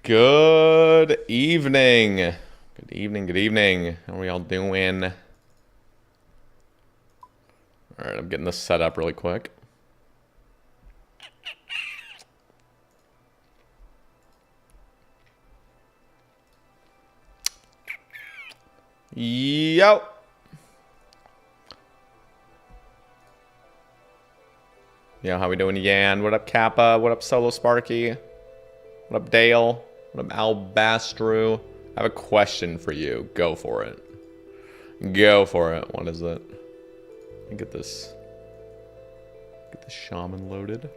Good evening. Good evening, good evening. How are we all doing? Alright, I'm getting this set up really quick. Yo! Yo, how we doing, Yan? What up, Kappa? What up, Solo Sparky? What up, Dale? What up, Albastru? I have a question for you. Go for it. Go for it. What is it? Let me get this. Get the Shaman loaded.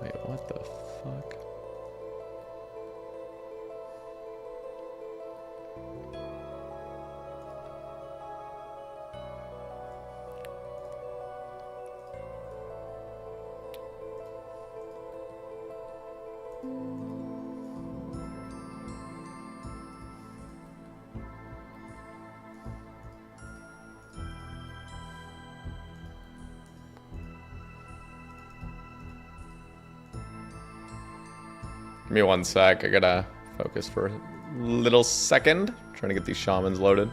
Wait, what the fuck? Give me one sec. I gotta focus for a little second. Trying to get these shamans loaded.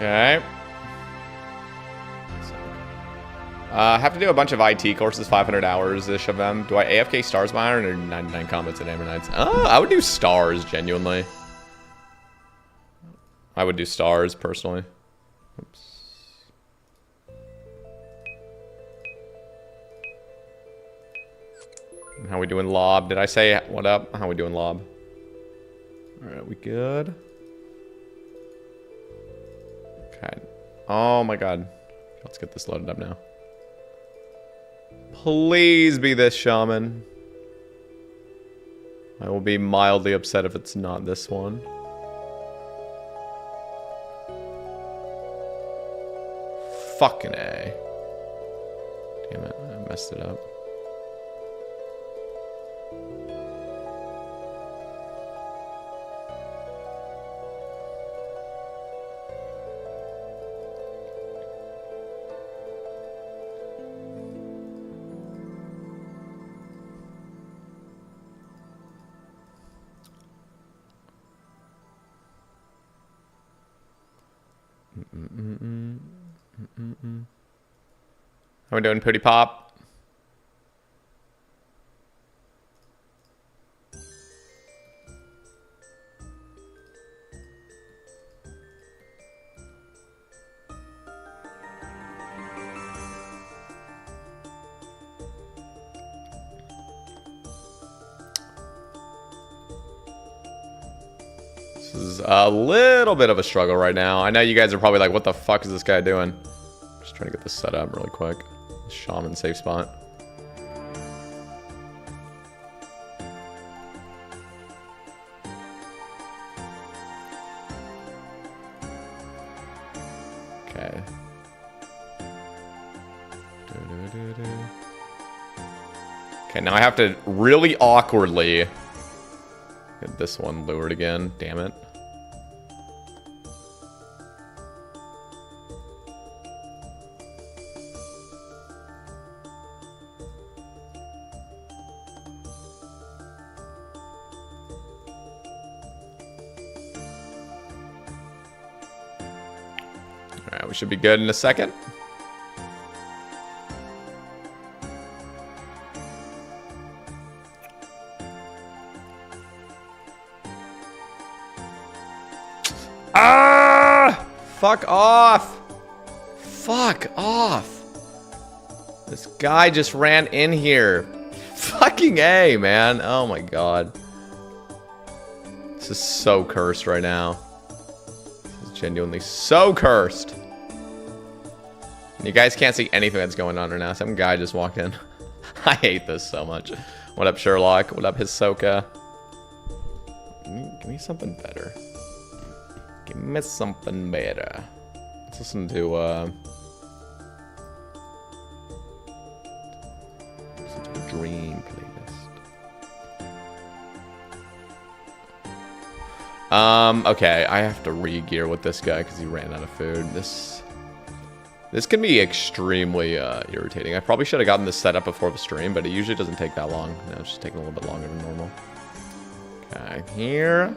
Okay. I have to do a bunch of IT courses, 500 hours-ish of them. Do I AFK stars by Iron or 99 combats at Amber Nights? I would do stars, genuinely. I would do stars, personally. Oops. How we doing, Lob? Did I say what up? How we doing, Lob? Alright, we good? Okay. Oh my god. Let's get this loaded up now. Please be this shaman. I will be mildly upset if it's not this one. Fucking A. Damn it, I messed it up. How we doing, Pooty Pop? This is a little bit of a struggle right now. I know you guys are probably like, what the fuck is this guy doing? Just trying to get this set up really quick. Shaman safe spot. Okay. Okay, now I have to really awkwardly get this one lured again. Damn it. Alright, we should be good in a second. Fuck off! Fuck off! This guy just ran in here. Fucking A, man. Oh my god. This is so cursed right now. This is genuinely so cursed. And you guys can't see anything that's going on right now. Some guy just walked in. I hate this so much. What up, Sherlock? What up, Hisoka? Give me something better. Give me something better. Let's listen to Dream playlist. Okay, I have to re-gear with this guy because he ran out of food. This can be extremely irritating. I probably should have gotten this set up before the stream, but it usually doesn't take that long. No, it's just taking a little bit longer than normal. Okay, here.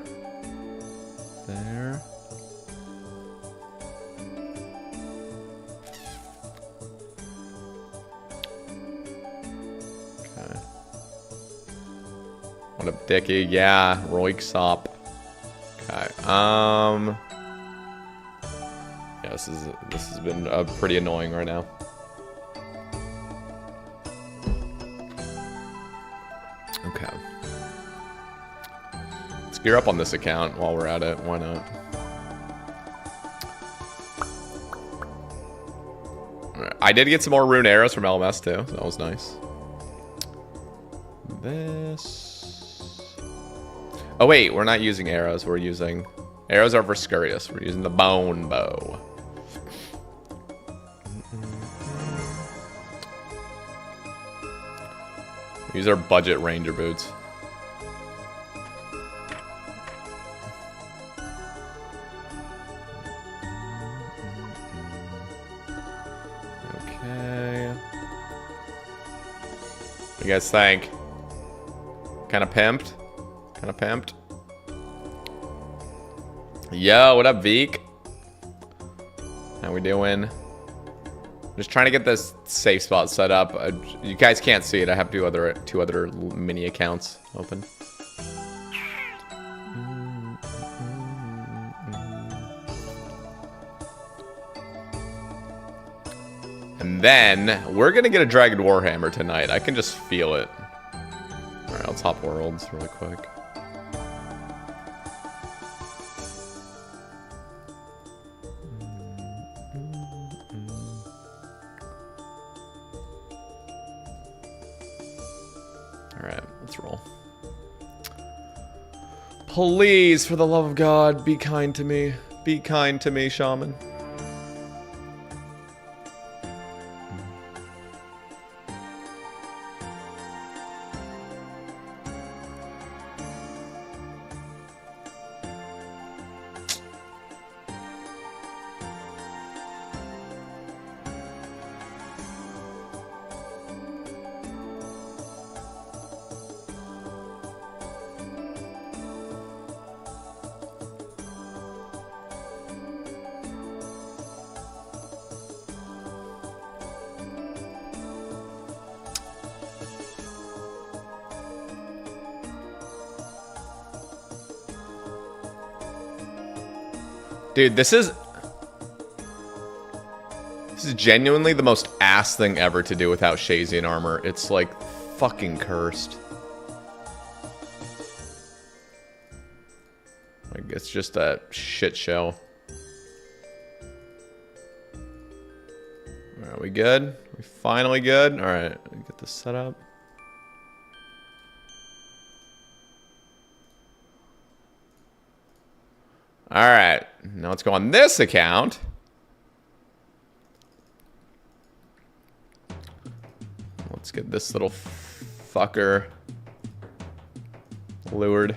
There. Okay. What up, Dickie? Yeah, Roixop. Okay, yeah, this has been pretty annoying right now. Okay. Let's gear up on this account while we're at it. Why not? Alright. I did get some more rune arrows from LMS too. So that was nice. This. Oh wait, we're not using arrows. We're using arrows are for Scurrius. We're using the bone bow. These are budget ranger boots. Okay. What do you guys think? Kind of pimped? Kind of pimped? Yo, what up, Veek? How we doing? Just trying to get this safe spot set up. You guys can't see it. I have two other mini accounts open. And then we're gonna get a Dragon Warhammer tonight. I can just feel it. All right, let's hop worlds really quick. Alright, let's roll. Please, for the love of God, be kind to me. Be kind to me, Shaman. Dude, this is genuinely the most ass thing ever to do without Shazian armor. It's like fucking cursed. Like it's just a shit show. Are we good? Are we finally good? All right, get this set up. All right, now let's go on this account. Let's get this little fucker lured.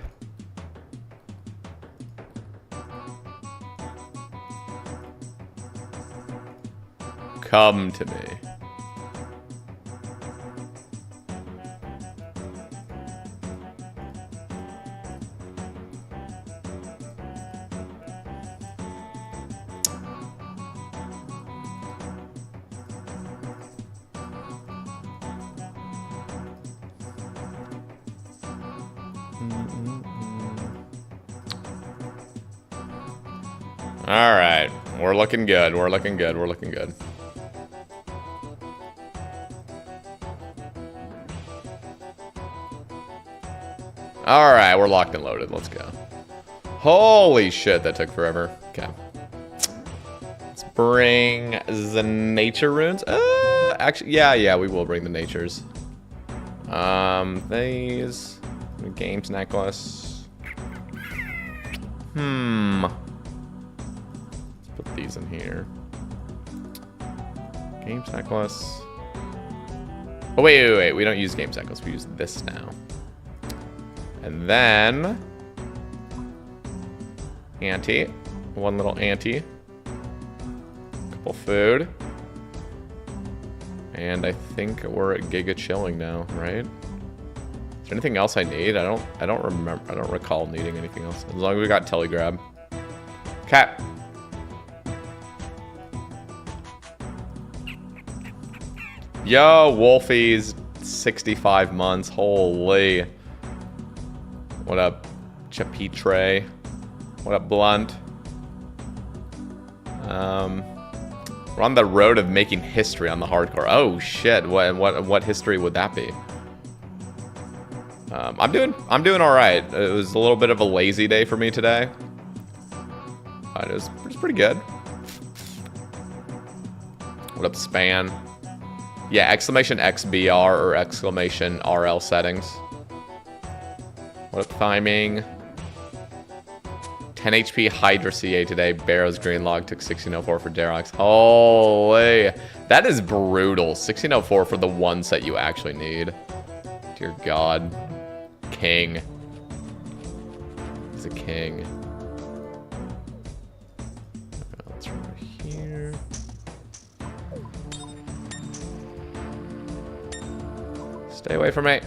Come to me. All right. We're looking good. We're looking good. We're looking good. Alright, we're locked and loaded. Let's go. Holy shit, that took forever. Okay. Let's bring the nature runes. Actually, yeah, we will bring the natures. These. Games necklace. Let's put these in here. Games necklace. Oh, wait. We don't use games necklace. We use this now. And then... ante. One little ante. Couple food. And I think we're at Giga Chilling now, right? Is there anything else I need? I don't remember. I don't recall needing anything else. As long as we got Telegrab. Cat. Yo, Wolfie's 65 months. Holy. What up, Chapitre? What up, Blunt? We're on the road of making history on the hardcore. Oh shit! What history would that be? I'm doing all right. It was a little bit of a lazy day for me today, but it was pretty good. What up, Span? Yeah, exclamation XBR or exclamation RL settings. What up, Thyming? 10 HP Hydra CA today. Barrow's green log took 1604 for Darox. Holy, that is brutal. 1604 for the one set you actually need. Dear God. King. He's a king. That's right here. Stay away from me.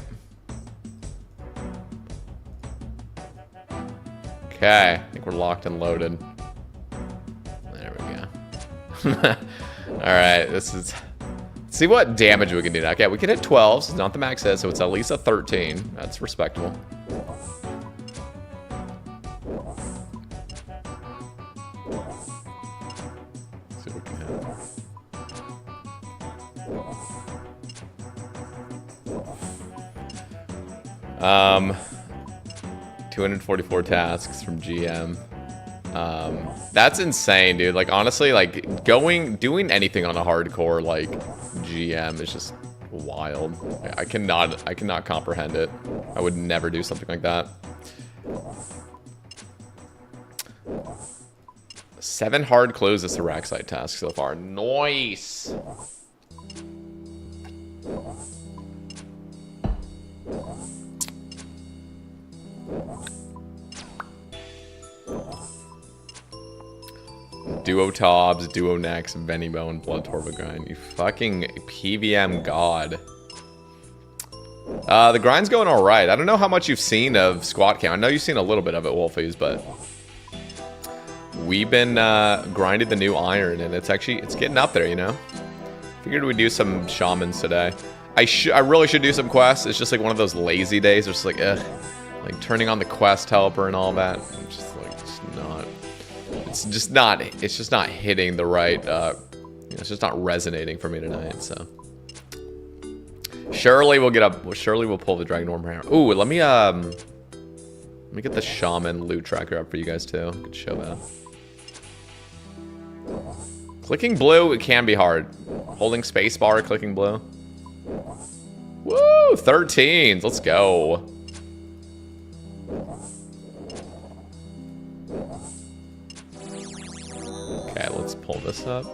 Okay, I think we're locked and loaded. There we go. Alright, this is... Let's see what damage we can do now. Okay, we can hit 12, it's not the max hit, so it's at least a 13. That's respectable. Let's see what we can have. 244 tasks from GM. That's insane, dude. Like, honestly, like, doing anything on a hardcore, like, GM is just wild. I cannot comprehend it. I would never do something like that. 7 hard closes to rack site tasks so far. Nice! Duo Tobs, Duo Nex, Venibo, and Blood Torva grind. You fucking PVM god. The grind's going alright. I don't know how much you've seen of Squat Camp. I know you've seen a little bit of it, Wolfies, but we've been grinding the new iron, and it's getting up there, you know? Figured we'd do some shamans today. I really should do some quests. It's just like one of those lazy days. It's just like, ugh. Like turning on the quest helper and all that. I'm just like, it's just not hitting the right, it's just not resonating for me tonight, so. Surely we'll pull the Dragon Orb hammer. Ooh, let me get the Shaman loot tracker up for you guys too. I could show that. Clicking blue, it can be hard. Holding spacebar, clicking blue. Woo, 13s, let's go. Okay, let's pull this up.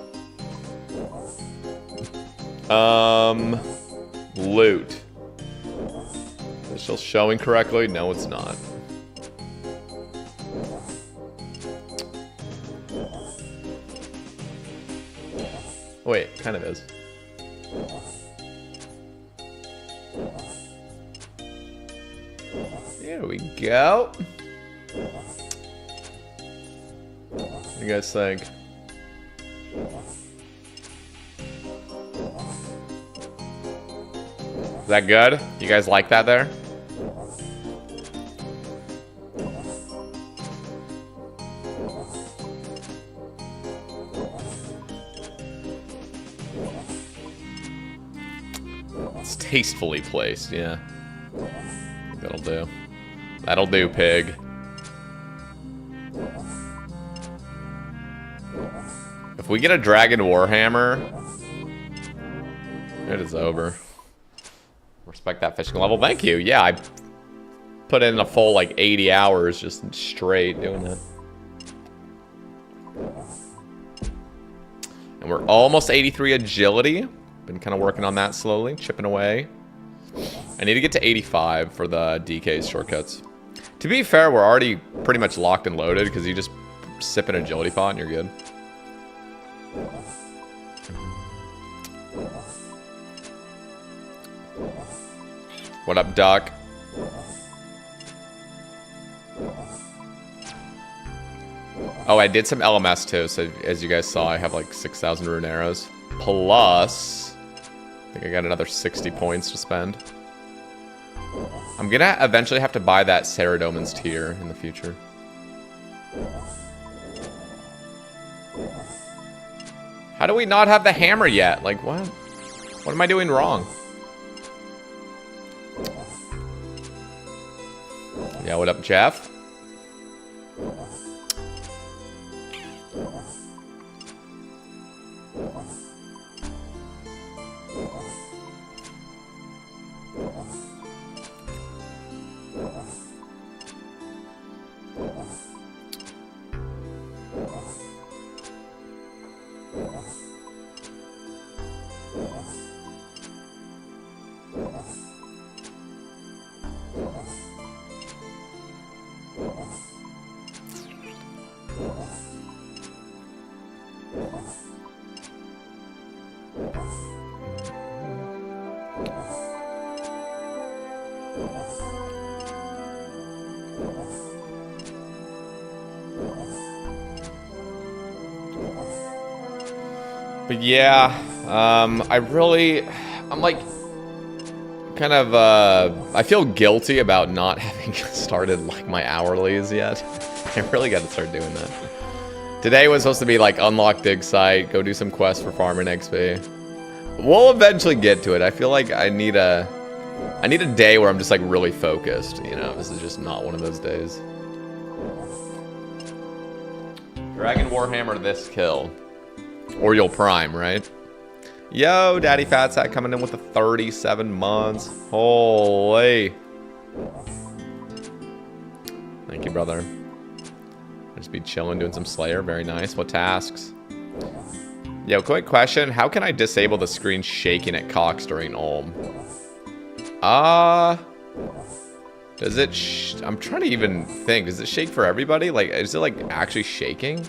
Loot. Is it still showing correctly? No, it's not. Wait, kind of is. There we go. What do you guys think? Is that good? You guys like that there? It's tastefully placed, yeah. That'll do. That'll do, pig. If we get a Dragon Warhammer, it is over. Respect that fishing level. Thank you. Yeah, I put in a full, like, 80 hours just straight doing it. And we're almost 83 agility. Been kind of working on that slowly, chipping away. I need to get to 85 for the DK's shortcuts. To be fair, we're already pretty much locked and loaded because you just sip an agility pot and you're good. What up, Duck? Oh, I did some LMS too, so as you guys saw, I have like 6,000 rune arrows. Plus, I think I got another 60 points to spend. I'm gonna eventually have to buy that Saradomin's tier in the future. How do we not have the hammer yet? Like, what? What am I doing wrong? Yeah, what up, Jeff? But yeah, I'm like, kind of, I feel guilty about not having started like my hourlies yet. I really got to start doing that. Today was supposed to be like unlock dig site, go do some quests for farming XP. We'll eventually get to it. I feel like I need a day where I'm just like really focused. You know, this is just not one of those days. Dragon Warhammer this kill. Or you'll prime, right? Yo, Daddy Fatsack coming in with the 37 months. Holy. Thank you, brother. I'll just be chilling, doing some Slayer. Very nice. What tasks? Yo, quick question. How can I disable the screen shaking at Cox during Ulm? Does it... I'm trying to even think. Does it shake for everybody? Like, is it, like, actually shaking?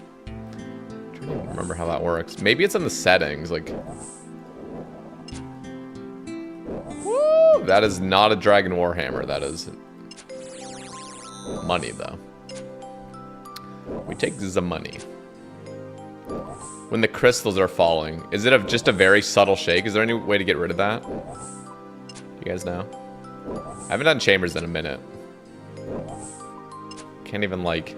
I don't remember how that works. Maybe it's in the settings, like... Woo! That is not a Dragon Warhammer. That is... money, though. We take the money. When the crystals are falling. Is it just a very subtle shake? Is there any way to get rid of that? You guys know? I haven't done chambers in a minute. Can't even, like...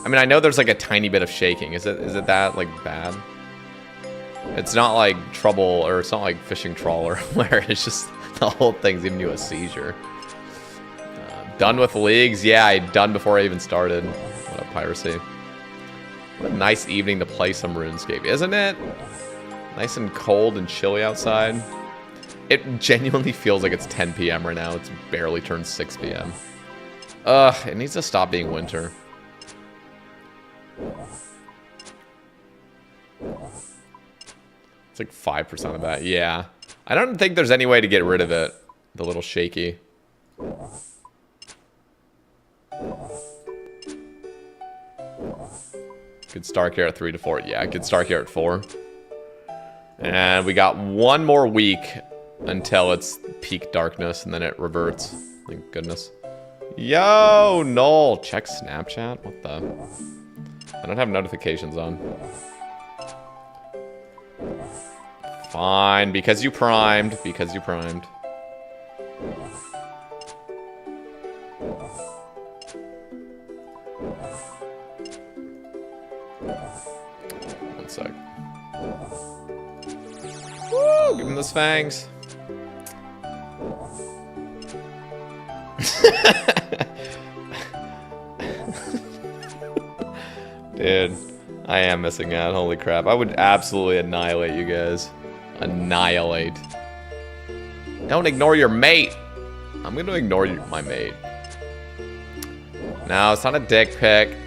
I mean, I know there's like a tiny bit of shaking. Is it that like bad? It's not like trouble, or it's not like fishing trawler where it's just the whole thing's giving you a seizure. Done with leagues? Yeah, I done before I even started. What up, piracy? What a nice evening to play some RuneScape, isn't it? Nice and cold and chilly outside. It genuinely feels like it's 10 p.m. right now. It's barely turned 6 p.m. Ugh, it needs to stop being winter. It's like 5% of that. Yeah. I don't think there's any way to get rid of it. The little shaky. Could start here at 3 to 4. Yeah, I could start here at 4. And we got one more week until it's peak darkness, and then it reverts. Thank goodness. Yo, Noel. Check Snapchat? What the... I don't have notifications on. Fine, because you primed. Because you primed. One sec. Woo! Give him those fangs. Dude, I am missing out. Holy crap. I would absolutely annihilate you guys. Annihilate. Don't ignore your mate. I'm going to ignore my mate. No, it's not a dick pic.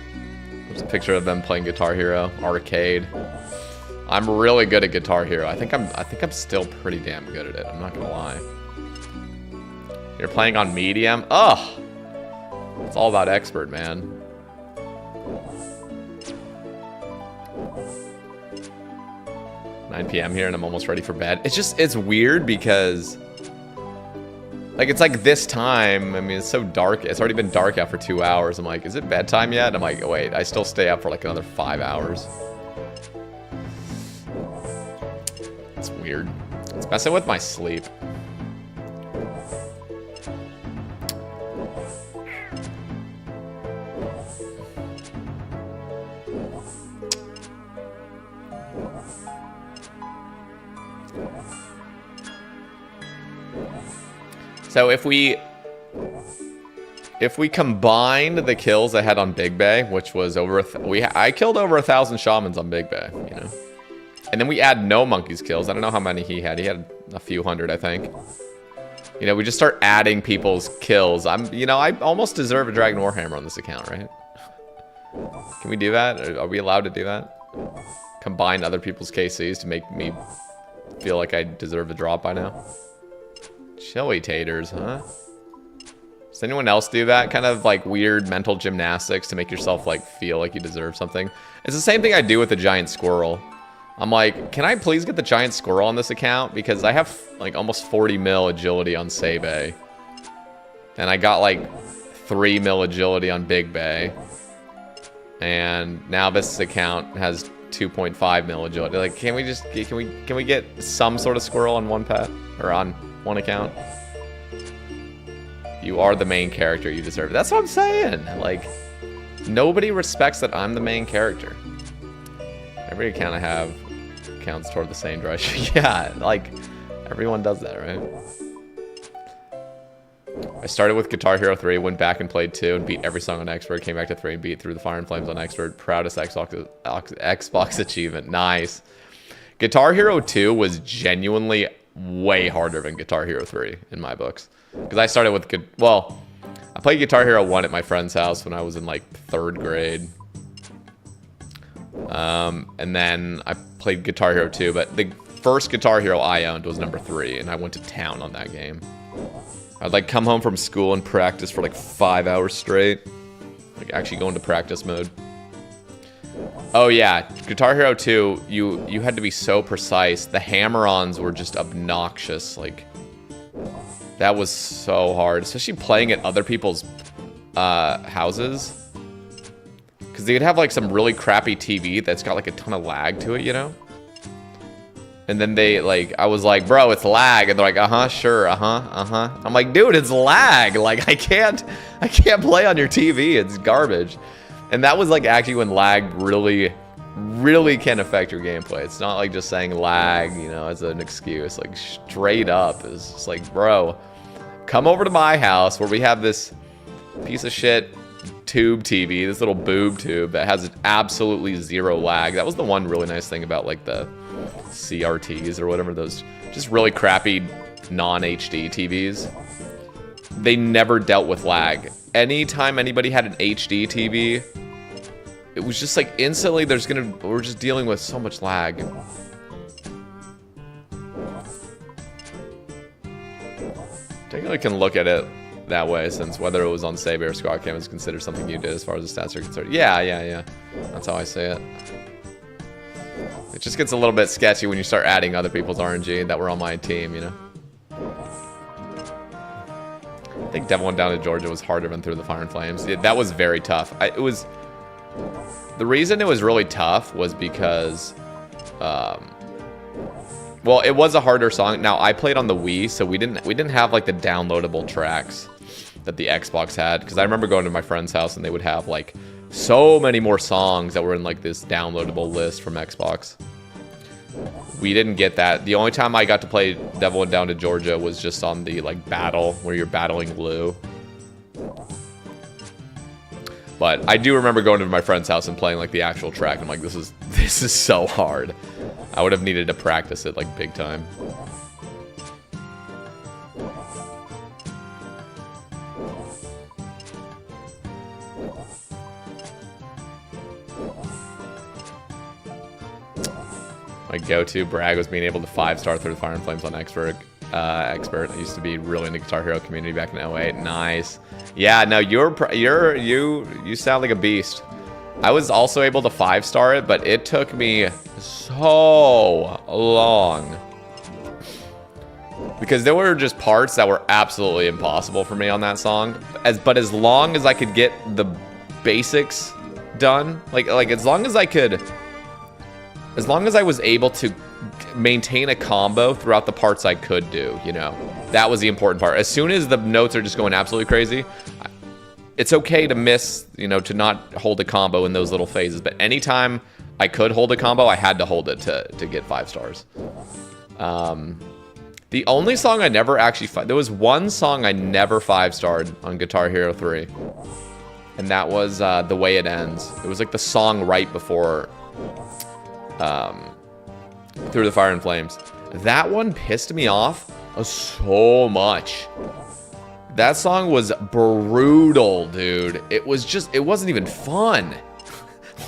There's a picture of them playing Guitar Hero Arcade. I'm really good at Guitar Hero. I think I'm still pretty damn good at it. I'm not gonna lie. You're playing on medium? Ugh! It's all about expert, man. "9 p.m. here and I'm almost ready for bed." It's weird because like, it's like this time, I mean, it's so dark. It's already been dark out for 2 hours. I'm like, is it bedtime yet? I'm like, oh, wait, I still stay up for like another 5 hours. It's weird. It's messing with my sleep. So if we combined the kills I had on Big Bay, which was over I killed over 1,000 shamans on Big Bay, you know. And then we add no monkeys kills. I don't know how many he had. He had a few hundred, I think. You know, we just start adding people's kills. You know, I almost deserve a Dragon Warhammer on this account, right? Can we do that? Are we allowed to do that? Combine other people's KCs to make me feel like I deserve a drop by now? Chili taters, huh? Does anyone else do that? Kind of like weird mental gymnastics to make yourself like feel like you deserve something. It's the same thing I do with the giant squirrel. I'm like, can I please get the giant squirrel on this account? Because I have like almost 40 mil agility on Say Bay. And I got like 3 mil agility on Big Bay. And now this account has 2.5 mil agility. Like, can we get some sort of squirrel on one pet? Or on one account? You are the main character, you deserve it. That's what I'm saying. Like, nobody respects that I'm the main character. Every account I have counts toward the same direction. Yeah, like, everyone does that, right? I started with Guitar Hero 3, went back and played 2, and beat every song on Expert, came back to 3 and beat Through the Fire and Flames on Expert. Proudest Xbox achievement. Nice. Guitar Hero 2 was genuinely way harder than Guitar Hero 3 in my books. Because I started with, I played Guitar Hero 1 at my friend's house when I was in like 3rd grade. And then I played Guitar Hero 2, but the first Guitar Hero I owned was number 3, and I went to town on that game. I'd like come home from school and practice for like 5 hours straight. Like actually go into practice mode. Oh yeah, Guitar Hero 2, you had to be so precise. The hammer-ons were just obnoxious. Like, that was so hard, especially playing at other people's houses. Because they would have like some really crappy TV that's got like a ton of lag to it, you know? And then they like, I was like, bro, it's lag. And they're like, uh-huh, sure, uh-huh. I'm like, dude, it's lag. Like, I can't play on your TV. It's garbage. And that was like actually when lag really can affect your gameplay. It's not like just saying lag, you know, as an excuse. Like, straight up, it's just like, bro, come over to my house where we have this piece of shit tube TV, this little boob tube that has absolutely zero lag. That was the one really nice thing about like the CRTs or whatever, those just really crappy non-HD TVs. They never dealt with lag. Anytime anybody had an HD TV, it was just like instantly we're just dealing with so much lag. Technically can look at it that way, since whether it was on Saber or Squad Cam is considered something you did as far as the stats are concerned. Yeah. That's how I say it. It just gets a little bit sketchy when you start adding other people's RNG that were on my team, you know? I think Devil Went Down to Georgia was harder than Through the Fire and Flames. Yeah, that was very tough. The reason it was really tough was because, well, it was a harder song. Now, I played on the Wii, so we didn't have like the downloadable tracks that the Xbox had. Because I remember going to my friend's house and they would have like so many more songs that were in like this downloadable list from Xbox. We didn't get that. The only time I got to play Devil Went Down to Georgia was just on the like battle where you're battling Lou. But I do remember going to my friend's house and playing like the actual track. I'm like, this is so hard. I would have needed to practice it like big time. My go-to brag was being able to 5-star through the Fire and Flames on Expert. I used to be really in the Guitar Hero community back in 08. Nice. Yeah, no, you sound like a beast. I was also able to 5-star it, but it took me so long. Because there were just parts that were absolutely impossible for me on that song. But as long as I could get the basics done, like as long as I was able to maintain a combo throughout the parts I could do, you know, that was the important part. As soon as the notes are just going absolutely crazy, it's okay to miss, you know, to not hold a combo in those little phases. But anytime I could hold a combo, I had to hold it to get 5 stars. The only song I never actually... There was one song I never 5-starred on Guitar Hero 3. And that was The Way It Ends. It was like the song right before... Through the Fire and Flames. That one pissed me off so much. That song was brutal, dude. It wasn't even fun.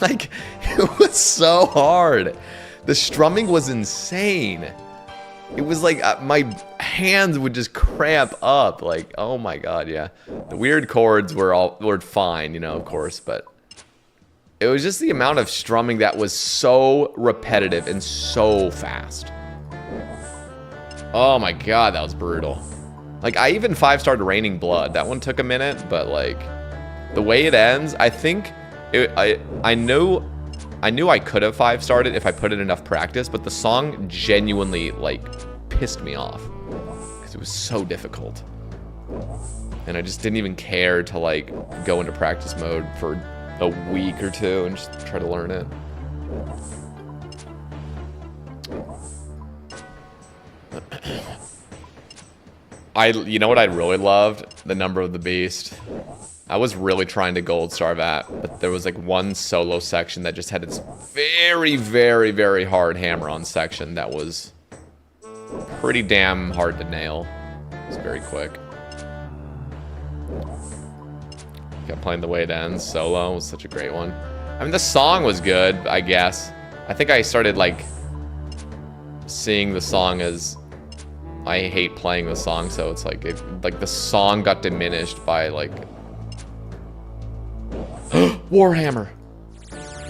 Like, it was so hard. The strumming was insane. It was like my hands would just cramp up. Like, oh my god, yeah. The weird chords were fine, you know, of course, but it was just the amount of strumming that was so repetitive and so fast. Oh my god, that was brutal. Like, I even 5-starred Raining Blood. That one took a minute, but like, The Way It Ends, I think I knew I could have 5-starred it if I put in enough practice, but the song genuinely like pissed me off because it was so difficult. And I just didn't even care to like go into practice mode for a week or two and just try to learn it. You know what I really loved? The Number of the Beast. I was really trying to gold star that, but there was like one solo section that just had its very, very, very hard hammer-on section that was pretty damn hard to nail. It was very quick. Kept playing The Way It Ends solo. It was such a great one. I mean, the song was good, I guess. I think I started like seeing the song as I hate playing the song, so it's like the song got diminished by like Warhammer.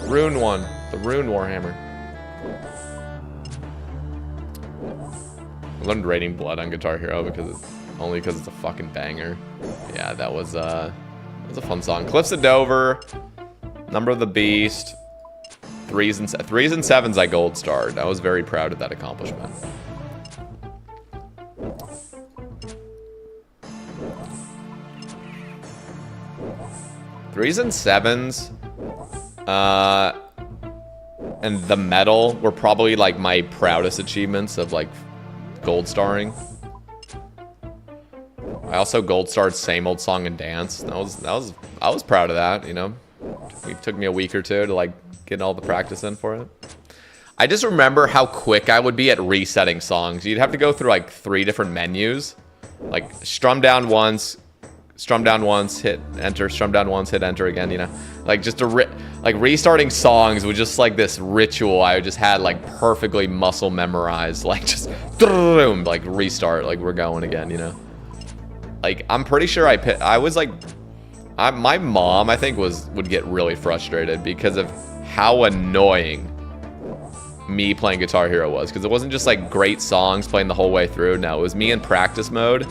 Rune one. The Rune Warhammer. I learned Raining Blood on Guitar Hero only because it's a fucking banger. Yeah, that was a fun song. Cliffs of Dover, Number of the Beast, 3s and 7s I gold starred. I was very proud of that accomplishment. Threes and 7s, and the medal were probably like my proudest achievements of like gold starring. I also gold starred Same Old Song and Dance. I was proud of that, you know. It took me a week or two to like get all the practice in for it. I just remember how quick I would be at resetting songs. You'd have to go through like 3 different menus, like strum down once, hit enter, strum down once, hit enter again, you know. Like just like restarting songs was just like this ritual I just had like perfectly muscle memorized, like just boom, like restart, like we're going again, you know. Like I'm pretty sure I was like my mom I think would get really frustrated because of how annoying me playing Guitar Hero was, because it wasn't just like great songs playing the whole way through. No, it was me in practice mode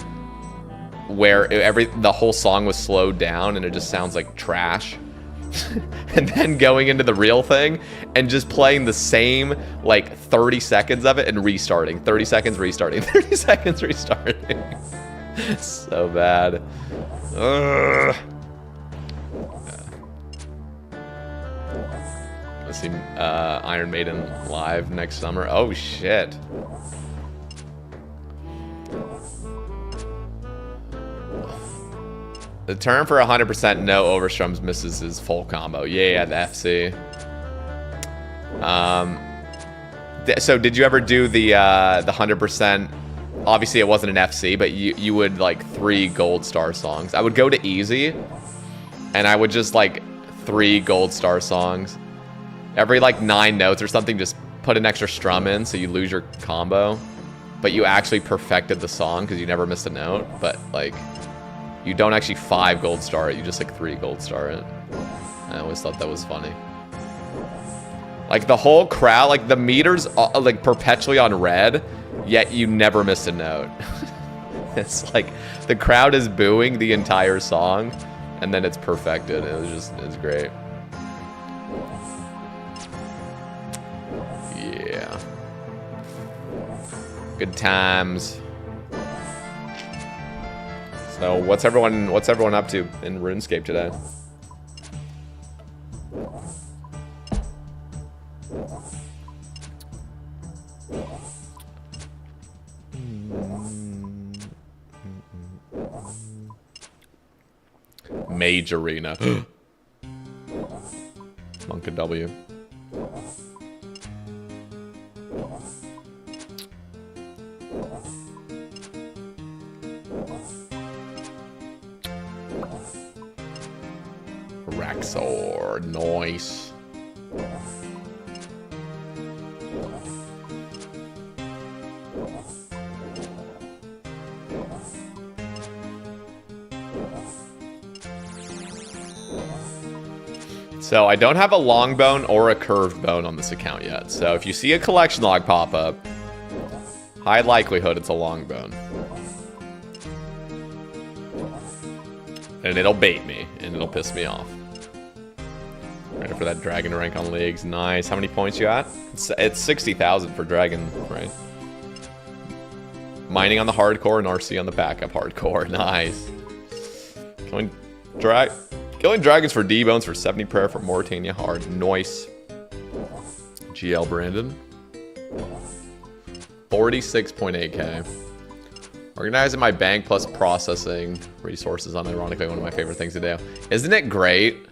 where the whole song was slowed down and it just sounds like trash. And then going into the real thing and just playing the same like 30 seconds of it and restarting. 30 seconds restarting. 30 seconds restarting. So bad. Ugh. Let's see Iron Maiden live next summer. Oh shit. The term for 100% no overstrums misses is full combo. Yeah, the FC. So did you ever do the 100%? Obviously, it wasn't an FC, but you would like 3 gold star songs. I would go to easy, and I would just like 3 gold star songs. Every like 9 notes or something, just put an extra strum in so you lose your combo. But you actually perfected the song because you never missed a note. But like, you don't actually 5 gold star it, you just like 3 gold star it. I always thought that was funny. Like the whole crowd, like the meter's like perpetually on red, yet you never missed a note. It's like the crowd is booing the entire song, and then it's perfected. It's great. Yeah. Good times. So what's everyone up to in RuneScape today? Mage Arena. Monk and W. Raxor, nice. So I don't have a long bone or a curved bone on this account yet. So if you see a collection log pop up, high likelihood it's a long bone. And it'll bait me, and it'll piss me off. Ready for that dragon rank on leagues. Nice. How many points you got? It's 60,000 for dragon, right? Mining on the hardcore and RC on the backup hardcore. Nice. Killing dragons for D-bones for 70 prayer for Mauritania hard. Nice. GL Brandon. 46.8k. Organizing my bank plus processing resources on ironically one of my favorite things to do. Isn't it great?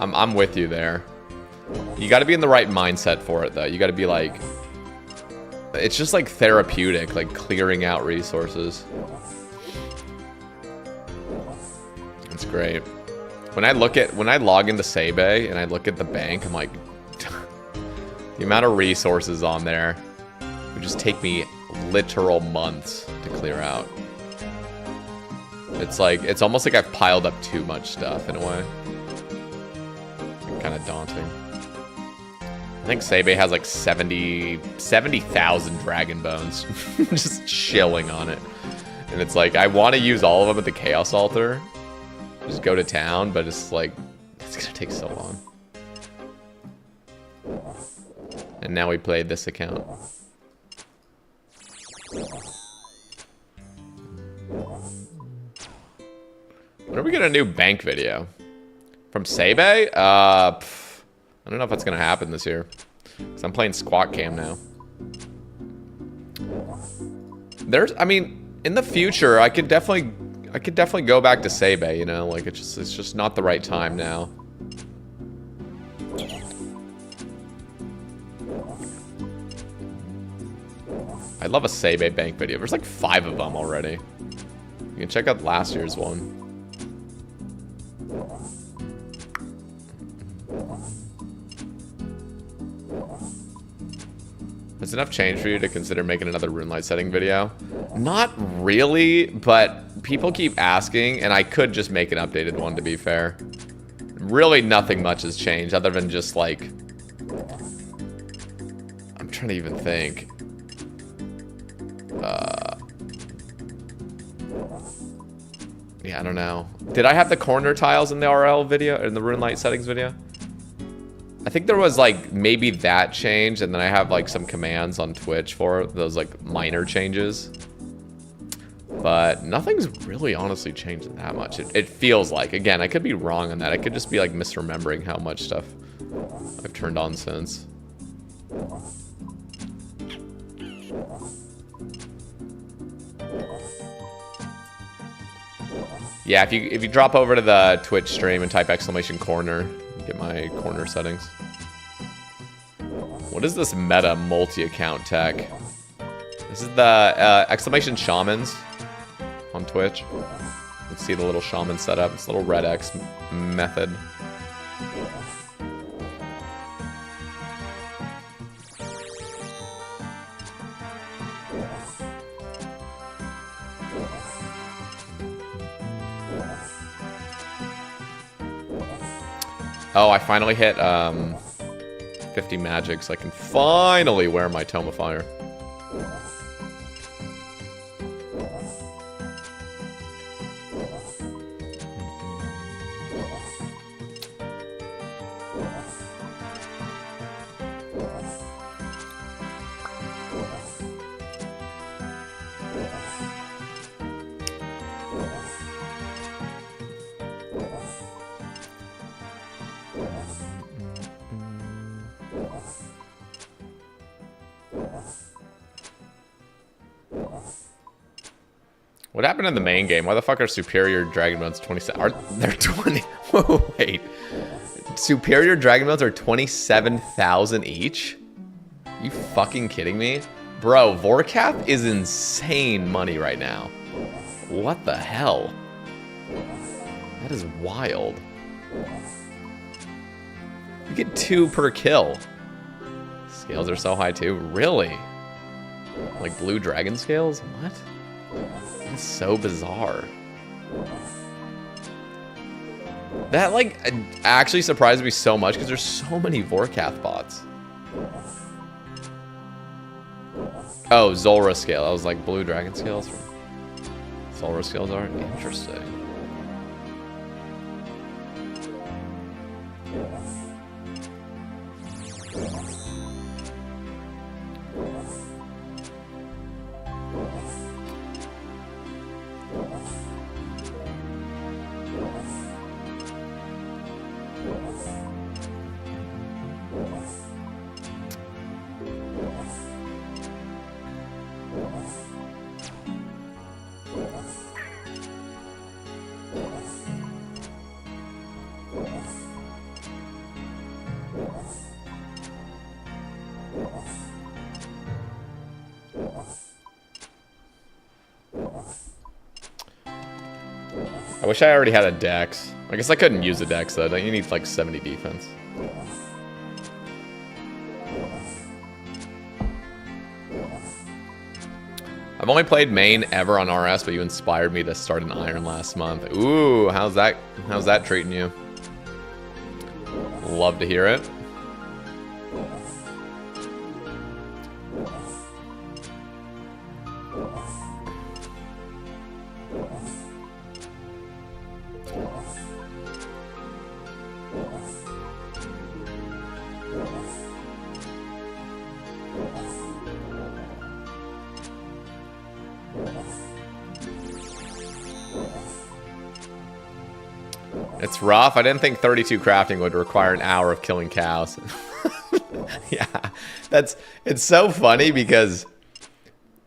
I'm with you there. You got to be in the right mindset for it though. You got to be like, it's just like therapeutic, like clearing out resources. It's great. When I log into Sebe and I look at the bank, I'm like, the amount of resources on there would just take me literal months to clear out. It's like, it's almost like I've piled up too much stuff in a way. Kind of daunting. I think Sebe has like 70,000 dragon bones just chilling on it. And it's like, I want to use all of them at the Chaos Altar. Just go to town, but it's like, it's gonna take so long. And now we played this account. When are we getting a new bank video? From Sebe? I don't know if that's gonna happen this year. Because I'm playing Squat Cam now. I mean, in the future, I could definitely go back to Sebe, you know? Like, it's just not the right time now. I'd love a Sebe bank video. There's like 5 of them already. You can check out last year's one. Has enough change for you to consider making another RuneLite setting video? Not really, but people keep asking, and I could just make an updated one, to be fair. Really nothing much has changed, other than just, like... I'm trying to even think. Yeah, I don't know. Did I have the corner tiles in the RL video, in the RuneLite settings video? I think there was like maybe that change, and then I have like some commands on Twitch for those like minor changes. But nothing's really honestly changed that much. It feels like. Again, I could be wrong on that. I could just be like misremembering how much stuff I've turned on since. Yeah, if you drop over to the Twitch stream and type !corner, get my corner settings. What is this meta multi-account tech? This is the !shamans on Twitch. Let's see the little shaman setup. This little red X method. Oh, I finally hit 50 magic, so I can finally wear my Tome of Fire. What happened in the main game? Why the fuck are superior dragon modes 27? They're 20. Whoa, wait. Superior dragon modes are 27,000 each? You fucking kidding me? Bro, Vorkath is insane money right now. What the hell? That is wild. You get 2 per kill. Scales are so high too. Really? Like blue dragon scales? What? It's so bizarre. That, like, actually surprised me so much because there's so many Vorkath bots. Oh, Zulrah scale. I was like, blue dragon scales. Zulrah scales are interesting. I wish I already had a dex. I guess I couldn't use a dex though. Don't you need like 70 defense? I've only played main ever on RS, but you inspired me to start an Iron last month. Ooh, how's that treating you? Love to hear it. It's rough. I didn't think 32 crafting would require an hour of killing cows. Yeah, it's so funny because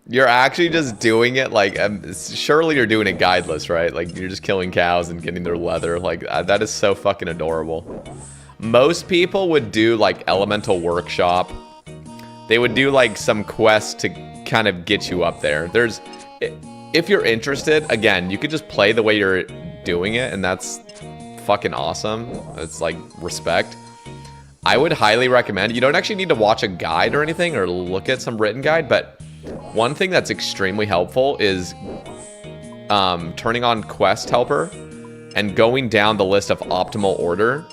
you're actually just doing it like, surely you're doing it guideless, right? Like you're just killing cows and getting their leather. Like that is so fucking adorable. Most people would do like elemental workshop. They would do like some quest to kind of get you up there. If you're interested, again, you could just play the way you're doing it, and that's fucking awesome. It's like respect. I would highly recommend, you don't actually need to watch a guide or anything or look at some written guide, but one thing that's extremely helpful is turning on Quest Helper and going down the list of optimal order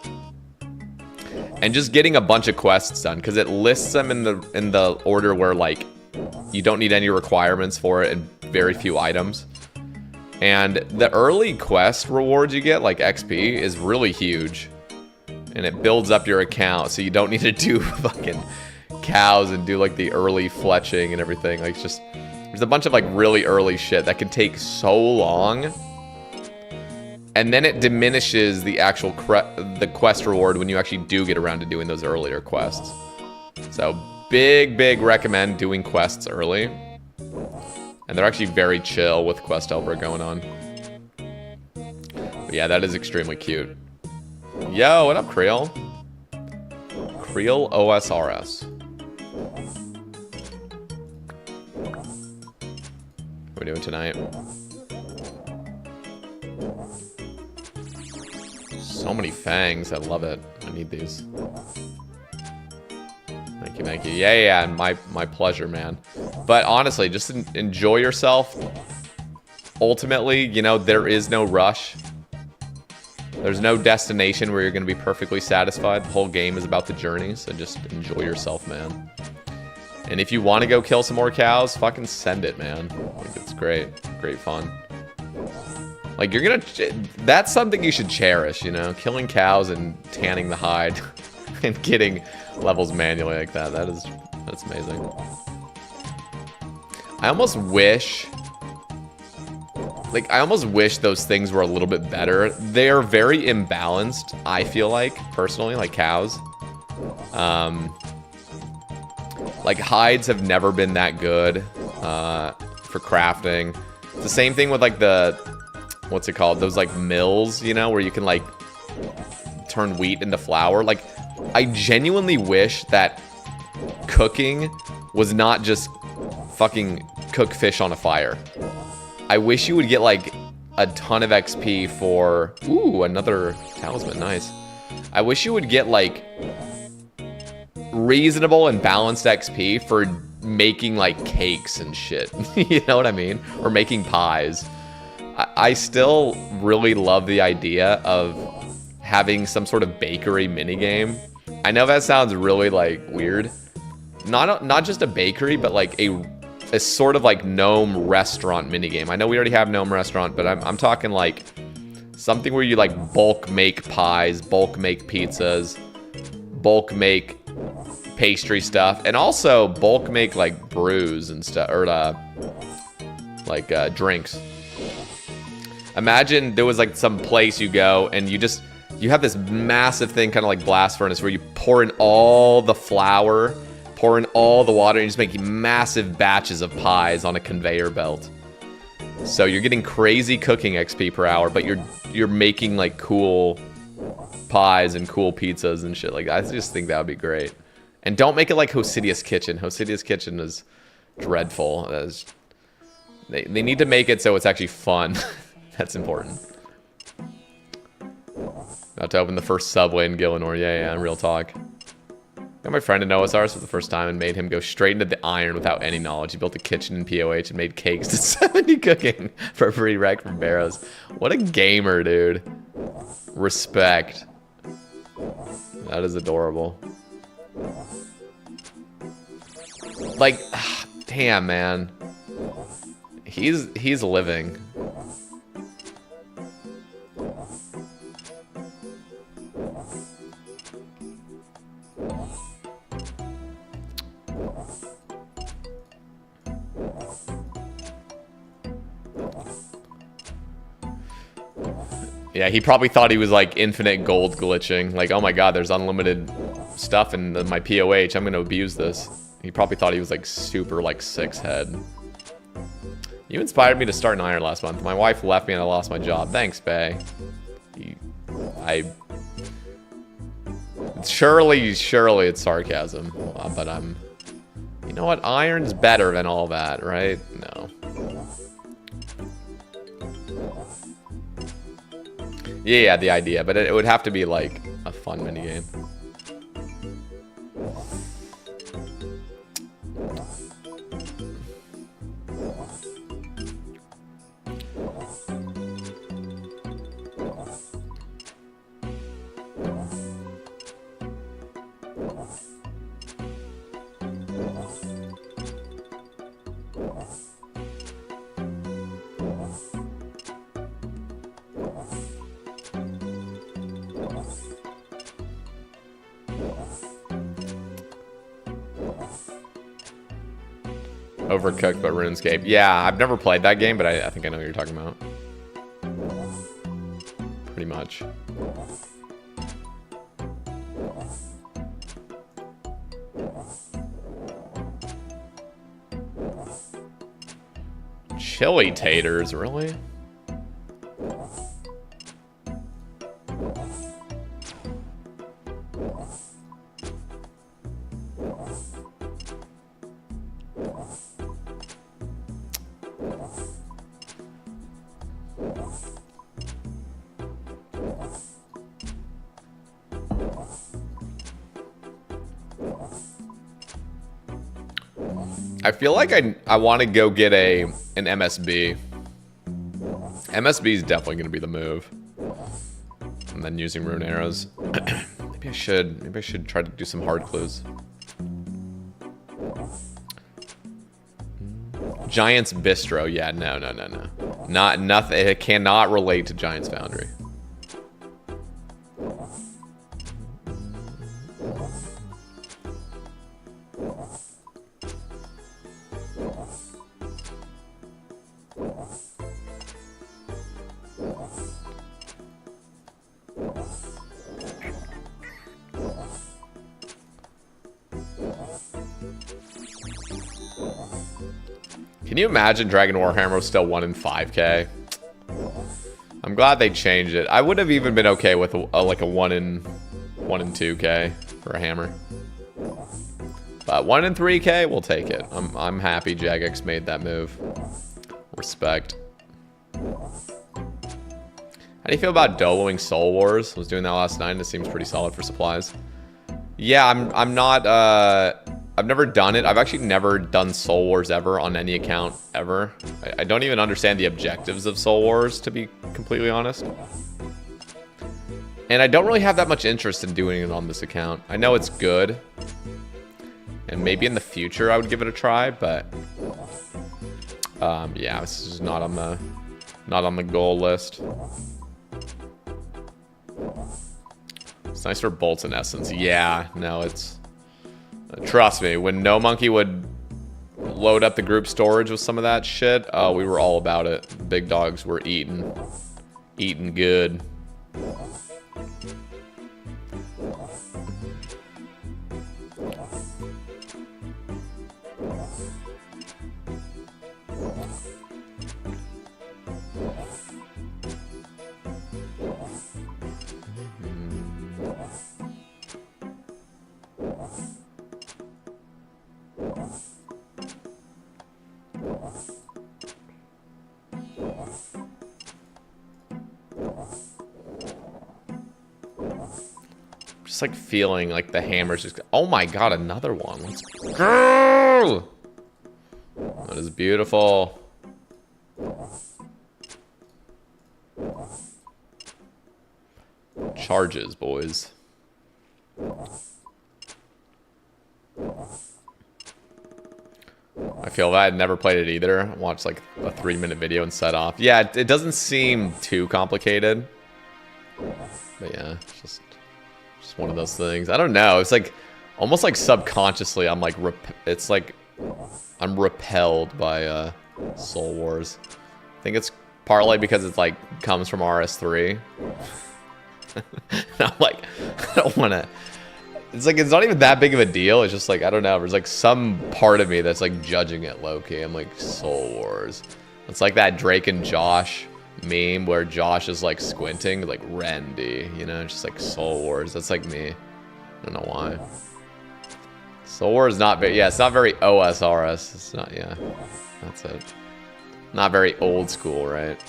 and just getting a bunch of quests done, because it lists them in the order where like you don't need any requirements for it and very few items. And the early quest rewards you get, like XP, is really huge. And it builds up your account, so you don't need to do fucking cows and do like the early fletching and everything. Like, it's just, there's a bunch of like really early shit that can take so long. And then it diminishes the actual the quest reward when you actually do get around to doing those earlier quests. So big recommend doing quests early. And they're actually very chill with Quest Helper going on. But yeah, that is extremely cute. Yo, what up, Creel? Creel OSRS. What are we doing tonight? So many fangs. I love it. I need these. Thank you, thank you. Yeah, my pleasure, man. But honestly, just enjoy yourself. Ultimately, you know, there is no rush. There's no destination where you're going to be perfectly satisfied. The whole game is about the journey, so just enjoy yourself, man. And if you want to go kill some more cows, fucking send it, man. Like, it's great. Great fun. Like, you're going to... That's something you should cherish, you know? Killing cows and tanning the hide and getting levels manually like that. That's amazing. I almost wish... Like, I almost wish those things were a little bit better. They're very imbalanced, I feel like, personally, like cows. Like, hides have never been that good for crafting. It's the same thing with, like, the... What's it called? Those, like, mills, you know, where you can, like, turn wheat into flour. Like, I genuinely wish that cooking was not just fucking cook fish on a fire. I wish you would get, like, a ton of XP for... Ooh, another talisman. Nice. I wish you would get, like, reasonable and balanced XP for making, like, cakes and shit. You know what I mean? Or making pies. I still really love the idea of having some sort of bakery minigame. I know that sounds really, like, weird. Not just a bakery, but, like, a sort of like gnome restaurant minigame. I know we already have gnome restaurant, but I'm talking like something where you like bulk make pies, bulk make pizzas, bulk make pastry stuff, and also bulk make like brews and stuff, or drinks. Imagine there was like some place you go and you have this massive thing, kind of like blast furnace, where you pour in all the flour, pour in all the water, and you just make massive batches of pies on a conveyor belt. So you're getting crazy cooking XP per hour, but you're making like cool pies and cool pizzas and shit like that. I just think that would be great. And don't make it like Hosidius Kitchen. Hosidius Kitchen is dreadful. They need to make it so it's actually fun. That's important. About to open the first Subway in Gillinor. Yeah, real talk. Got my friend in OSRS for the first time and made him go straight into the iron without any knowledge. He built a kitchen in POH and made cakes to 70 cooking for a free rec from Barrows. What a gamer, dude. Respect. That is adorable. Like, damn, man. He's living. Yeah, he probably thought he was like infinite gold glitching. Like, oh my god, there's unlimited stuff in my POH. I'm gonna abuse this. He probably thought he was like super like 6 head. You inspired me to start an iron last month. My wife left me and I lost my job. Thanks, Bae. Surely it's sarcasm. But you know what? Iron's better than all that, right? No. Yeah, the idea, but it would have to be like a fun minigame. Overcooked, but RuneScape. Yeah, I've never played that game, but I think I know what you're talking about. Pretty much. Chili taters, really? I feel like I want to go get an MSB. MSB is definitely going to be the move. And then using rune arrows. Maybe I should try to do some hard clues. Giants Bistro. Yeah, no. Nothing. It cannot relate to Giants Foundry. Can you imagine Dragon Warhammer was still 1 in 5K? I'm glad they changed it. I would have even been okay with like a 1 in 2K for a hammer. But 1 in 3K, we'll take it. I'm happy Jagex made that move. Respect. How do you feel about doloing Soul Wars? I was doing that last night and it seems pretty solid for supplies. Yeah, I'm not I've never done it. I've actually never done Soul Wars ever on any account ever. I don't even understand the objectives of Soul Wars, to be completely honest. And I don't really have that much interest in doing it on this account. I know it's good. And maybe in the future I would give it a try, but yeah, this is not on the goal list. It's nice for bolts and essence. Yeah, no, it's trust me, when No Monkey would load up the group storage with some of that shit, we were all about it. Big dogs were eating good. Just like feeling like the hammer's just... Oh my god, another one. Let's go! That is beautiful. Charges, boys. I feel that. I'd never played it either. I watched like a 3-minute video and set off. Yeah, it doesn't seem too complicated. But yeah, it's just one of those things. I don't know. It's like almost like subconsciously I'm like it's like I'm repelled by Soul Wars. I think it's partly because it's like comes from RS3. I'm like, I don't want to. It's like it's not even that big of a deal. It's just like I don't know. There's like some part of me that's like judging it low key. I'm like Soul Wars. It's like that Drake and Josh meme where Josh is like squinting, like Randy, you know, just like Soul Wars. That's like me. I don't know why. Soul Wars is not very, yeah, it's not very OSRS. It's not, yeah, that's it. Not very old school, right?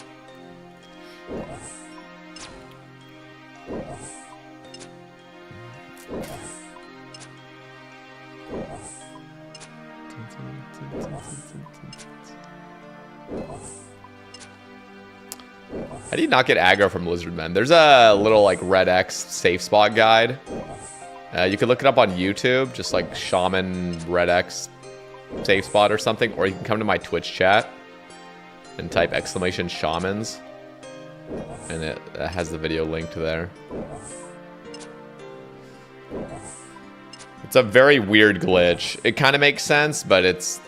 How do you not get aggro from lizard men? There's a little like red X safe spot guide. You can look it up on YouTube, just like Shaman red X safe spot or something, or you can come to my Twitch chat and type !shamans, and it has the video linked there. It's a very weird glitch. It kind of makes sense, but it's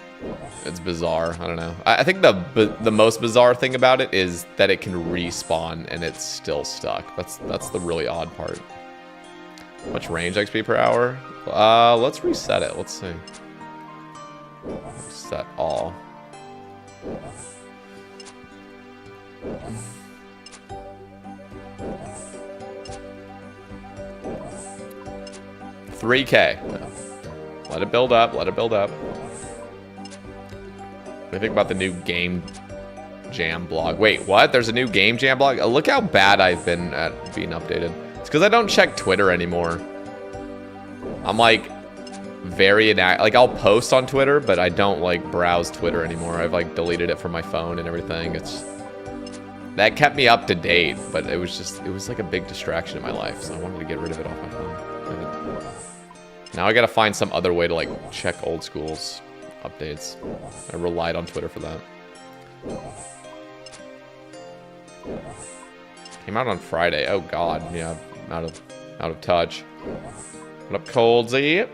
bizarre. I don't know. I think the most bizarre thing about it is that it can respawn and it's still stuck. That's the really odd part. How much range XP per hour? Let's reset it. Let's see. Reset all. $3K. No. Let it build up. Let it build up. What do you think about the new Game Jam blog? Wait, what? There's a new Game Jam blog? Look how bad I've been at being updated. It's because I don't check Twitter anymore. I'm like very inactive. Like, I'll post on Twitter, but I don't, like, browse Twitter anymore. I've, like, deleted it from my phone and everything. That kept me up to date, but it was like a big distraction in my life, so I wanted to get rid of it off my phone. Now I gotta find some other way to, like, check old school's updates. I relied on Twitter for that. Came out on Friday. Oh god, yeah, I'm out of touch. What up, Coldsy?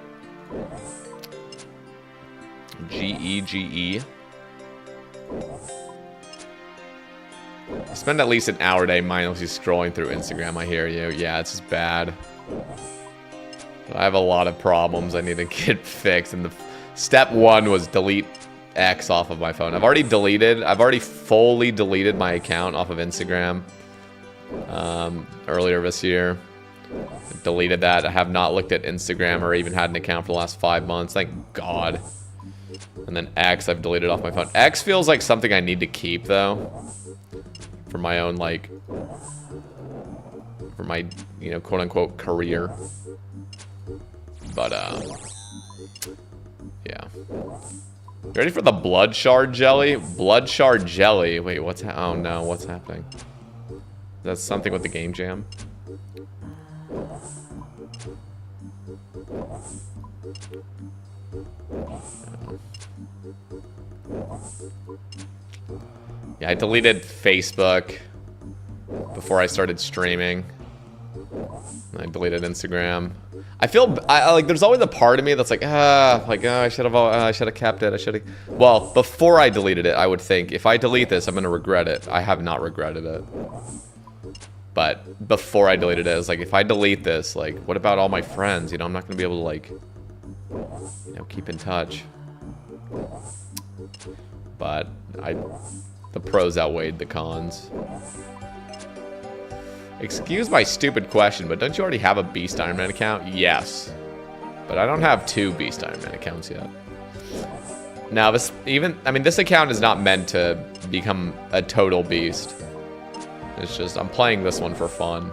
GE. I spend at least an hour a day mindlessly scrolling through Instagram. I hear you. Yeah, it's just bad. I have a lot of problems I need to get fixed. And step one was delete X off of my phone. I've already fully deleted my account off of Instagram earlier this year. I deleted that. I have not looked at Instagram or even had an account for the last 5 months. Thank God. And then X, I've deleted off my phone. X feels like something I need to keep, though. For my own, like... For my, you know, quote-unquote career. But, yeah. You ready for the blood shard jelly? Blood shard jelly. Wait, oh no, what's happening? That's something with the game jam. Yeah, I deleted Facebook before I started streaming. I deleted Instagram. I like, there's always a part of me that's like, I should have kept it. Well, before I deleted it, I would think, if I delete this, I'm gonna regret it. I have not regretted it. But before I deleted it, I was like, if I delete this, like, what about all my friends? You know, I'm not gonna be able to, like, you know, keep in touch. But the pros outweighed the cons. Excuse my stupid question, but don't you already have a Beast Ironman account? Yes. But I don't have 2 Beast Ironman accounts yet. Now, this account is not meant to become a total beast. It's just, I'm playing this one for fun.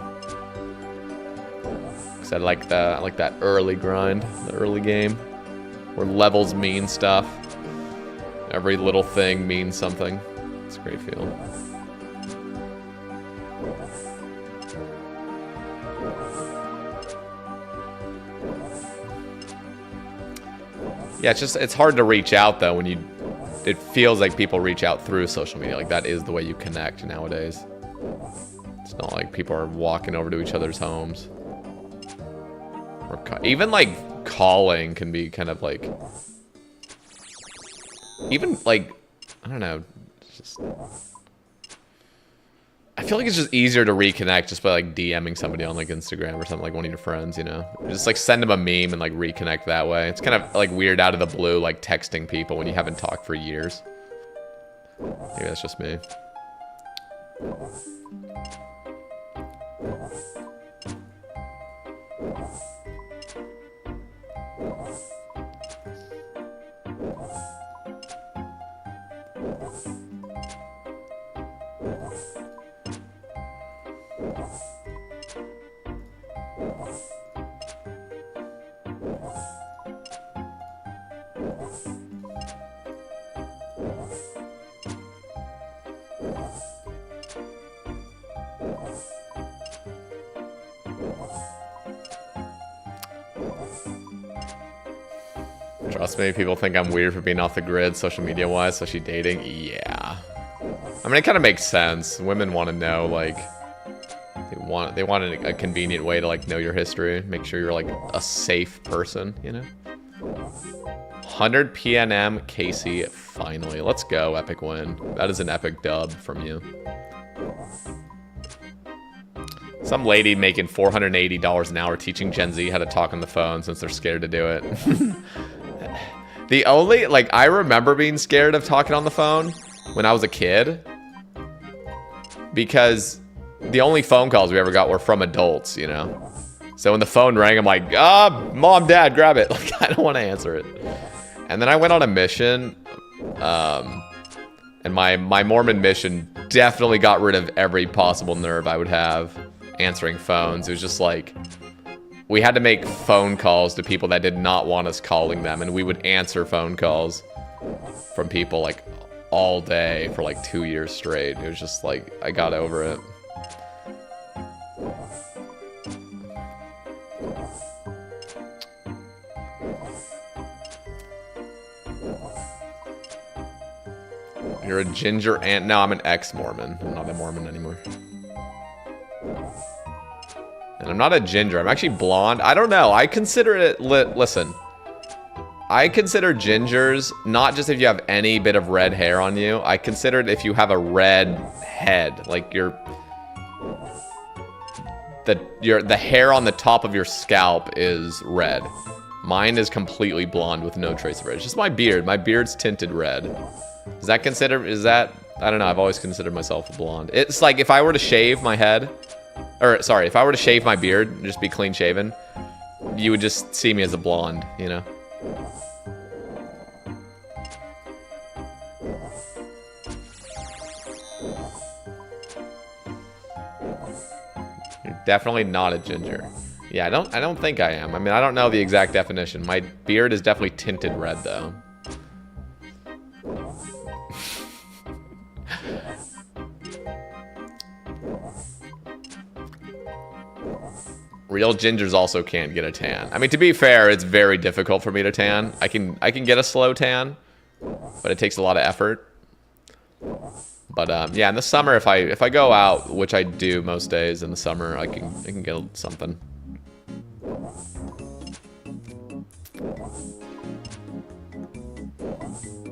Because I like that early grind, the early game. Where levels mean stuff. Every little thing means something. It's a great feeling. Yeah, it's hard to reach out though when it feels like people reach out through social media. Like, that is the way you connect nowadays. It's not like people are walking over to each other's homes. Or even like calling can be kind of like, even like, I don't know, it's just, I feel like it's just easier to reconnect just by like DMing somebody on like Instagram or something, like one of your friends, you know? Just like send them a meme and like reconnect that way. It's kind of like weird out of the blue, like texting people when you haven't talked for years. Maybe that's just me. Trust me, people think I'm weird for being off the grid social media wise, especially dating. Yeah. I mean, it kind of makes sense. Women want to know, like, they want a convenient way to like know your history, make sure you're like a safe person, you know? 100 PNM Casey, finally. Let's go, epic win. That is an epic dub from you. Some lady making $480 an hour teaching Gen Z how to talk on the phone since they're scared to do it. The only, like, I remember being scared of talking on the phone when I was a kid. Because the only phone calls we ever got were from adults, you know? So when the phone rang, I'm like, Mom, Dad, grab it. Like, I don't want to answer it. And then I went on a mission. And my Mormon mission definitely got rid of every possible nerve I would have answering phones. It was just like, We had to make phone calls to people that did not want us calling them, and we would answer phone calls from people like all day for like 2 years straight. It was just like, I got over it. You're a ginger and no, I'm an ex-Mormon. I'm not a Mormon anymore. And I'm not a ginger. I'm actually blonde. I don't know. I consider it... Listen. I consider gingers, not just if you have any bit of red hair on you. I consider it if you have a red head. Like the hair on the top of your scalp is red. Mine is completely blonde with no trace of red. It's just my beard. My beard's tinted red. Is that considered... Is that... I don't know. I've always considered myself a blonde. It's like if I were to shave my head... Or, sorry, if I were to shave my beard and just be clean shaven, you would just see me as a blonde, you know? You're definitely not a ginger. Yeah, I don't think I am. I mean, I don't know the exact definition. My beard is definitely tinted red, though. Real gingers also can't get a tan. I mean, to be fair, it's very difficult for me to tan. I can get a slow tan, but it takes a lot of effort. But yeah, in the summer, if I go out, which I do most days in the summer, I can get something.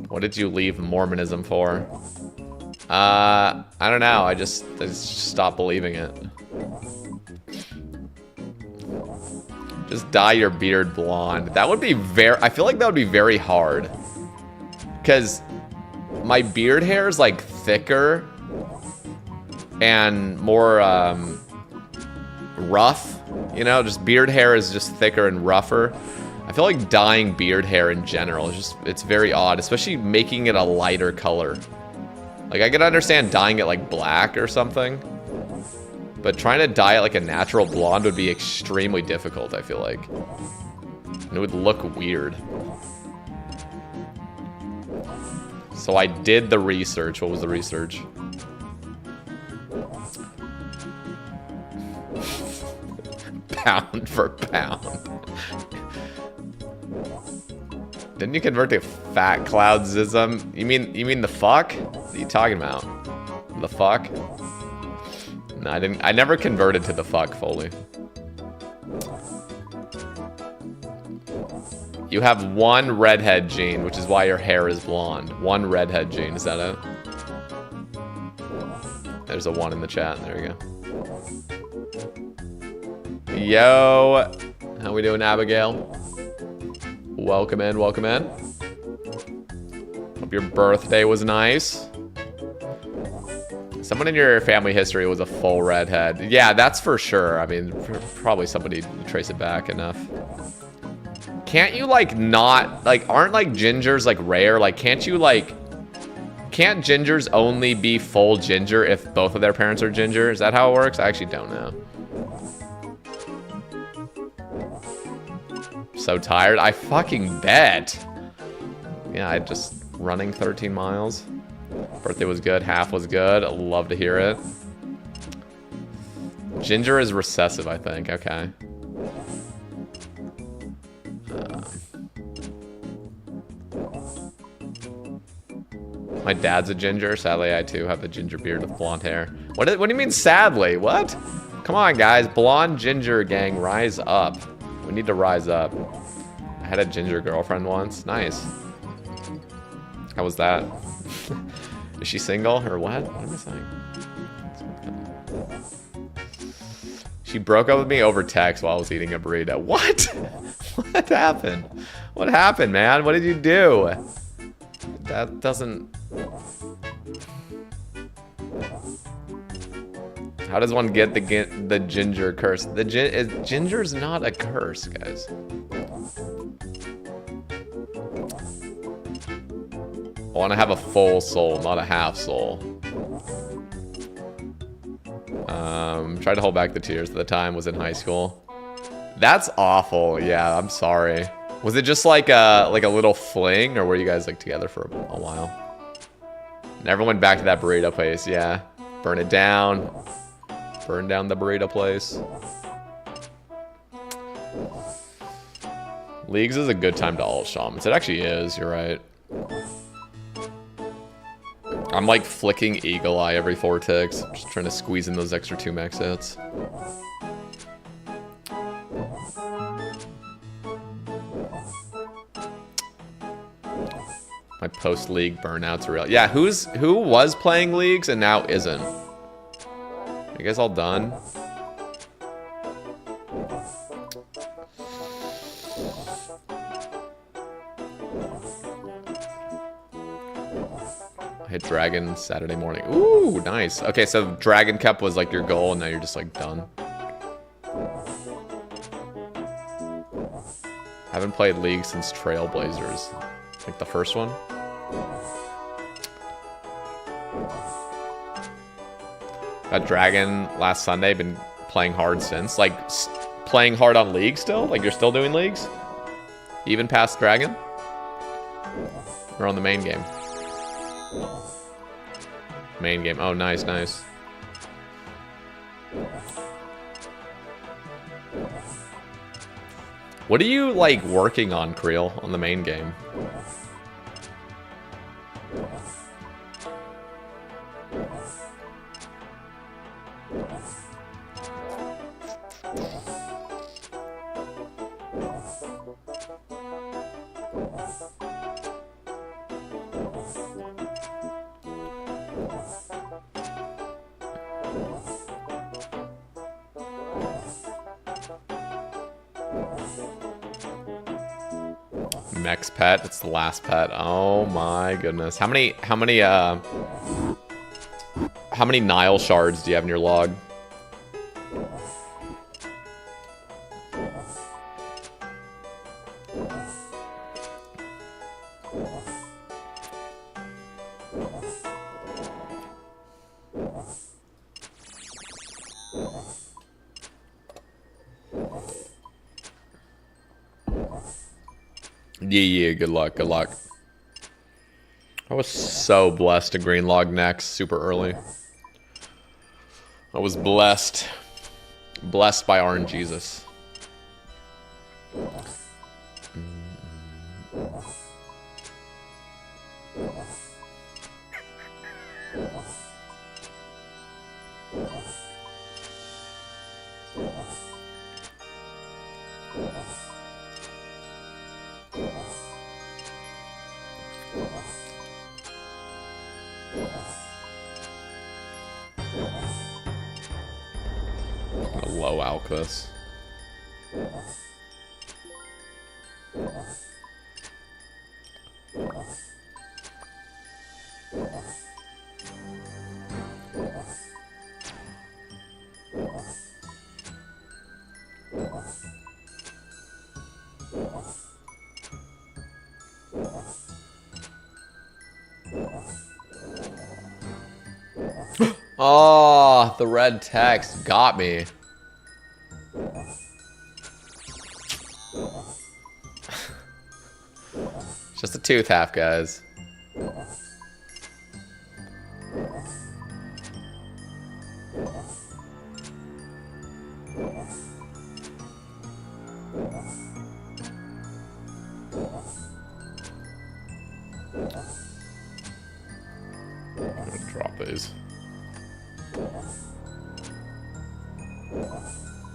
What did you leave Mormonism for? I don't know. I just stopped believing it. Just dye your beard blonde. That would be I feel like that would be very hard. Because my beard hair is like thicker and more rough. You know, just beard hair is just thicker and rougher. I feel like dyeing beard hair in general is it's very odd, especially making it a lighter color. Like I could understand dyeing it like black or something. But trying to dye it like a natural blonde would be extremely difficult, I feel like. And it would look weird. So I did the research. What was the research? Pound for pound. Didn't you convert to fat cloudsism? You mean the fuck? What are you talking about? The fuck? No, I didn't. I never converted to the fuck fully. You have one redhead gene, which is why your hair is blonde. One redhead gene. Is that it? There's a 1 in the chat. There you go. Yo. How we doing, Abigail? Welcome in. Welcome in. Hope your birthday was nice. Someone in your family history was a full redhead. Yeah, that's for sure. I mean, probably somebody to trace it back enough. Can't you, like, not... Like, aren't, like, gingers, like, rare? Like, can't you, like... Can't gingers only be full ginger if both of their parents are ginger? Is that how it works? I actually don't know. So tired. I fucking bet. Yeah, I just... Running 13 miles. Birthday was good. Half was good. I'd love to hear it. Ginger is recessive, I think. Okay. My dad's a ginger. Sadly, I too have a ginger beard with blonde hair. What do you mean sadly? What? Come on, guys. Blonde ginger gang, rise up. We need to rise up. I had a ginger girlfriend once. Nice. How was that? Is she single or what? What am I saying? She broke up with me over text while I was eating a burrito. What? What happened? What happened, man? What did you do? That doesn't... How does one get the ginger curse? Ginger's not a curse, guys. I want to have a full soul, not a half soul. Try to hold back the tears. The time was in high school. That's awful. Yeah, I'm sorry. Was it just like a little fling, or were you guys like together for a while? Never went back to that burrito place. Yeah, burn it down. Burn down the burrito place. Leagues is a good time to alt shamans. It actually is. You're right. I'm like flicking Eagle Eye every 4 ticks. Just trying to squeeze in those extra 2 max hits. My post-league burnouts are real. Yeah, who was playing leagues and now isn't? Are you guys all done? I hit Dragon Saturday morning. Ooh, nice. Okay, so Dragon Cup was like your goal and now you're just like done. Haven't played League since Trailblazers. Like the first one. Got Dragon last Sunday, been playing hard since. Like, playing hard on League still? Like, you're still doing Leagues? Even past Dragon? Or on the main game? Main game. Oh, nice, nice. What are you, like, working on, Creel, on the main game? Next pet, it's the last pet. Oh my goodness. How many Nile shards do you have in your log? Yeah, good luck, good luck. I was so blessed to green log next super early. I was blessed. Blessed by RNGesus. Low Alcus. Oh, the red text got me. Just a tooth half, guys. Drop these.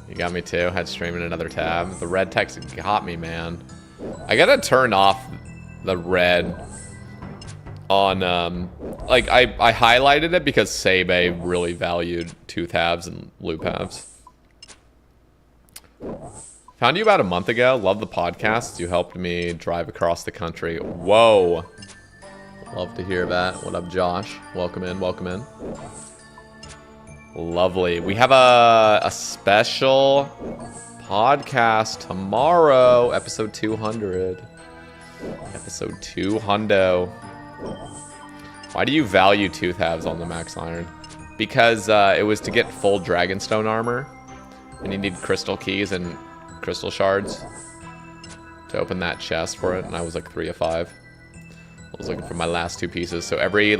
You got me too. Had to stream in another tab. The red text got me, man. I gotta turn off the red on like I highlighted it because Sebe really valued tooth halves and loop halves. Found you about a month ago. Love the podcast. You helped me drive across the country. Whoa. Love to hear that. What up, Josh? Welcome in, welcome in. Lovely. We have a special podcast tomorrow, episode 200. Episode 200. Why do you value tooth halves on the max iron? Because it was to get full Dragonstone armor, and you need crystal keys, and crystal shards to open that chest for it, and I was like 3 of 5. I was looking for my last 2 pieces, so every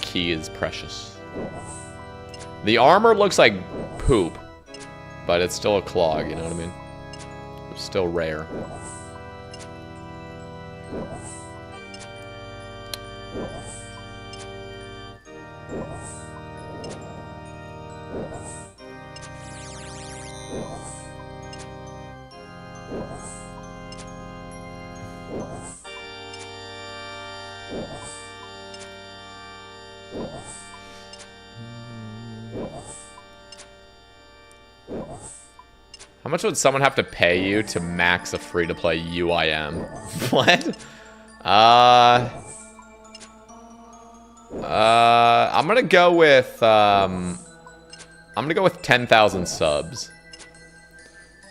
key is precious. The armor looks like poop, but it's still a clog, you know what I mean? It's still rare. How much would someone have to pay you to max a free-to-play UIM? What? I'm gonna go with 10,000 subs.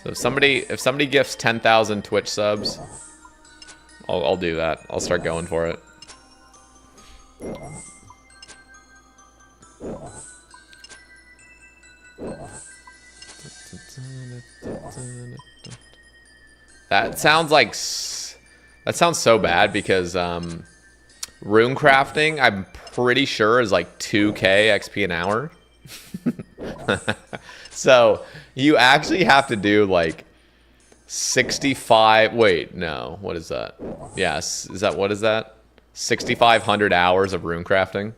So if somebody gifts 10,000 Twitch subs, I'll do that. I'll start going for it. That sounds so bad because rune crafting, I'm pretty sure, is like 2k XP an hour. So you actually have to do like 65. Wait, no, what is that? Yes, what is that? 6,500 hours of rune crafting.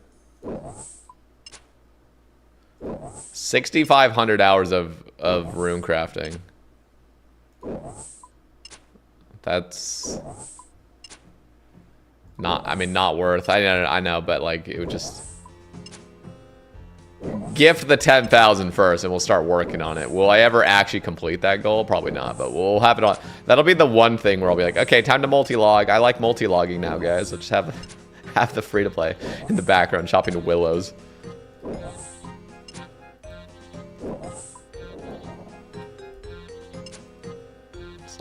6,500 hours of rune crafting. That's not, I mean, not worth. I know, but like it would just gift the 10,000 first, and we'll start working on it. Will I ever actually complete that goal? Probably not, but we'll have it on. That'll be the one thing where I'll be like, okay, time to multi-log. I like multi-logging now, guys. Let's just have the free to play in the background, chopping willows.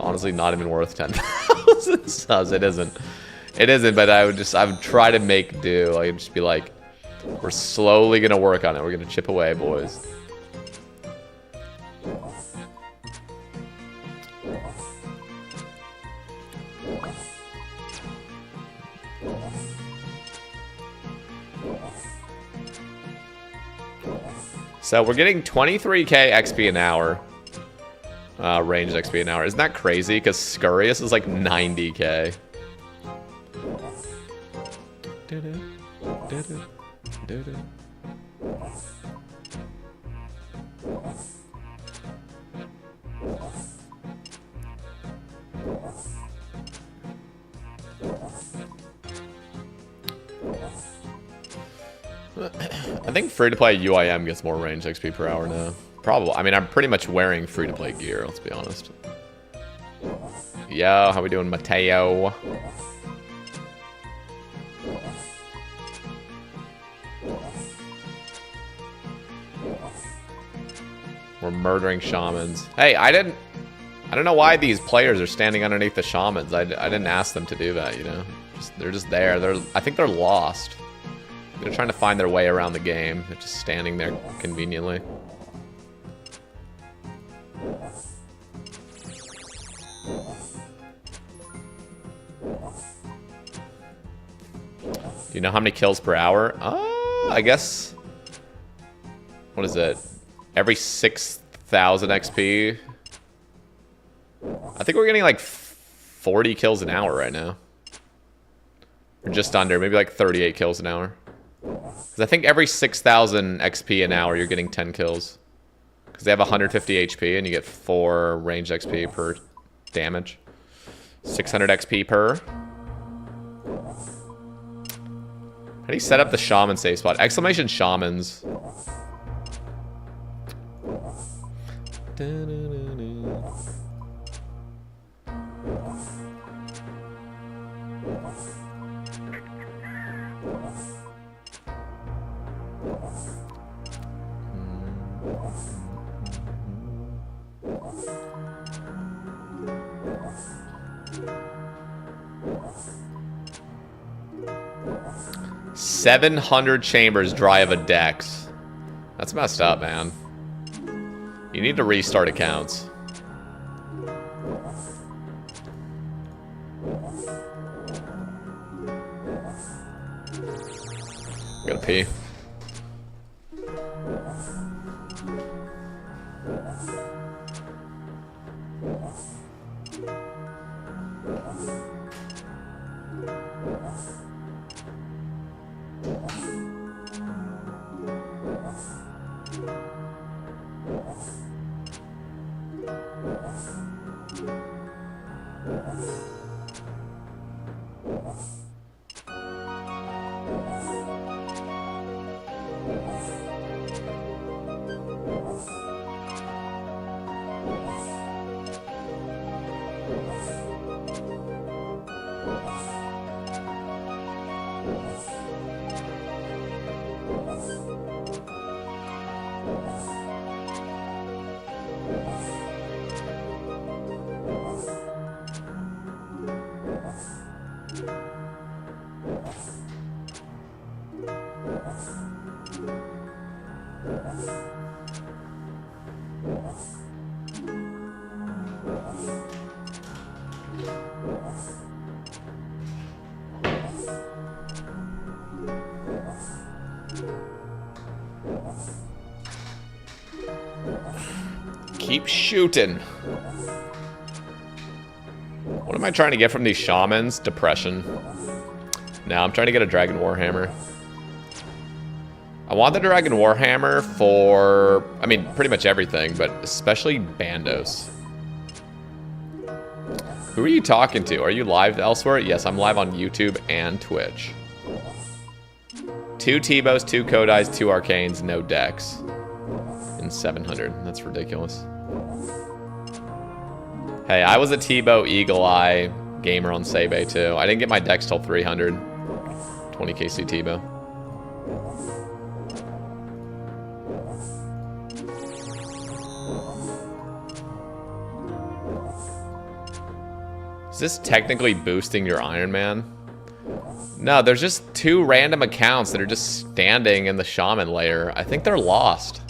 Honestly, not even worth 10,000 subs. It isn't, but I would try to make do. I'd just be like, we're slowly gonna work on it. We're gonna chip away, boys. So we're getting 23k XP an hour. Ranged XP an hour. Isn't that crazy? Because Scurrius is like 90k. 'I think free-to-play UIM gets more range XP per hour now. Probably. I mean, I'm pretty much wearing free-to-play gear, let's be honest. Yo, how we doing, Mateo? We're murdering shamans. Hey, I don't know why these players are standing underneath the shamans. I didn't ask them to do that, you know? They're just there. I think they're lost. They're trying to find their way around the game. They're just standing there conveniently. Do you know how many kills per hour? I guess... What is it? Every 6,000 XP? I think we're getting like 40 kills an hour right now. Or just under, maybe like 38 kills an hour. Because I think every 6,000 XP an hour, you're getting 10 kills. Because they have 150 HP and you get 4 range XP per damage. 600 XP per. How do you set up the shaman safe spot? Exclamation shamans. $700 chambers dry of a dex. That's messed up, man. You need to restart accounts. Gotta pee. Keep shooting. What am I trying to get from these shamans? Depression. Now I'm trying to get a Dragon Warhammer. I want the Dragon Warhammer for, I mean, pretty much everything, but especially Bandos. Who are you talking to? Are you live elsewhere? Yes, I'm live on YouTube and Twitch. 2 T-Bows, 2 Kodais, 2 Arcanes, no decks. In 700. That's ridiculous. Hey, I was a T-Bow Eagle Eye gamer on Sabe too. I didn't get my decks till 300. 20 KC T-Bow. Is this technically boosting your Ironman? No, there's just 2 random accounts that are just standing in the Shaman layer. I think they're lost.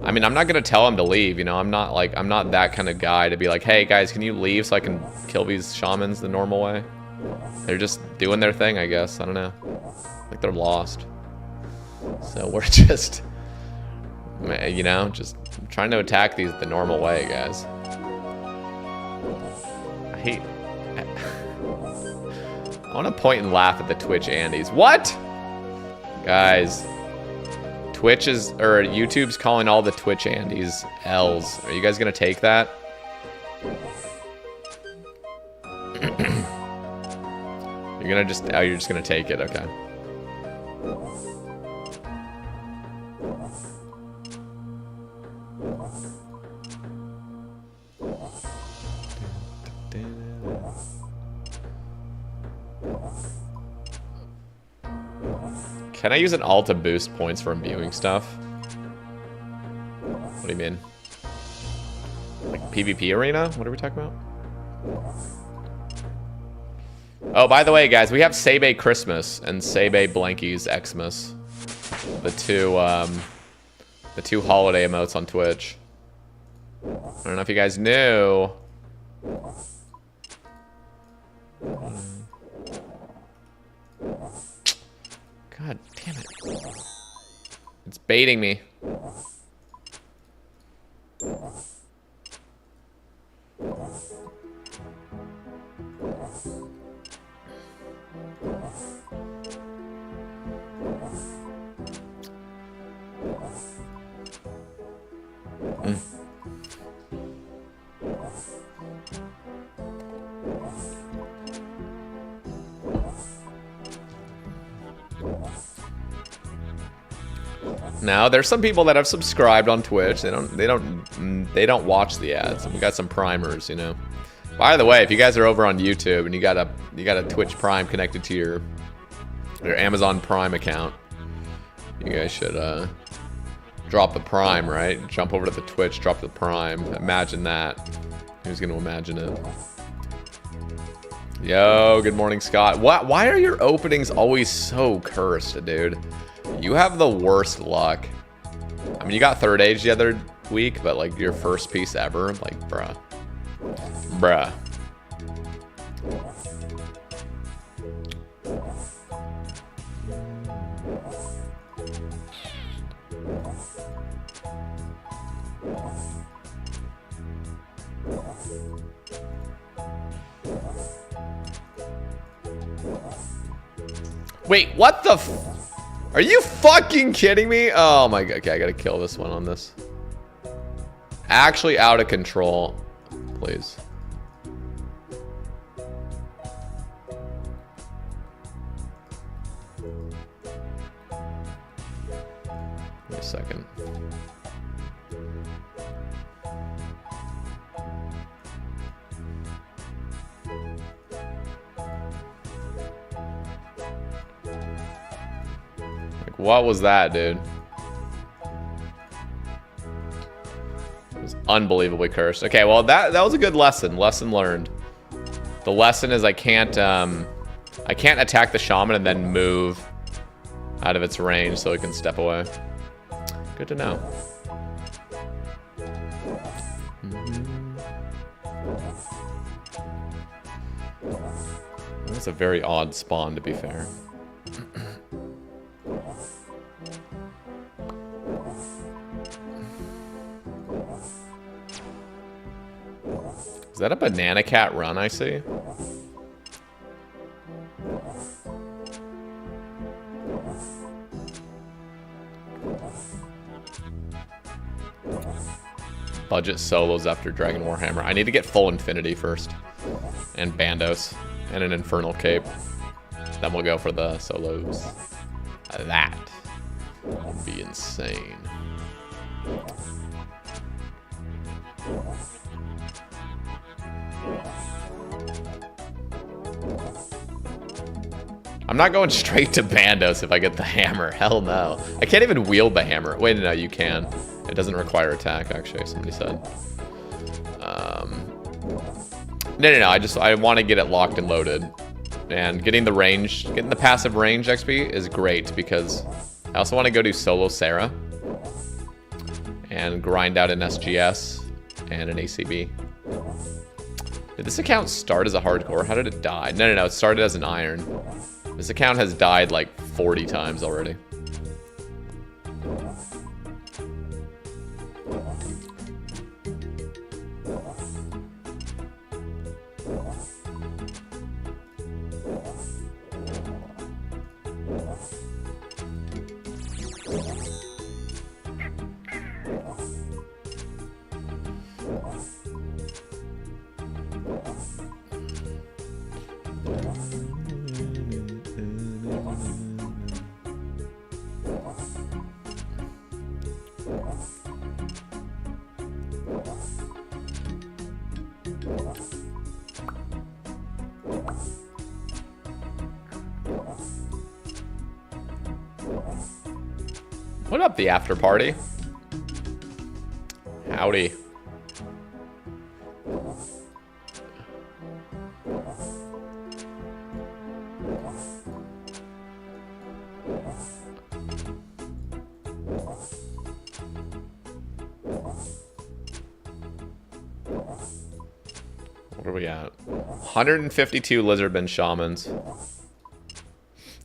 I mean, I'm not gonna tell them to leave, you know. I'm not that kind of guy to be like, hey guys, can you leave so I can kill these shamans the normal way? They're just doing their thing, I guess. I don't know. Like they're lost. So we're just, you know, just trying to attack these the normal way, guys. I want to point and laugh at the Twitch Andes. What? Guys. Twitch is, or YouTube's calling all the Twitch Andes L's. Are you guys gonna take that? You're gonna just, oh, you're just gonna take it, okay. Can I use an alt to boost points for imbuing stuff? What do you mean? Like PvP arena? What are we talking about? Oh, by the way, guys, we have Sabe Christmas and Sabe Blanky's Xmas. The two holiday emotes on Twitch. I don't know if you guys knew. God damn it. It's baiting me. Now, there's some people that have subscribed on Twitch. They don't watch the ads. We got some primers, you know. By the way, if you guys are over on YouTube and you got a Twitch Prime connected to your Amazon Prime account, you guys should drop the Prime, right? Jump over to the Twitch, drop the Prime. Imagine that. Who's gonna imagine it? Yo, good morning, Scott. Why are your openings always so cursed, dude? You have the worst luck. I mean, you got Third Age the other week, but like your first piece ever, like, bruh. Bruh. Wait, what the Are you fucking kidding me? Oh my god. Okay, I gotta kill this one on this. Actually out of control. Please. Wait a second. Like, what was that, dude? It was unbelievably cursed. Okay, well, that was a good lesson. Lesson learned. The lesson is I can't attack the shaman and then move out of its range so it can step away. Good to know. That's a very odd spawn, to be fair. Is that a banana cat run I see? Budget solos after Dragon Warhammer. I need to get full Infinity first. And Bandos. And an Infernal Cape. Then we'll go for the solos. That would be insane. I'm not going straight to Bandos if I get the hammer. Hell no. I can't even wield the hammer. Wait, no, you can. It doesn't require attack, actually, somebody said. No. I want to get it locked and loaded. And getting the passive range XP is great because I also want to go do solo Sarah. And grind out an SGS and an ACB. Did this account start as a hardcore? How did it die? No. It started as an iron. This account has died like 40 times already. What up, the after party? Howdy. What are we at? 152 Lizardman Shamans.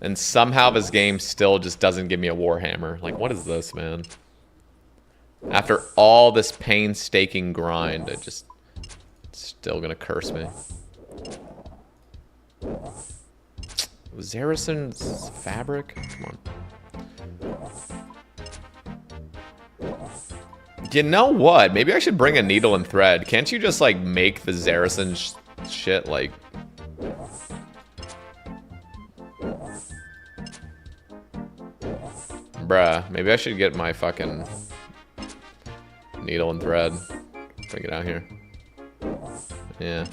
And somehow this game still just doesn't give me a Warhammer. Like, what is this, man? After all this painstaking grind, it's still gonna curse me. Zaracen's fabric? Come on. You know what? Maybe I should bring a needle and thread. Can't you just, like, make the Zaracen shit, like... Bruh, maybe I should get my fucking needle and thread. Bring it out here. Yeah.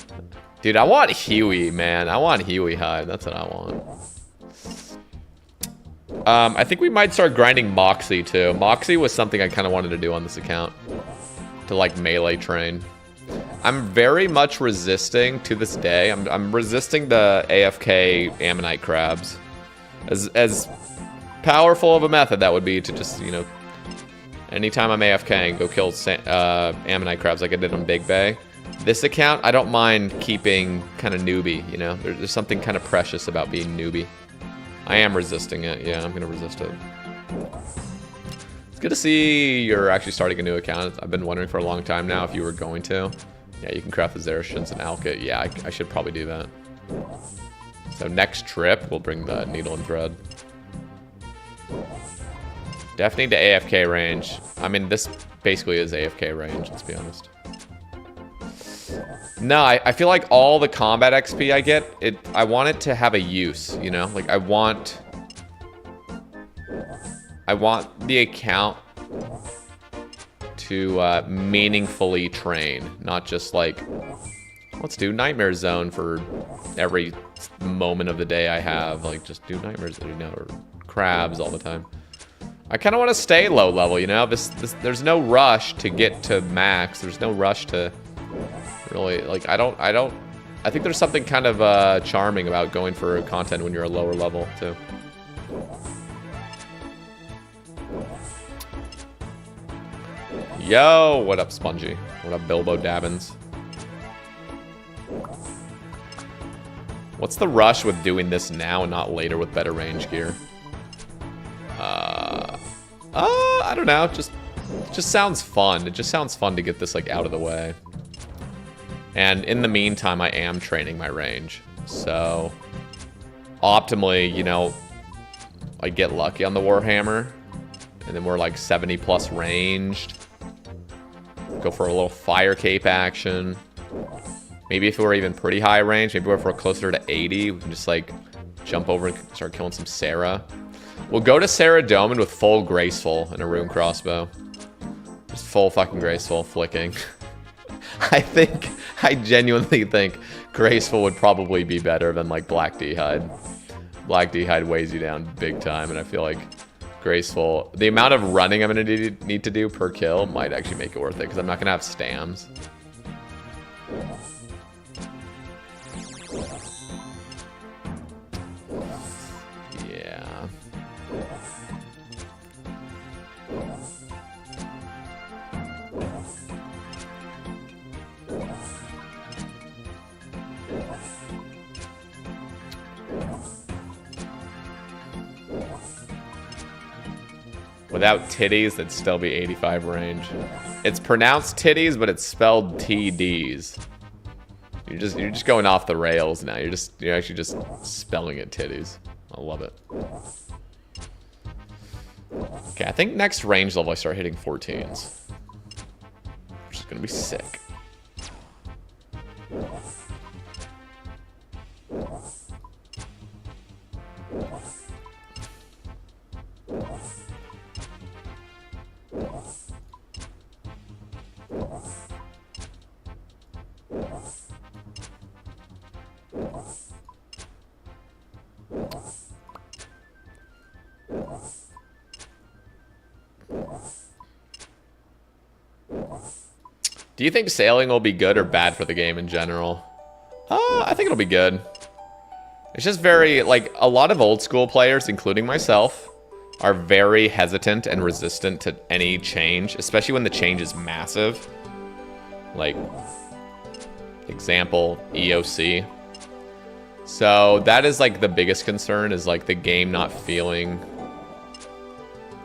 Dude, I want Huey, man. I want Huey hide. That's what I want. I think we might start grinding Moxie, too. Moxie was something I kind of wanted to do on this account. To, like, melee train. I'm very much resisting, to this day, I'm resisting the AFK Ammonite crabs. As powerful of a method that would be to just, you know, anytime I'm AFKing, go kill Ammonite crabs like I did on Big Bay. This account, I don't mind keeping kind of newbie, you know? There's something kind of precious about being newbie. I am resisting it. Yeah, I'm gonna resist it. It's good to see you're actually starting a new account. I've been wondering for a long time now if you were going to. Yeah, you can craft the Zerashins and Alkit. Yeah, I should probably do that. So next trip, we'll bring the needle and thread. Definitely to AFK range. I mean, this basically is AFK range, let's be honest. No, I feel like all the combat XP I get, I want it to have a use, you know? Like, I want the account to meaningfully train, not just like, let's do Nightmare Zone for every moment of the day I have. Like, just do Nightmare Zone, you know, or crabs all the time. I kind of want to stay low level, you know? There's no rush to get to max. There's no rush to really, like, I think there's something kind of charming about going for content when you're a lower level, too. Yo, what up, Spongy? What up, Bilbo Dabbins? What's the rush with doing this now and not later with better range gear? I don't know. It just sounds fun. It just sounds fun to get this like out of the way. And in the meantime, I am training my range. So optimally, you know, I get lucky on the Warhammer, and then we're like 70 plus ranged. Go for a little fire cape action. Maybe if we're even pretty high range, maybe if we're closer to 80, we can just like jump over and start killing some Sarah. We'll go to Sarah Doman with full Graceful and a Rune Crossbow. Just full fucking Graceful flicking. I genuinely think Graceful would probably be better than like Black D'Hide. Black D'Hide weighs you down big time, and I feel like Graceful, the amount of running I'm gonna need to do per kill might actually make it worth it, because I'm not gonna have stams. Yeah. Without titties, that'd still be 85 range. It's pronounced titties, but it's spelled TDs. You're just going off the rails now. You're actually just spelling it titties. I love it. Okay, I think next range level I start hitting 14s. Which is gonna be sick. Do you think sailing will be good or bad for the game in general? I think it'll be good. It's just very, like, a lot of old school players, including myself, are very hesitant and resistant to any change, especially when the change is massive. Like, example, EOC. So that is like the biggest concern, is like the game not feeling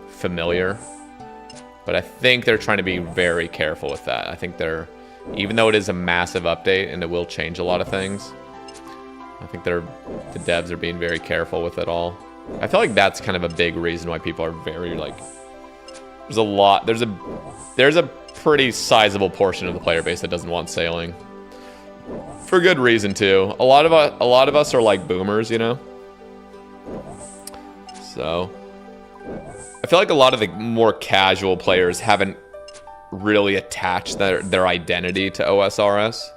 familiar. But I think they're trying to be very careful with that. I think they're, even though it is a massive update and it will change a lot of things, I think the devs are being very careful with it all. I feel like that's kind of a big reason why people are very like, there's a pretty sizable portion of the player base that doesn't want sailing. For good reason too. A lot of us are like boomers, you know? So I feel like a lot of the more casual players haven't really attached their identity to OSRS.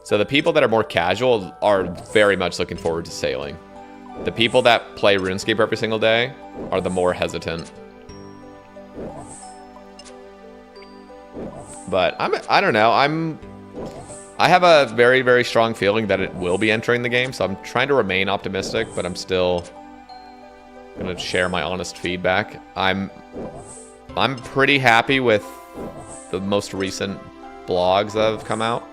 So the people that are more casual are very much looking forward to sailing. The people that play RuneScape every single day are the more hesitant. But I don't know. I have a very, very strong feeling that it will be entering the game, so I'm trying to remain optimistic, but I'm still gonna share my honest feedback. I'm pretty happy with the most recent blogs that have come out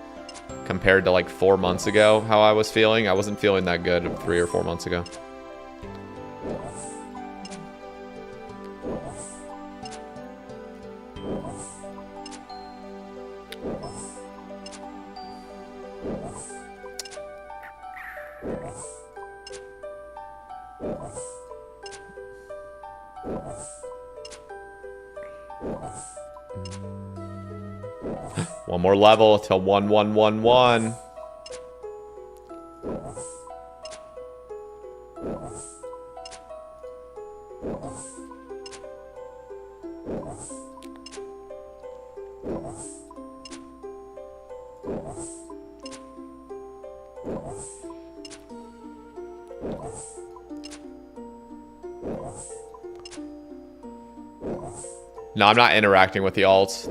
compared to like 4 months ago. How I was feeling, I wasn't feeling that good 3 or 4 months ago. One more level till 1111. No, I'm not interacting with the alts.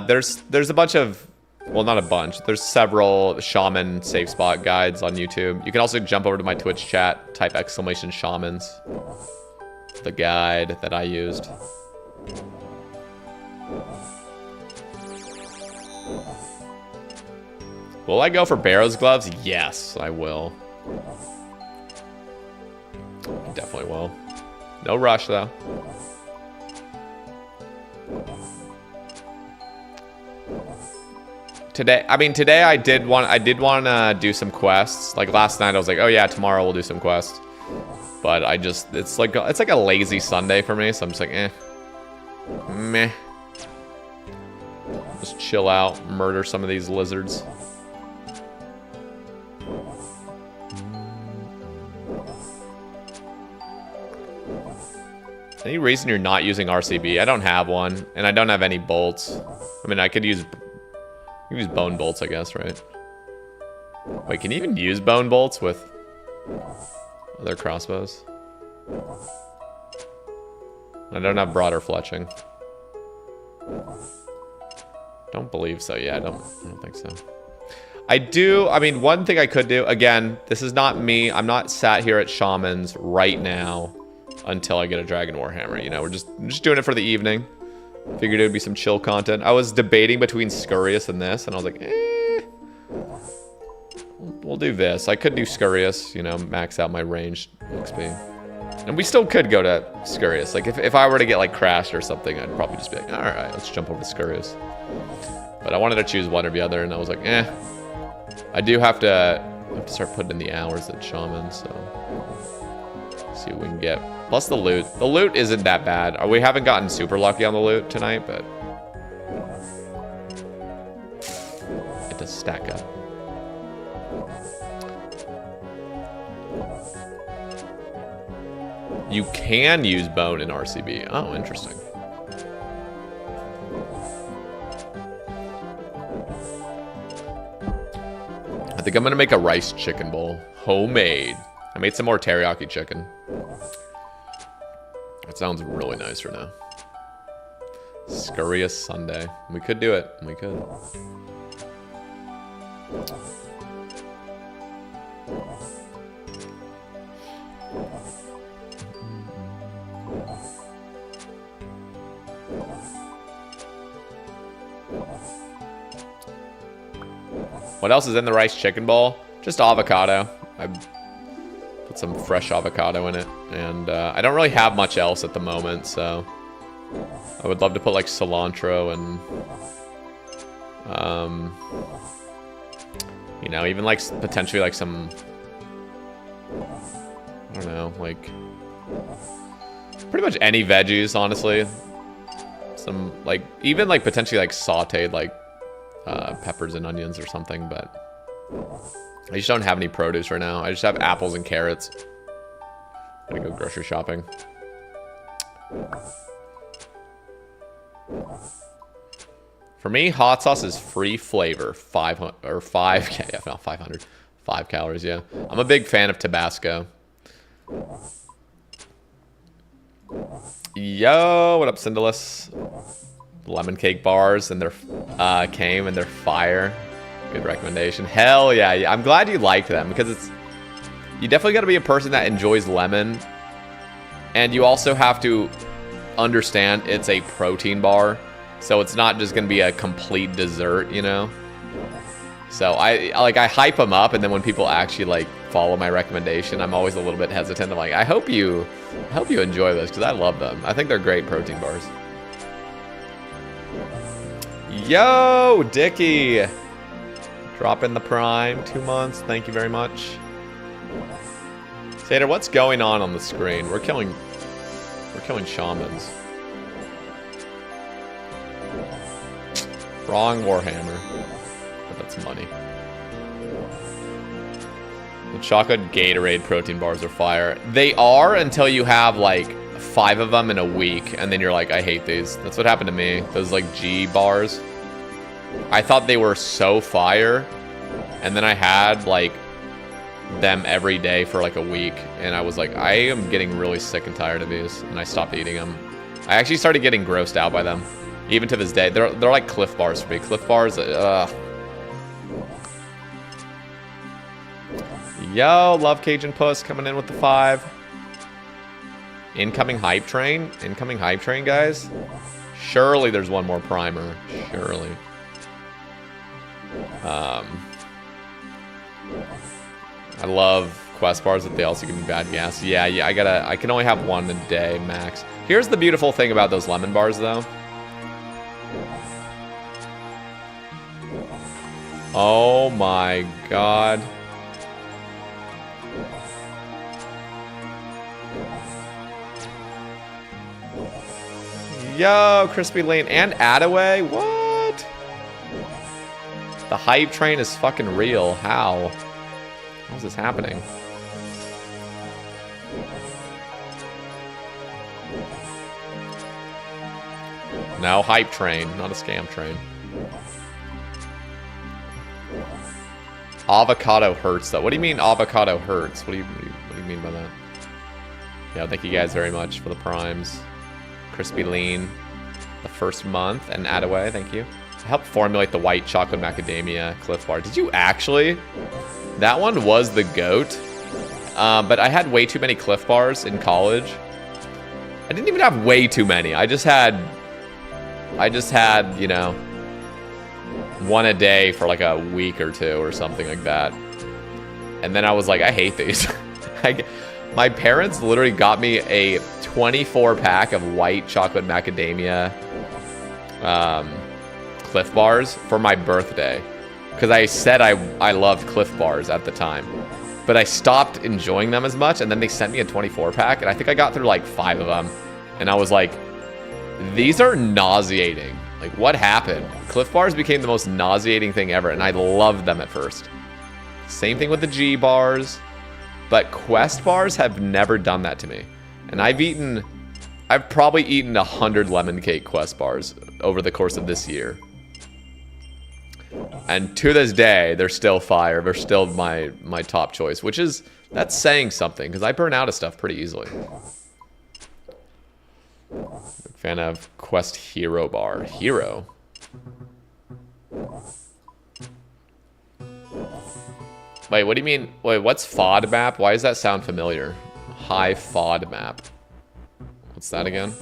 There's a bunch of, well, not a bunch. There's several Shaman safe spot guides on YouTube. You can also jump over to my Twitch chat, type !shamans, the guide that I used. Will I go for Barrow's gloves? Yes, I will. I definitely will. No rush though. Today I did want to do some quests. Like last night I was like, oh yeah, tomorrow we'll do some quests. But it's like a lazy Sunday for me, so I'm just like, meh. Just chill out, murder some of these lizards. Any reason you're not using RCB? I don't have one, and I don't have any bolts. I mean, I could use bone bolts, I guess, right? Wait, can you even use bone bolts with other crossbows? I don't have broader fletching. Don't believe so. Yeah, I don't think so. I mean, one thing I could do, again, this is not me. I'm not sat here at Shaman's right now until I get a Dragon Warhammer. You know, we're just doing it for the evening. Figured it would be some chill content. I was debating between Scurrius and this, and I was like, we'll do this. I could do Scurrius, you know, max out my ranged XP. And we still could go to Scurrius. Like, if I were to get, like, crashed or something, I'd probably just be like, alright, let's jump over to Scurrius. But I wanted to choose one or the other, and I was like, I do have to start putting in the hours at Shaman, so... see what we can get. Plus the loot. The loot isn't that bad. We haven't gotten super lucky on the loot tonight, but... it does stack up. You can use bone in RCB. Oh, interesting. I think I'm gonna make a rice chicken bowl. Homemade. I made some more teriyaki chicken. That sounds really nice right now. Scurrius Sunday. We could do it. We could. What else is in the rice chicken bowl? Just avocado. I put some fresh avocado in it. And I don't really have much else at the moment, so... I would love to put like cilantro and... you know, even like potentially like some... I don't know, like... pretty much any veggies, honestly. Some, like, even like potentially like sauteed like peppers and onions or something, but... I just don't have any produce right now. I just have apples and carrots. I'm gonna go grocery shopping. For me, hot sauce is free flavor. 500 or 5, yeah, not 500. 5 calories, yeah. I'm a big fan of Tabasco. Yo, what up, Cinderless? Lemon cake bars, and they're came and they're fire. Good recommendation. Hell yeah. I'm glad you liked them, because it's... you definitely got to be a person that enjoys lemon. And you also have to understand it's a protein bar. So it's not just going to be a complete dessert, you know? So I hype them up, and then when people actually like follow my recommendation, I'm always a little bit hesitant. I'm like, I hope you enjoy this, because I love them. I think they're great protein bars. Yo, Dickie. Drop in the prime. 2 months. Thank you very much. Sater, what's going on the screen? We're killing shamans. Wrong Warhammer. But that's money. The chocolate Gatorade protein bars are fire. They are until you have like 5 of them in a week, and then you're like, I hate these. That's what happened to me. Those like G bars. I thought they were so fire, and then I had like them every day for like a week, and I was like, I am getting really sick and tired of these, and I stopped eating them. I actually started getting grossed out by them. Even to this day, they're like Cliff Bars for me. Cliff Bars, Yo, love Cajun Puss coming in with the 5. Incoming hype train. Incoming hype train, guys. Surely there's one more primer. Surely. I love quest bars, but they also give me bad gas. Yeah, I can only have 1 a day max. Here's the beautiful thing about those lemon bars, though. Oh my god. Yo, Crispy Lane and Attaway? What? The hype train is fucking real. How? How's this happening? No, hype train, not a scam train. Avocado hurts, though. What do you mean avocado hurts? What do you mean by that? Yeah, thank you guys very much for the primes. Crispy Lean, the first month, and Attaway, thank you. I helped formulate the white chocolate macadamia Cliff Bar. Did you actually? That one was the GOAT. But I had way too many Cliff Bars in college. I didn't even have way too many. I just had, you know, 1 a day for like a week or 2 or something like that. And then I was like, I hate these. My parents literally got me a 24-pack of white chocolate macadamia Cliff Bars for my birthday. Because I said I loved Cliff Bars at the time. But I stopped enjoying them as much, and then they sent me a 24-pack, and I think I got through like 5 of them. And I was like, these are nauseating. Like, what happened? Cliff Bars became the most nauseating thing ever, and I loved them at first. Same thing with the G bars. But Quest Bars have never done that to me. And I've probably eaten 100 lemon cake Quest Bars over the course of this year. And to this day, they're still fire. They're still my top choice, that's saying something, because I burn out of stuff pretty easily. Big fan of Quest Hero Bar. Hero? Wait, what do you mean? Wait, what's FODMAP? Why does that sound familiar? High FODMAP. What's that again?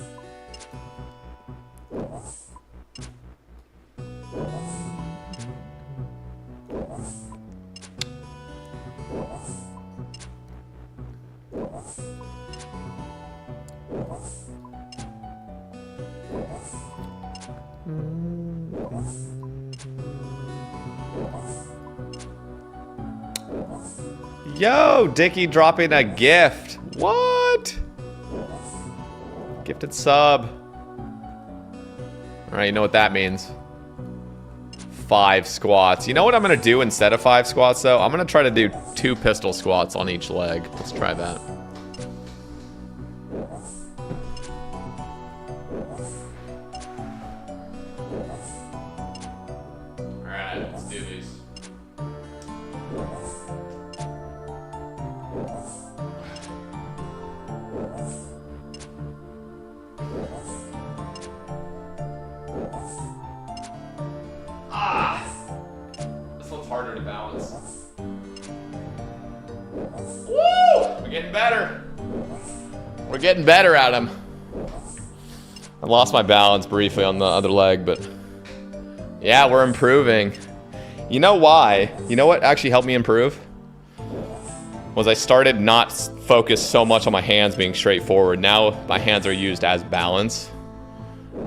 Yo, Dickie dropping a gift. What? Gifted sub. All right, you know what that means. 5 squats. You know what I'm going to do instead of 5 squats, though? I'm going to try to do 2 pistol squats on each leg. Let's try that. Getting better at them. I lost my balance briefly on the other leg, but yeah, we're improving. You know why? You know what actually helped me improve? Was I started not focus so much on my hands being straightforward. Now my hands are used as balance.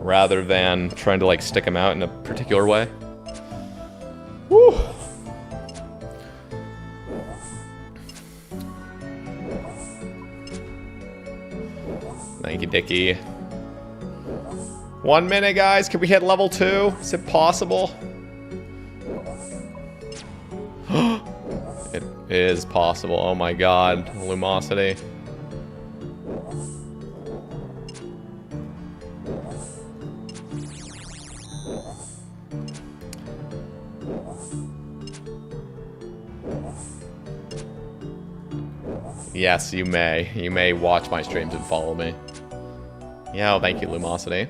rather than trying to like stick them out in a particular way. Woo! Thank you, Dickie. 1 minute, guys. Can we hit level 2? Is it possible? It is possible. Oh my god. Lumosity. Yes, you may. You may watch my streams and follow me. Yeah, oh, thank you, Lumosity.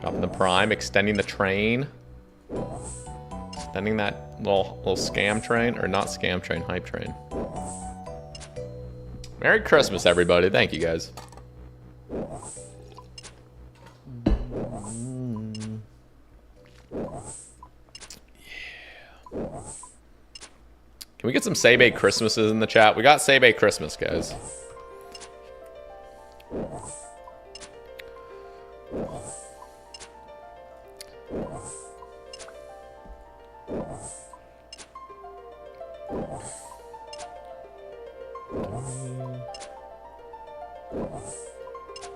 Dropping the prime, extending the train. Extending that little scam train, or not scam train, hype train. Merry Christmas, everybody. Thank you, guys. Can we get some Sebe Christmases in the chat? We got Sebe Christmas, guys.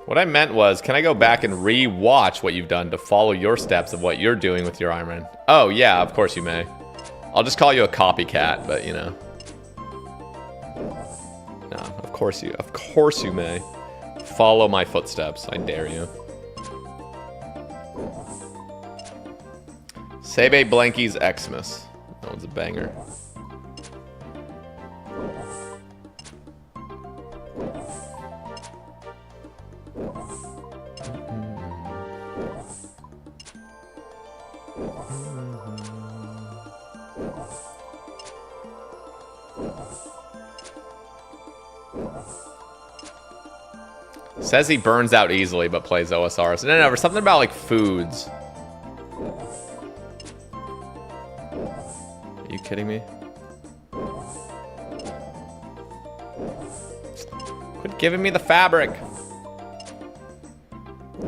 What I meant was, can I go back and re-watch what you've done to follow your steps of what you're doing with your Ironman? Oh, yeah, of course you may. I'll just call you a copycat, but you know. No, of course you may. Follow my footsteps, I dare you. Sebe Blanky's Xmas. That one's a banger. Says he burns out easily, but plays OSRS. No, there's something about, like, foods. Are you kidding me? Quit giving me the fabric.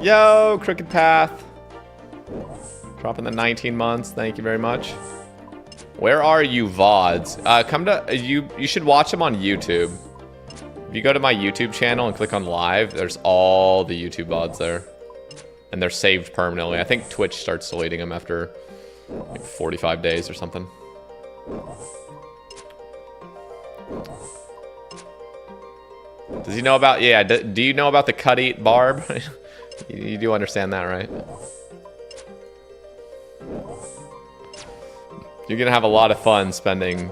Yo, Crooked Path. Dropping the 19 months. Thank you very much. Where are you, VODs? Come to... You should watch them on YouTube. If you go to my YouTube channel and click on live, there's all the YouTube VODs there. And they're saved permanently. I think Twitch starts deleting them after like 45 days or something. Does he know about... Yeah, do you know about the cut eat barb? You do understand that, right? You're gonna have a lot of fun spending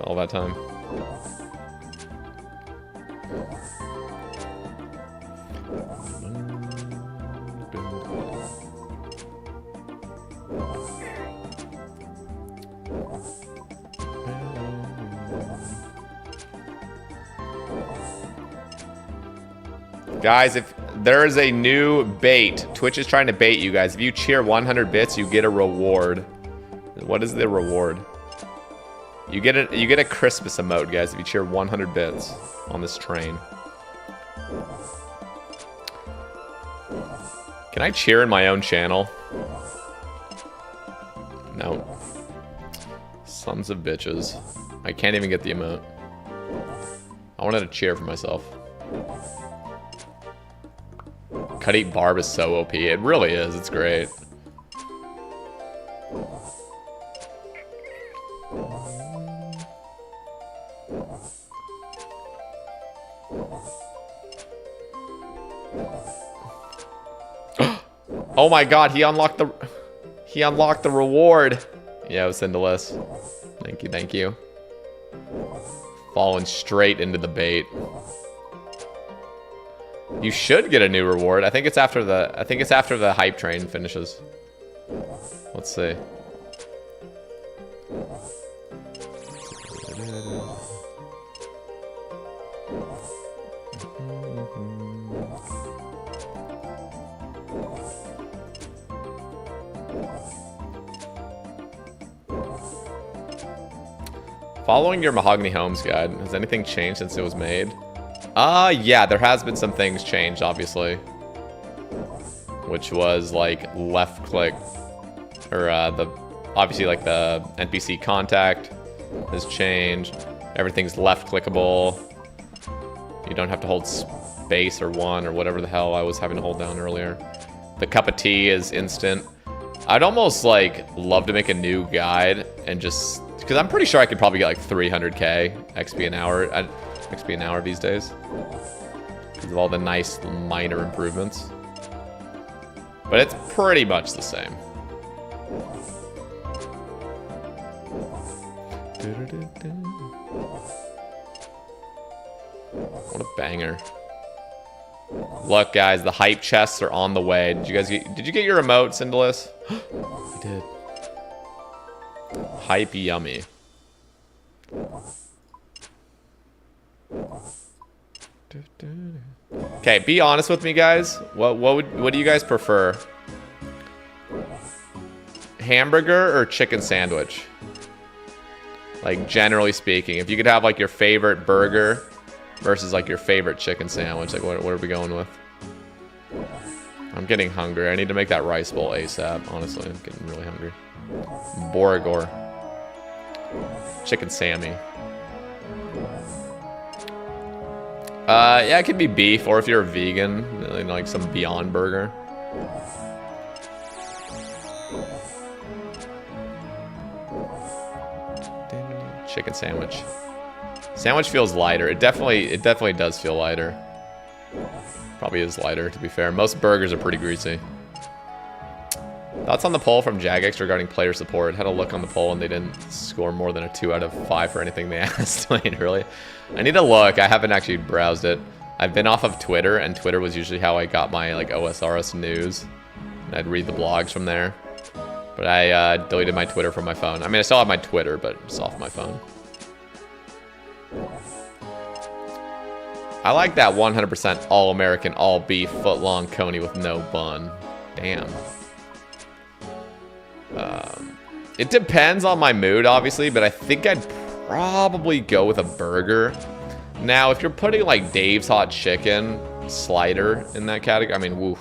all that time. Guys, if there is a new bait, Twitch is trying to bait you guys. If you cheer 100 bits, you get a reward. What is the reward? You get a Christmas emote, guys, if you cheer 100 bits on this train. Can I cheer in my own channel? No. Sons of bitches. I can't even get the emote. I wanted to cheer for myself. Cut Eat Barb is so OP. It really is. It's great. Oh my god, he unlocked the reward. Yeah, it was Cinderless. Thank you, thank you. Falling straight into the bait. You should get a new reward. I think it's after the hype train finishes. Let's see. Following your Mahogany Homes guide, has anything changed since it was made? Yeah, there has been some things changed, obviously. Which was like left click, or obviously like the NPC contact has changed. Everything's left clickable. You don't have to hold space or one or whatever the hell I was having to hold down earlier. The cup of tea is instant. I'd almost like love to make a new guide and just, because I'm pretty sure I could probably get like 300k XP an hour these days because of all the nice minor improvements. But it's pretty much the same. What a banger. Look, guys, the hype chests are on the way. Did you get your remote, Syndalis? I did. Hype yummy. Okay, be honest with me, guys. What do you guys prefer? Hamburger or chicken sandwich? Like, generally speaking, if you could have like your favorite burger versus like your favorite chicken sandwich, like what are we going with? I'm getting hungry. I need to make that rice bowl ASAP. Honestly, I'm getting really hungry. Boragor. Chicken Sammy. Yeah, it could be beef, or if you're a vegan, like some Beyond Burger. Chicken sandwich. Sandwich feels lighter. It definitely does feel lighter. Probably is lighter, to be fair. Most burgers are pretty greasy. Thoughts on the poll from Jagex regarding player support? Had a look on the poll and they didn't score more than a 2 out of 5 for anything they asked. Really. I need to look. I haven't actually browsed it. I've been off of Twitter, and Twitter was usually how I got my like OSRS news. And I'd read the blogs from there. But I deleted my Twitter from my phone. I mean, I still have my Twitter, but it's off my phone. I like that 100% all-American, all-beef, foot-long coney with no bun. Damn. It depends on my mood, obviously, but I think I'd probably go with a burger. Now, if you're putting, like, Dave's Hot Chicken slider in that category, I mean, woof.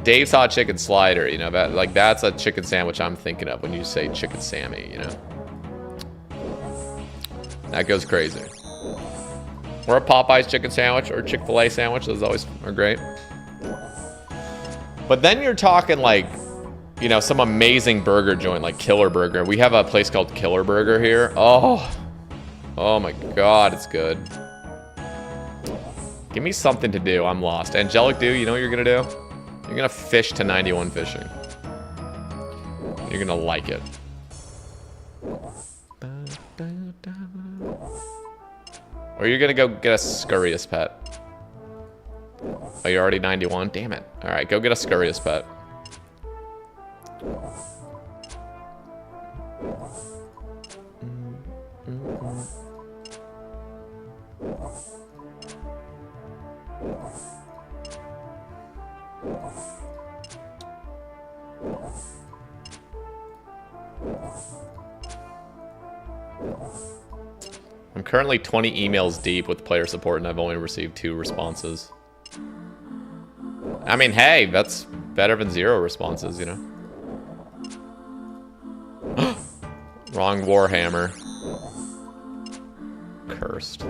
Dave's Hot Chicken slider, you know, that's a chicken sandwich I'm thinking of when you say chicken Sammy, you know. That goes crazy. Or a Popeye's chicken sandwich or Chick-fil-A sandwich. Those always are great. But then you're talking like, you know, some amazing burger joint like Killer Burger. We have a place called Killer Burger here. Oh my God, it's good. Give me something to do. I'm lost. Angelic Dew, you know what you're going to do? You're going to fish to 91 fishing. You're going to like it. Or you're gonna go get a Scurrius pet. Oh, you're already 91? Damn it. Alright, go get a Scurrius pet. I'm currently 20 emails deep with player support and I've only received 2 responses. I mean, hey, that's better than 0 responses, you know? Wrong Warhammer. Cursed.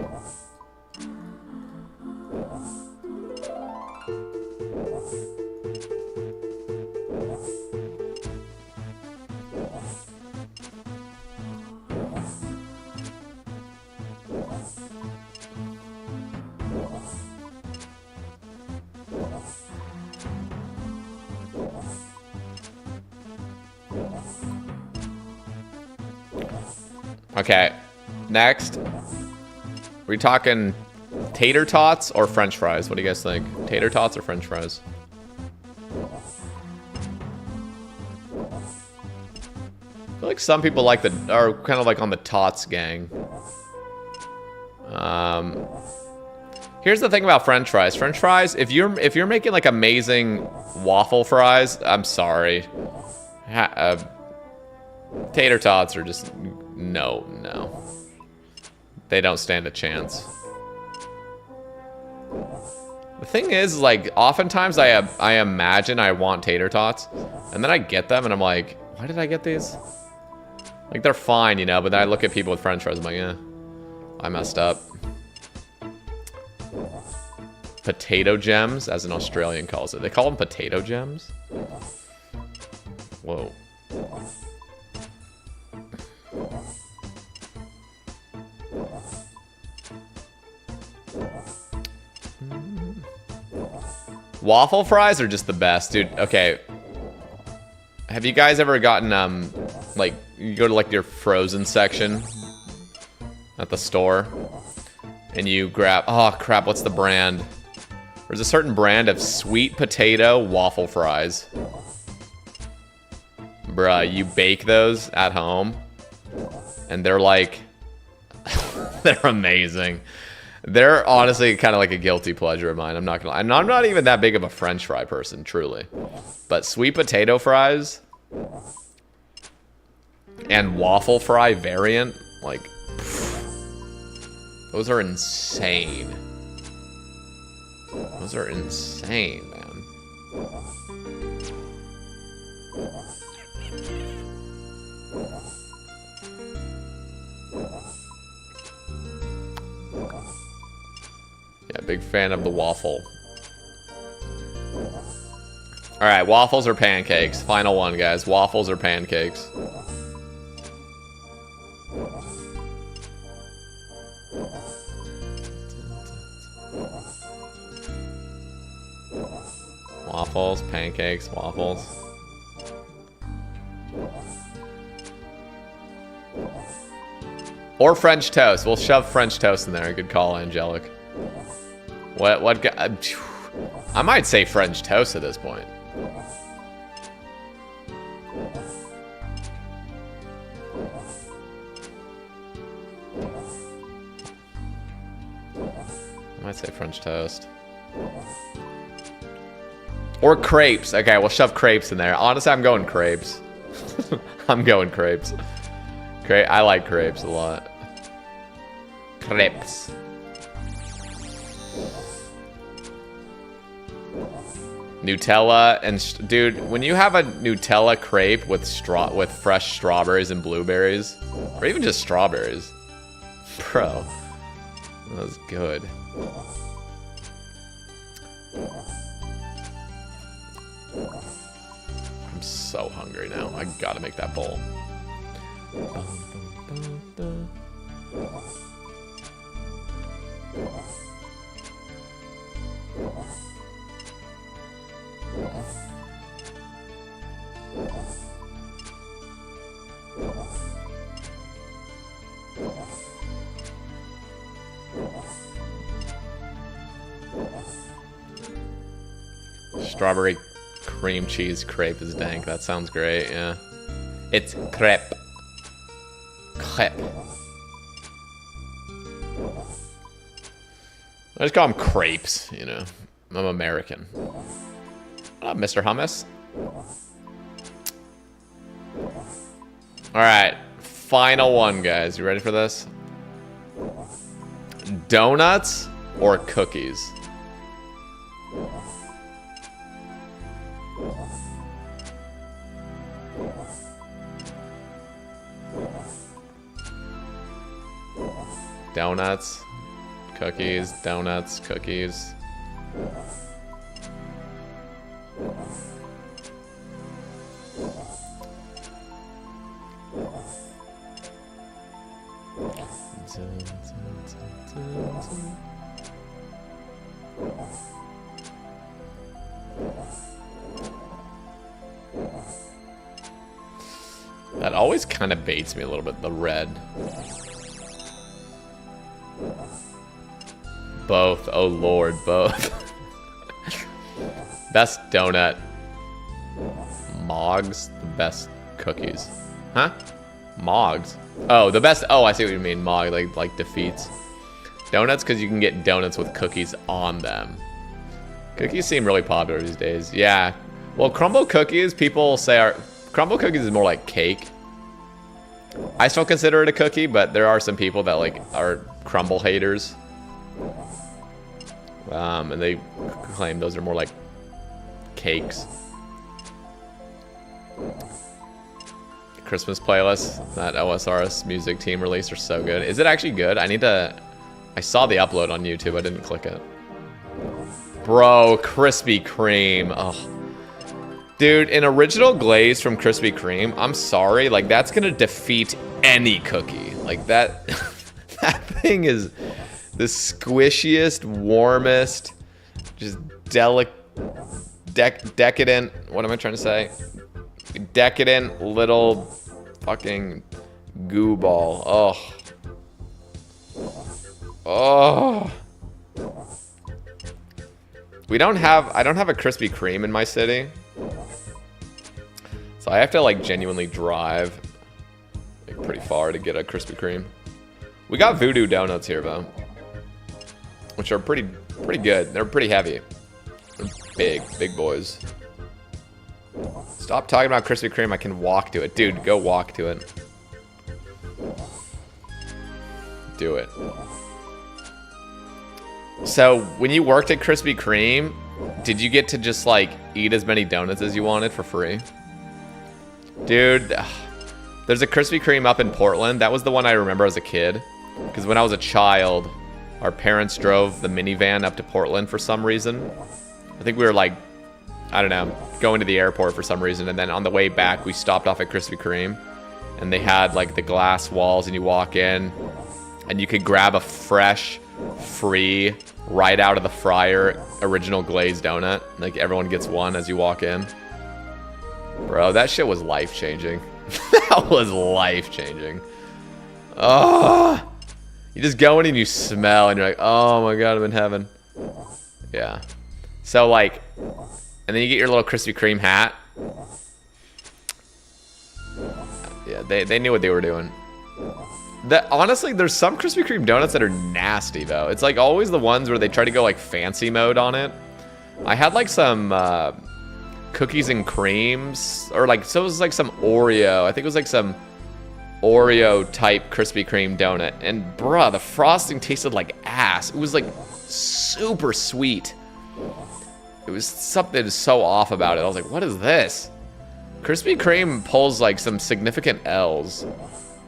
Okay, next. Are we talking tater tots or french fries? What do you guys think? Tater tots or french fries? I feel like some people like are kind of like on the tots gang. Here's the thing about french fries. French fries, if you're making like amazing waffle fries, I'm sorry. Tater tots are just no. They don't stand a chance. The thing is, like, oftentimes I imagine I want tater tots, and then I get them, and I'm like, why did I get these? Like, they're fine, you know, but then I look at people with french fries, I'm like, eh, I messed up. Potato gems, as an Australian calls it. They call them potato gems? Whoa. Waffle fries are just the best, dude. Okay. Have you guys ever gotten, like, you go to, like, your frozen section at the store, and you grab, oh, crap, what's the brand? There's a certain brand of sweet potato waffle fries. Bruh, you bake those at home, and they're, like, they're amazing. They're honestly kind of like a guilty pleasure of mine. I'm not gonna lie. I'm not even that big of a French fry person, truly. But sweet potato fries and waffle fry variant, like, pff, those are insane. Those are insane, man. Yeah, big fan of the waffle. Alright, waffles or pancakes? Final one, guys. Waffles or pancakes? Waffles, pancakes, waffles. Or French toast. We'll shove French toast in there. Good call, Angelic. What I might say French toast at this point. I might say French toast. Or crepes. Okay, we'll shove crepes in there. Honestly, I'm going crepes. I'm going crepes. I like crepes a lot. Crepes. Nutella and dude, when you have a Nutella crepe with fresh strawberries and blueberries, or even just strawberries, bro, that was good. I'm so hungry now. I gotta make that bowl. Strawberry cream cheese crepe is dank. That sounds great, yeah. It's crepe. Crepe. I just call them crepes, you know. I'm American. What up, Mr. Hummus? Alright, final one, guys. You ready for this? Donuts or cookies? Donuts, cookies, donuts, cookies. That always kind of baits me a little bit, the red. Both. Oh lord, both. Best donut. Mog's the best cookies. Huh? Mog's. Oh, the best. Oh, I see what you mean. Mog, like defeats. Donuts, because you can get donuts with cookies on them. Cookies seem really popular these days. Yeah. Well, crumble cookies, people say are... Crumble cookies is more like cake. I still consider it a cookie, but there are some people that like are crumble haters. And they claim those are more like cakes. Christmas playlist that OSRS music team released are so good. Is it actually good? I saw the upload on YouTube. I didn't click it. Bro, Krispy Kreme. Oh. Dude, an original glaze from Krispy Kreme, I'm sorry, like that's gonna defeat any cookie. Like that, that thing is the squishiest, warmest, just decadent, what am I trying to say? Decadent little fucking goo ball. Oh. I don't have a Krispy Kreme in my city. So I have to like genuinely drive like pretty far to get a Krispy Kreme. We got Voodoo Donuts here though, which are pretty good. They're pretty heavy. They're big boys. Stop talking about Krispy Kreme. I can walk to it. Dude, go walk to it. Do it. So, when you worked at Krispy Kreme, did you get to just, like, eat as many donuts as you wanted for free? Dude, there's a Krispy Kreme up in Portland. That was the one I remember as a kid. Because when I was a child, our parents drove the minivan up to Portland for some reason. I think we were, like, I don't know, going to the airport for some reason. And then on the way back, we stopped off at Krispy Kreme. And they had, like, the glass walls, and you walk in. And you could grab a fresh, free, right out of the fryer, original glazed donut. Like, everyone gets one as you walk in. Bro, that shit was life-changing. That was life-changing. Oh, you just go in and you smell, and you're like, oh my god, I'm in heaven. Yeah. So, like, and then you get your little Krispy Kreme hat. Yeah, they knew what they were doing. Honestly, there's some Krispy Kreme donuts that are nasty, though. It's like always the ones where they try to go like fancy mode on it. I had like some cookies and creams, or like, so it was like some Oreo. I think it was like some Oreo type Krispy Kreme donut. And bruh, the frosting tasted like ass. It was like super sweet. It was something so off about it. I was like, what is this? Krispy Kreme pulls like some significant L's,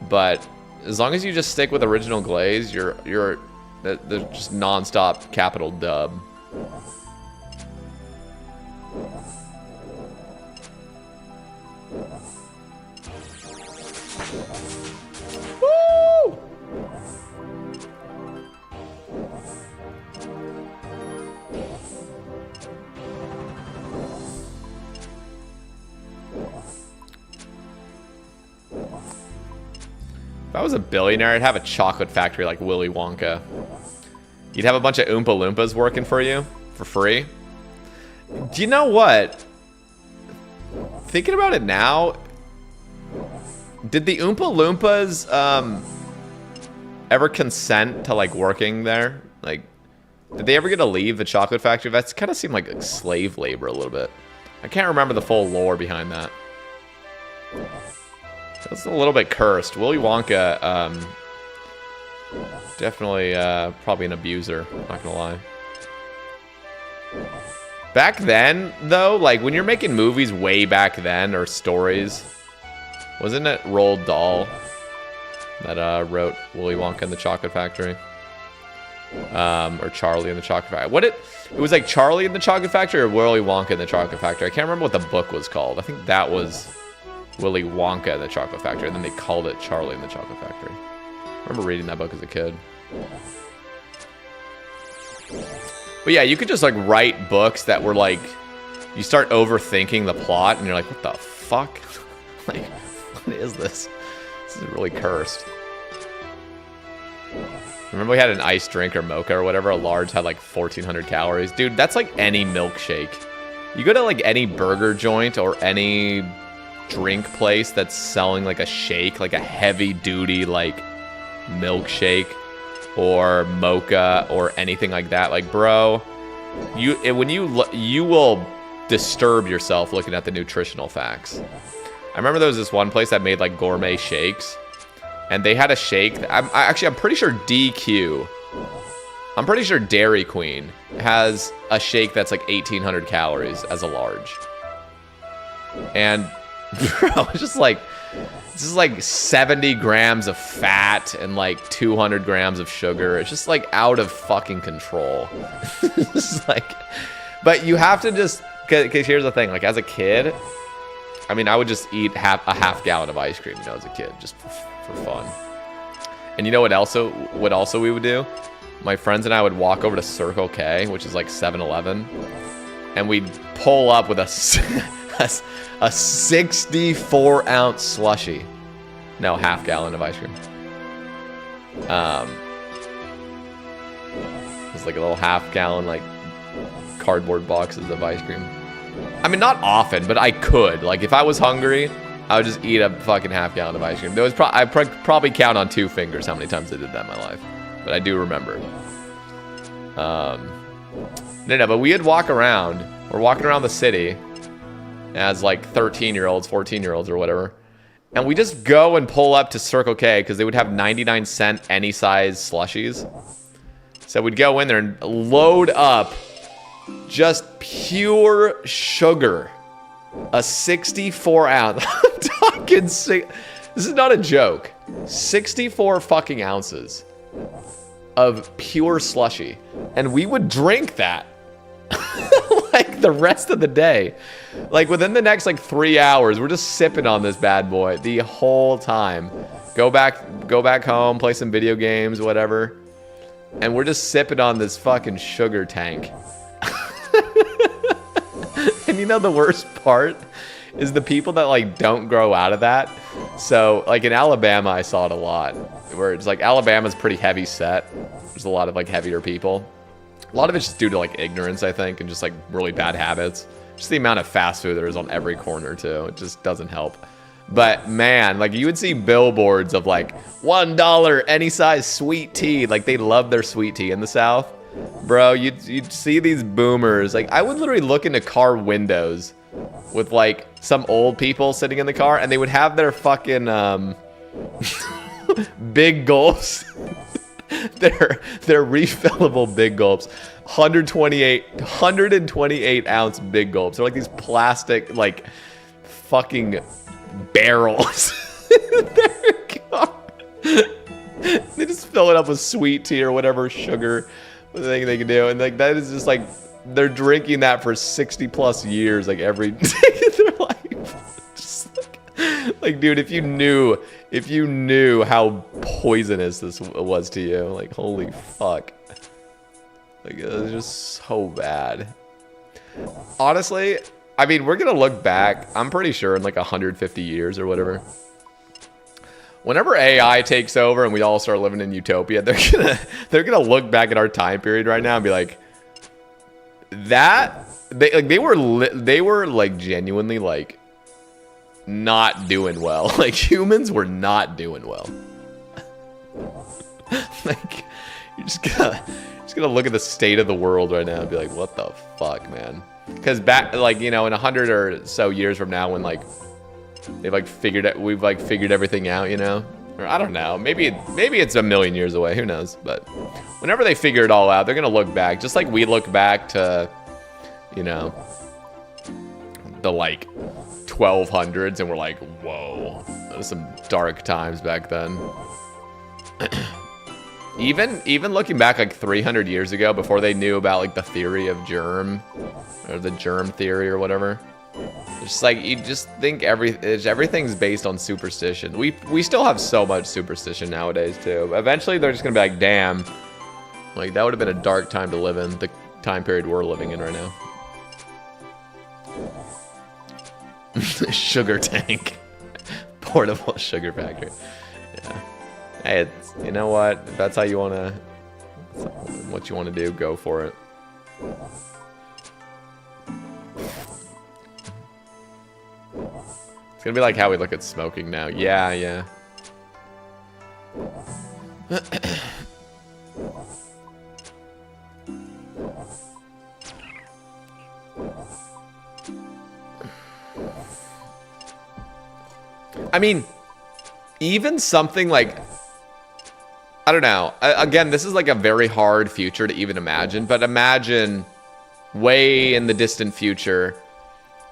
but as long as you just stick with original glaze, they're just non-stop capital dub. Woo! If I was a billionaire, I'd have a chocolate factory like Willy Wonka. You'd have a bunch of Oompa Loompas working for you for free. Do you know what? Thinking about it now, did the Oompa Loompas ever consent to like working there? Like, did they ever get to leave the chocolate factory? That's kind of seemed like slave labor a little bit. I can't remember the full lore behind that. That's a little bit cursed. Willy Wonka, definitely probably an abuser, not gonna lie. Back then, though, like when you're making movies way back then, or stories, wasn't it Roald Dahl that wrote Willy Wonka and the Chocolate Factory? Or Charlie and the Chocolate Factory. It was like Charlie and the Chocolate Factory or Willy Wonka and the Chocolate Factory. I can't remember what the book was called. I think that was Willy Wonka and the Chocolate Factory, and then they called it Charlie and the Chocolate Factory. I remember reading that book as a kid. But yeah, you could just like write books that were like, you start overthinking the plot, and you're like, what the fuck? Like, what is this? This is really cursed. Remember we had an iced drink or mocha or whatever, a large had like 1,400 calories. Dude, that's like any milkshake. You go to like any burger joint or any drink place that's selling like a shake, like a heavy duty like milkshake or mocha or anything like that, like bro, you will disturb yourself looking at the nutritional facts. I remember there was this one place that made like gourmet shakes, and they had a shake that I'm pretty sure DQ I'm pretty sure Dairy Queen has a shake that's like 1,800 calories as a large. And, bro, it's just like 70 grams of fat and like 200 grams of sugar. It's just like out of fucking control. It's like, but you have to just, because here's the thing, like as a kid, I mean, I would just eat a half gallon of ice cream, you know, as a kid, just for fun. And you know what also we would do? My friends and I would walk over to Circle K, which is like 7-Eleven, and we'd pull up with a 64-ounce slushie. No, half gallon of ice cream. It's like a little half gallon, like cardboard boxes of ice cream. I mean, not often, but I could. Like, if I was hungry, I would just eat a fucking half gallon of ice cream. There was I probably count on 2 fingers how many times I did that in my life. But I do remember. No, but we would walk around. We're walking around the city as like 13-year-olds, 14-year-olds or whatever. And we just go and pull up to Circle K because they would have 99-cent any size slushies. So we'd go in there and load up just pure sugar. A 64-ounce. I'm talking this is not a joke. 64 fucking ounces of pure slushy. And we would drink that like the rest of the day. Like within the next like 3 hours, we're just sipping on this bad boy the whole time. Go back home, play some video games, whatever. And we're just sipping on this fucking sugar tank. And you know the worst part is the people that like don't grow out of that. So like in Alabama, I saw it a lot where it's like Alabama's pretty heavy set. There's a lot of like heavier people. A lot of it's just due to like ignorance, I think, and just like really bad habits. Just the amount of fast food there is on every corner too. It just doesn't help. But man, like you would see billboards of like $1 any size sweet tea. Like they love their sweet tea in the South. Bro, you'd see these boomers. Like I would literally look into car windows with like some old people sitting in the car, and they would have their fucking big gulps. They're refillable big gulps. 128 ounce big gulps. They're like these plastic like fucking barrels in their car. They just fill it up with sweet tea or whatever sugar thing they can do, and like that is just like they're drinking that for 60 plus years, like every day of their life. Just like dude, if you knew how poisonous this was to you, like holy fuck, like it was just so bad. Honestly, I mean, we're gonna look back, I'm pretty sure in like 150 years or whatever, whenever AI takes over and we all start living in utopia, they're gonna look back at our time period right now and be like, they were like genuinely like not doing well. Like humans were not doing well. Like you're just gonna look at the state of the world right now and be like, what the fuck, man? Because back, like, you know, in 100 or so years from now, when like we've like figured everything out, you know, or I don't know, maybe it's a million years away, who knows? But whenever they figure it all out, they're gonna look back, just like we look back to, you know, the like 1200s, and we're like, whoa, those some dark times back then. Even looking back like 300 years ago, before they knew about like the theory of germ, or the germ theory or whatever. It's just like, you just think everything's based on superstition. We still have so much superstition nowadays too. Eventually they're just gonna be like, damn, like that would have been a dark time to live in, the time period we're living in right now. Sugar tank. Portable sugar factory. Yeah. Hey, it's, you know what? If that's how you wanna, what you wanna do, go for it. It's gonna be like how we look at smoking now. Yeah, yeah. I mean, even something like I don't know. Again, this is like a very hard future to even imagine, but imagine way in the distant future,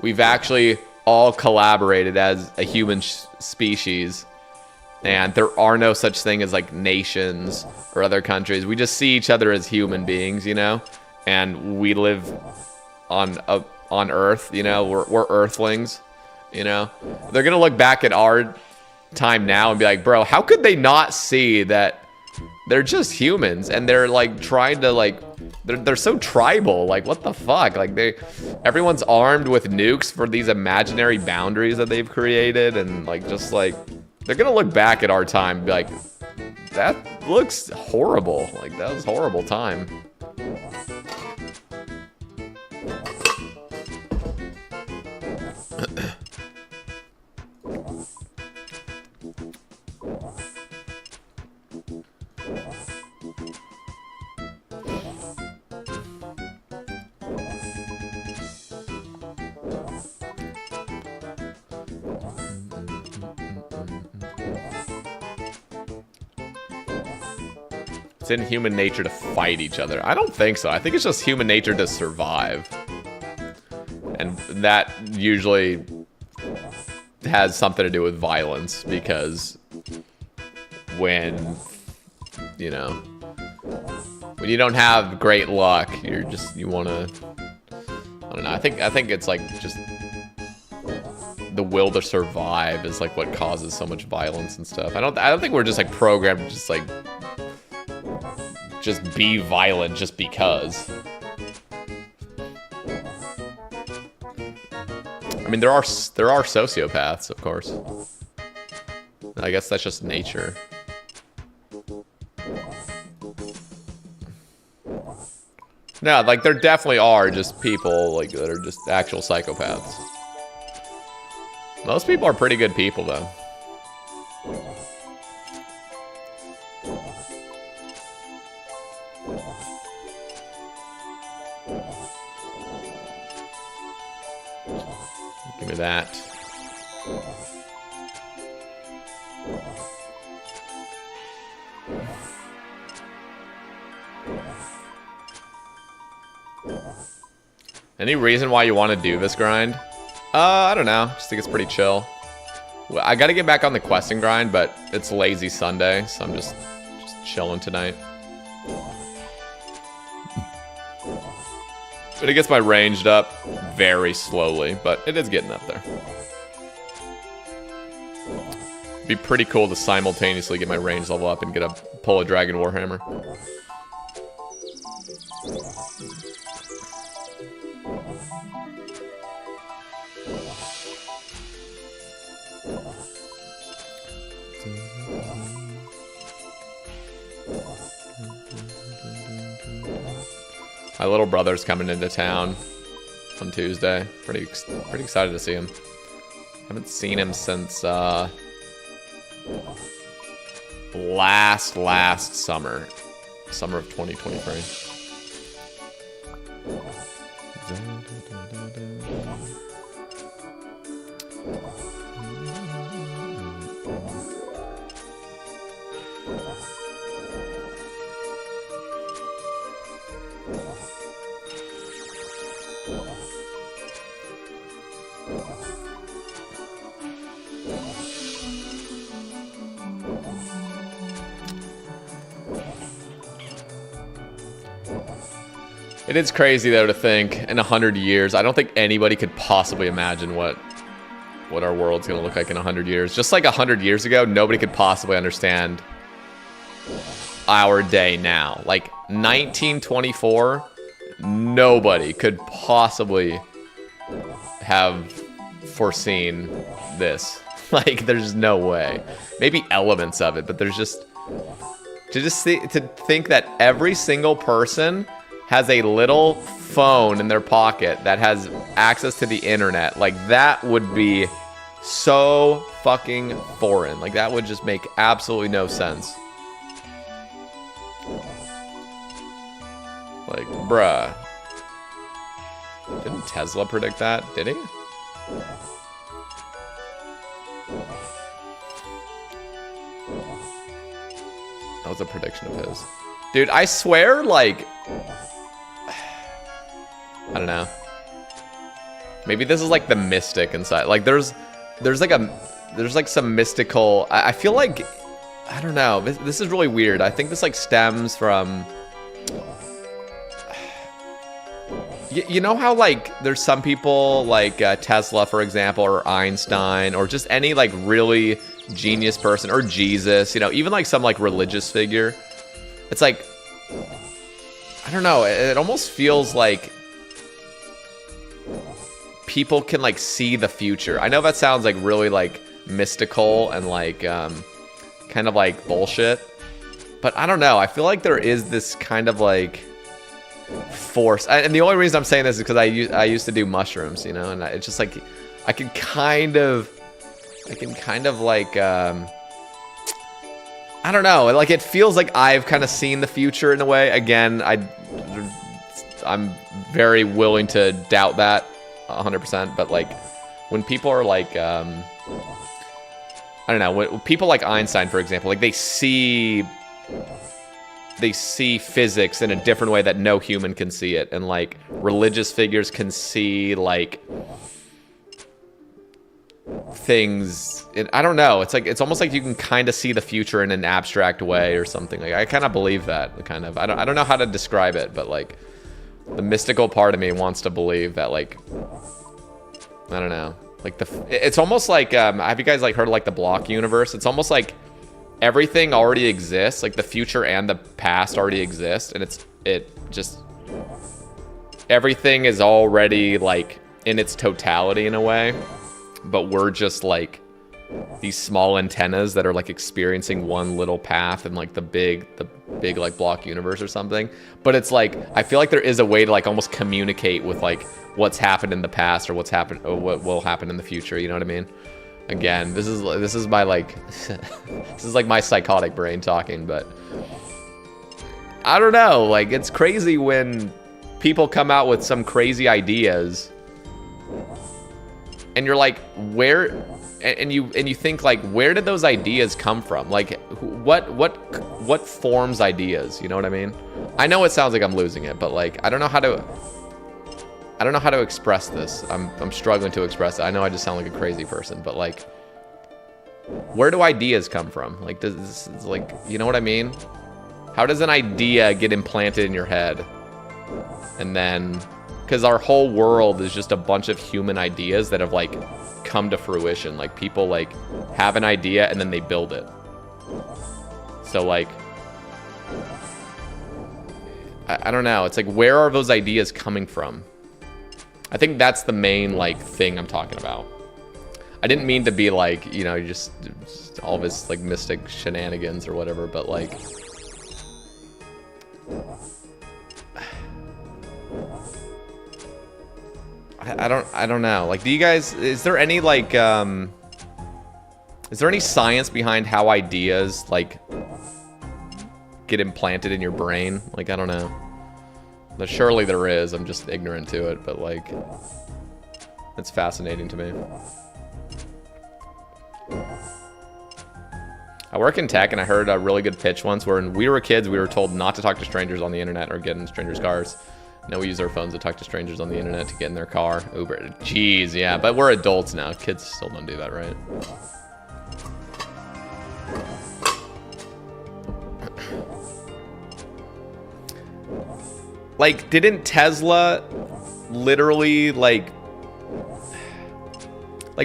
we've actually all collaborated as a human species, and there are no such thing as like nations or other countries. We just see each other as human beings, you know, and we live on Earth, you know. We're Earthlings, you know. They're gonna look back at our time now and be like, bro, how could they not see that they're just humans and they're like trying to like they're so tribal, like what the fuck, like everyone's armed with nukes for these imaginary boundaries that they've created, and like just like they're gonna look back at our time and be like, that looks horrible, like that was a horrible time. It's in human nature to fight each other. I don't think so. I think it's just human nature to survive. And that usually has something to do with violence, because when, you know, when you don't have great luck, you want to, I don't know. I think it's like just the will to survive is like what causes so much violence and stuff. I don't think we're just like programmed to just like just be violent just because. I mean, there are sociopaths, of course. I guess that's just nature. No, like there definitely are just people like that are just actual psychopaths. Most people are pretty good people, though. Give me that. Any reason why you want to do this grind? I don't know. Just think it's pretty chill. Well, I gotta get back on the questing grind, but it's lazy Sunday, so I'm just chilling tonight. But it gets my ranged up very slowly, but it is getting up there. It'd be pretty cool to simultaneously get my range level up and pull a Dragon Warhammer. My little brother's coming into town on Tuesday. Pretty excited to see him. Haven't seen him since last summer of 2023. It is crazy, though, to think in 100 years. I don't think anybody could possibly imagine what our world's going to look like in 100 years. Just like 100 years ago, nobody could possibly understand our day now. Like 1924, nobody could possibly have foreseen this. Like, there's no way. Maybe elements of it, but there's just... To think that every single person has a little phone in their pocket that has access to the internet, like that would be so fucking foreign. Like that would just make absolutely no sense. Like, bruh. Didn't Tesla predict that? Did he? was a prediction of his. Dude, I swear, like, I don't know. Maybe this is like the mystic inside. Like there's like some mystical, I feel like, I don't know. This is really weird. I think this like stems from, you know how like there's some people like Tesla, for example, or Einstein, or just any like really genius person, or Jesus, you know, even like some like religious figure. It's like, I don't know, it almost feels like people can like see the future. I know that sounds like really like mystical and like kind of like bullshit, but I don't know. I feel like there is this kind of like force, and the only reason I'm saying this is because I used to do mushrooms, you know, and it's just like I can kind of like I don't know, like it feels like I've kind of seen the future in a way. Again, I'm very willing to doubt that 100%, but like when people are like I don't know, when people like Einstein, for example, like they see physics in a different way that no human can see it, and like religious figures can see like things. I don't know, it's like it's almost like you can kind of see the future in an abstract way or something. Like I kind of believe that, kind of. I don't know how to describe it, but like the mystical part of me wants to believe that, like, I don't know, like it's almost like have you guys like heard of like the block universe? It's almost like everything already exists, like the future and the past already exist, and it just everything is already like in its totality in a way, but we're just like these small antennas that are like experiencing one little path in like the big like block universe or something. But it's like I feel like there is a way to like almost communicate with like what's happened in the past or what's happened or what will happen in the future, you know what I mean? Again, this is my like this is like my psychotic brain talking, but I don't know, like it's crazy when people come out with some crazy ideas and you're like, where, and you think like, where did those ideas come from? Like what forms ideas, you know what I mean? I know it sounds like I'm losing it, but like I don't know how to express this. I'm struggling to express it. I know I just sound like a crazy person, but like, where do ideas come from? Like, does this is like, you know what I mean? How does an idea get implanted in your head? And then, because our whole world is just a bunch of human ideas that have like come to fruition. Like people like have an idea and then they build it. So like, I don't know. It's like, where are those ideas coming from? I think that's the main like thing I'm talking about. I didn't mean to be like, you know, just all this like mystic shenanigans or whatever, but like I don't know. Like, do you guys, is there any like is there any science behind how ideas like get implanted in your brain? Like, I don't know. Surely there is. I'm just ignorant to it, but like, it's fascinating to me. I work in tech, and I heard a really good pitch once where when we were kids, we were told not to talk to strangers on the internet or get in strangers' cars. Now we use our phones to talk to strangers on the internet to get in their car. Uber. Jeez, yeah, but we're adults now. Kids still don't do that, right? Like, didn't Tesla literally, like,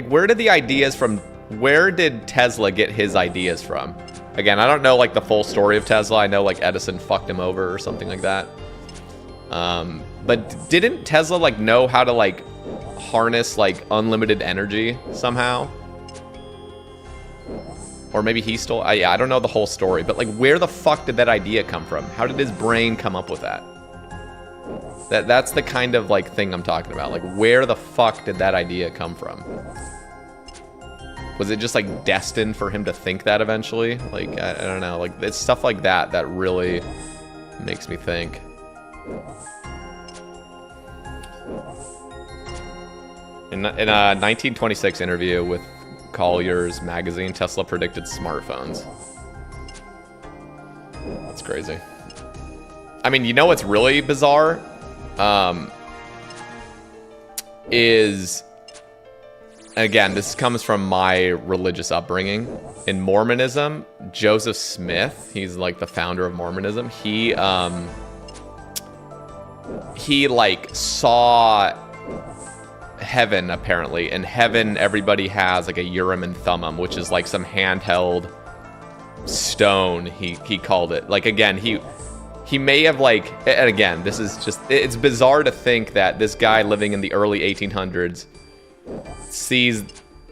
where did the ideas from, where did Tesla get his ideas from? Again, I don't know, like, the full story of Tesla. I know, like, Edison fucked him over or something like that. But didn't Tesla, like, know how to, like, harness, like, unlimited energy somehow? Or maybe he stole, yeah, I don't know the whole story, but, like, where the fuck did that idea come from? How did his brain come up with that? That's the kind of, like, thing I'm talking about. Like, where the fuck did that idea come from? Was it just, like, destined for him to think that eventually? Like, I don't know. Like, it's stuff like that that really makes me think. In a 1926 interview with Collier's magazine, Tesla predicted smartphones. That's crazy. I mean, you know what's really bizarre? Is, again, this comes from my religious upbringing. In Mormonism, Joseph Smith, he's like the founder of Mormonism. He like saw heaven, apparently. In heaven, everybody has like a Urim and Thummim, which is like some handheld stone, he called it. Like, again, he may have, like, and again, this is just, it's bizarre to think that this guy living in the early 1800s sees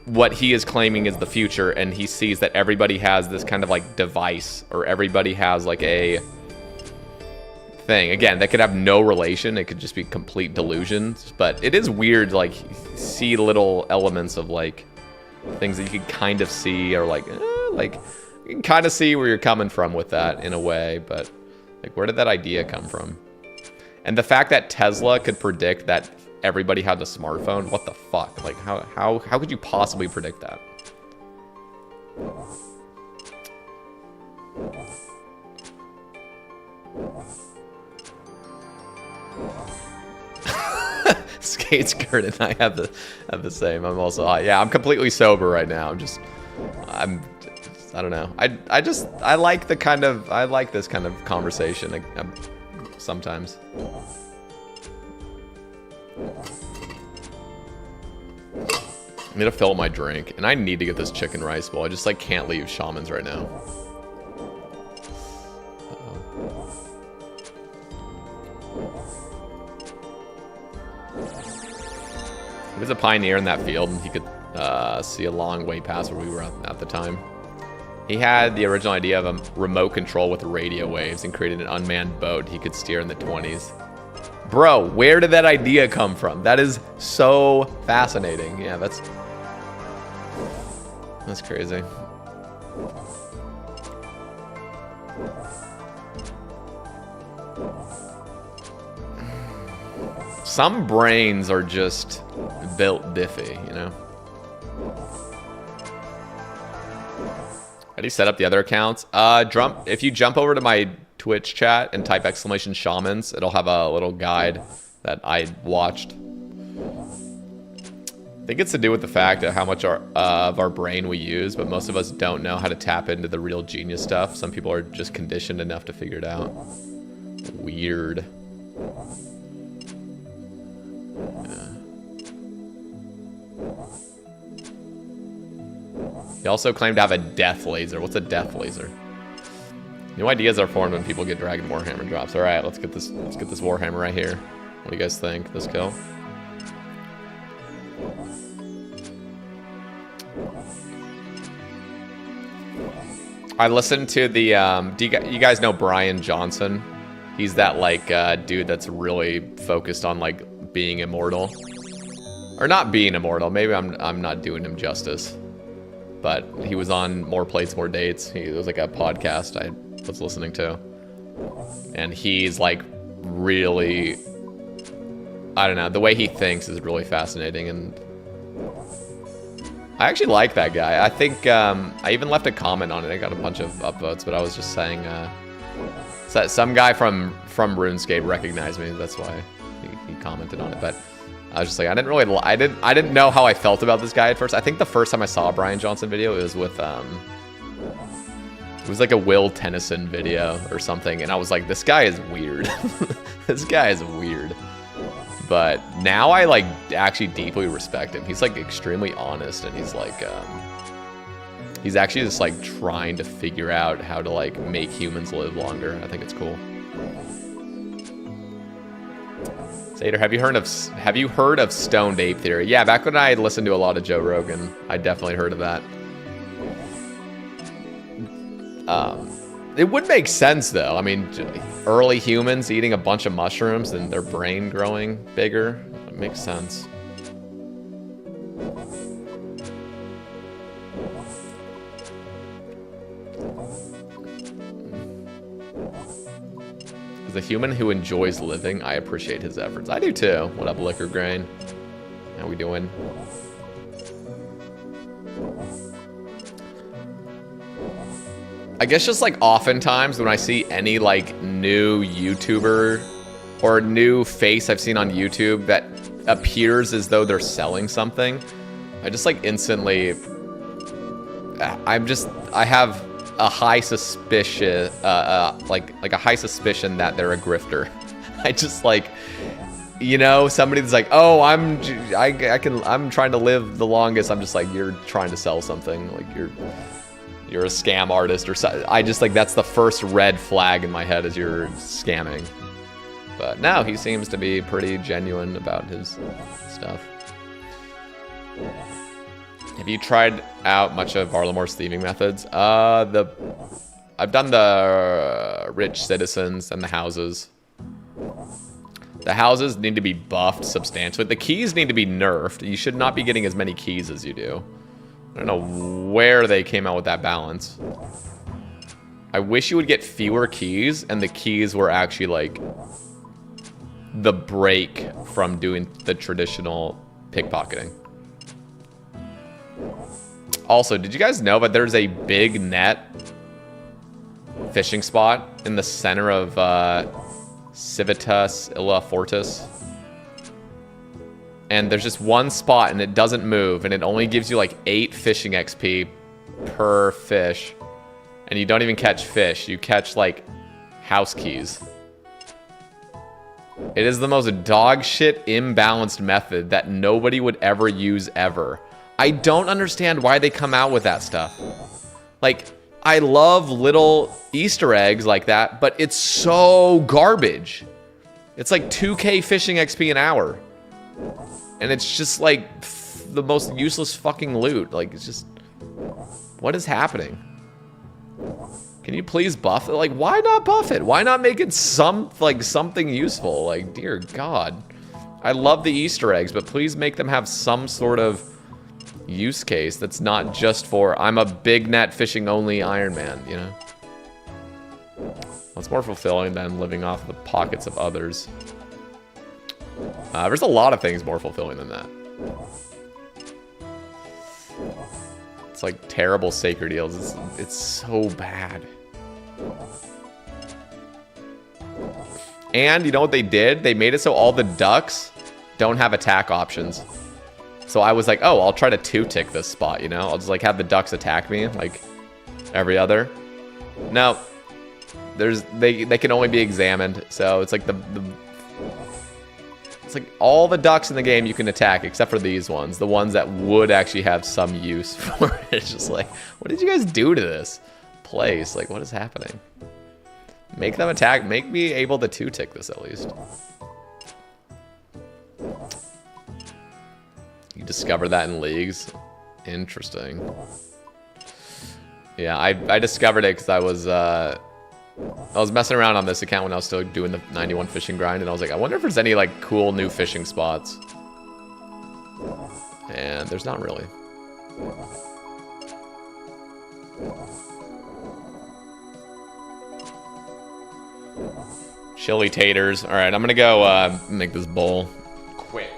what he is claiming is the future, and he sees that everybody has this kind of like device, or everybody has like a thing. Again, that could have no relation. It could just be complete delusions, but it is weird to like see little elements of like things that you can kind of see, or like you can kind of see where you're coming from with that in a way, but like, where did that idea come from? And the fact that Tesla could predict that everybody had a smartphone, what the fuck? Like, how could you possibly predict that? Skate skirt and I have the same. I'm also, yeah, I'm completely sober right now. I don't know. I like this kind of conversation sometimes. I need to fill up my drink, and I need to get this chicken rice bowl. I just like can't leave Shaman's right now. He was a pioneer in that field, and he could see a long way past where we were at the time. He had the original idea of a remote control with radio waves and created an unmanned boat he could steer in the 20s. Bro, where did that idea come from? That is so fascinating. Yeah, that's crazy. Some brains are just built diffy, you know? How do you set up the other accounts? If you jump over to my Twitch chat and type !shamans, it'll have a little guide that I watched. I think it's to do with the fact of how much of our brain we use, but most of us don't know how to tap into the real genius stuff. Some people are just conditioned enough to figure it out. Weird. He also claimed to have a death laser. What's a death laser? New ideas are formed when people get Dragon Warhammer drops. All right, let's get this Warhammer right here. What do you guys think? This kill? I listened to the you guys know Brian Johnson? He's that like dude that's really focused on like being immortal. Or not being immortal. Maybe I'm not doing him justice. But he was on More Plates, More Dates. It was like a podcast I was listening to. And he's like really, I don't know, the way he thinks is really fascinating. And I actually like that guy. I think I even left a comment on it. I got a bunch of upvotes, but I was just saying some guy from RuneScape recognized me. That's why he commented on it. But I was just like, I didn't know how I felt about this guy at first. I think the first time I saw a Brian Johnson video, it was with, it was like a Will Tennyson video or something. And I was like, this guy is weird. This guy is weird. But now I like actually deeply respect him. He's like extremely honest, and he's like, he's actually just like trying to figure out how to like make humans live longer. I think it's cool. Sater, have you heard of stoned ape theory? Yeah, back when I listened to a lot of Joe Rogan, I definitely heard of that. It would make sense though. I mean, early humans eating a bunch of mushrooms and their brain growing bigger. It makes sense. As a human who enjoys living, I appreciate his efforts. I do too. What up, Liquor Grain? How we doing? I guess just like oftentimes when I see any like new YouTuber or new face I've seen on YouTube that appears as though they're selling something, I just like instantly, I have a high suspicion, like a high suspicion that they're a grifter. I just like, you know, somebody that's like, oh, I'm trying to live the longest. I'm just like, you're trying to sell something, like you're a scam artist or something. I just like, that's the first red flag in my head is you're scamming. But no, he seems to be pretty genuine about his stuff. Have you tried out much of Varlamore's thieving methods? I've done the rich citizens and the houses. The houses need to be buffed substantially. The keys need to be nerfed. You should not be getting as many keys as you do. I don't know where they came out with that balance. I wish you would get fewer keys and the keys were actually like the break from doing the traditional pickpocketing. Also, did you guys know that there's a big net fishing spot in the center of Civitas Illa Fortis? And there's just one spot and it doesn't move and it only gives you like 8 fishing XP per fish. And you don't even catch fish, you catch like house keys. It is the most dog shit imbalanced method that nobody would ever use ever. I don't understand why they come out with that stuff. Like, I love little Easter eggs like that, but it's so garbage. It's like 2k fishing XP an hour. And it's just like the most useless fucking loot. Like, it's just, what is happening? Can you please buff it? Like, why not buff it? Why not make it something useful? Like, dear God. I love the Easter eggs, but please make them have some sort of use case that's not just for, I'm a big net fishing only Ironman, you know? What's more fulfilling than living off the pockets of others? There's a lot of things more fulfilling than that. It's like terrible sacred deals. It's so bad. And you know what they did? They made it so all the ducks don't have attack options. So I was like, oh, I'll try to 2-tick this spot, you know? I'll just like have the ducks attack me like every other. No. They can only be examined. So it's like it's like all the ducks in the game you can attack except for these ones. The ones that would actually have some use for it. It's just like, what did you guys do to this place? Like, what is happening? Make them attack. Make me able to 2-tick this at least. You discovered that in leagues? Interesting. Yeah, I discovered it because I was messing around on this account when I was still doing the 91 fishing grind, and I was like, I wonder if there's any like cool new fishing spots. And there's not really. Chili taters. All right, I'm gonna go make this bowl quick.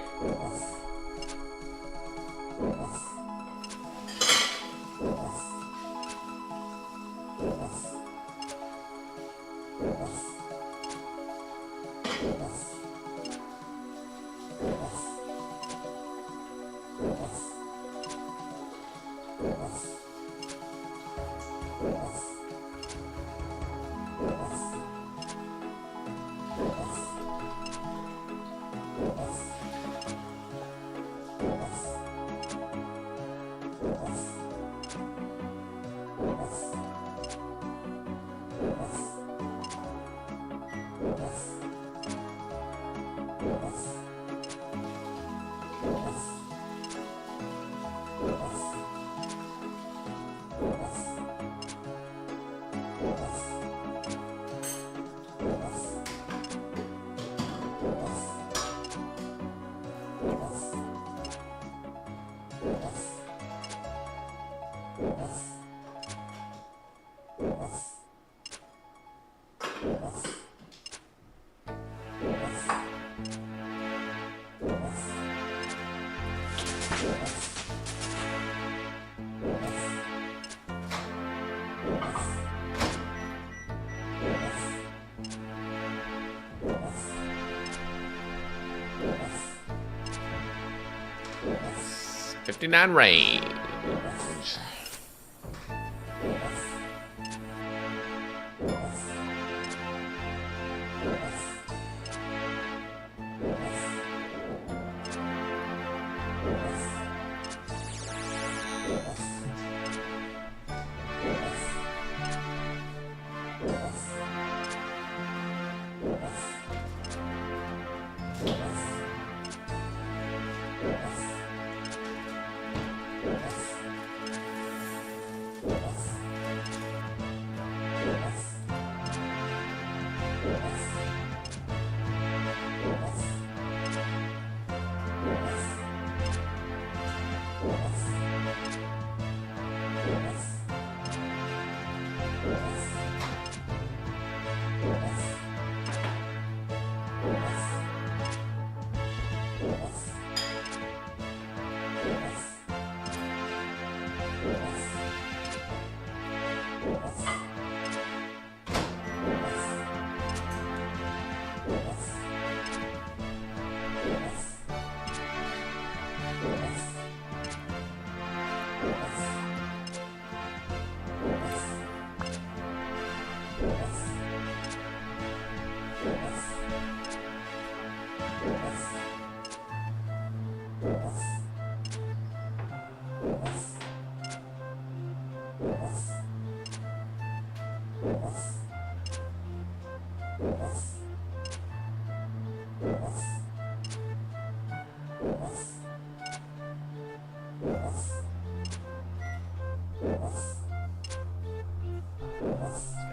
59 range.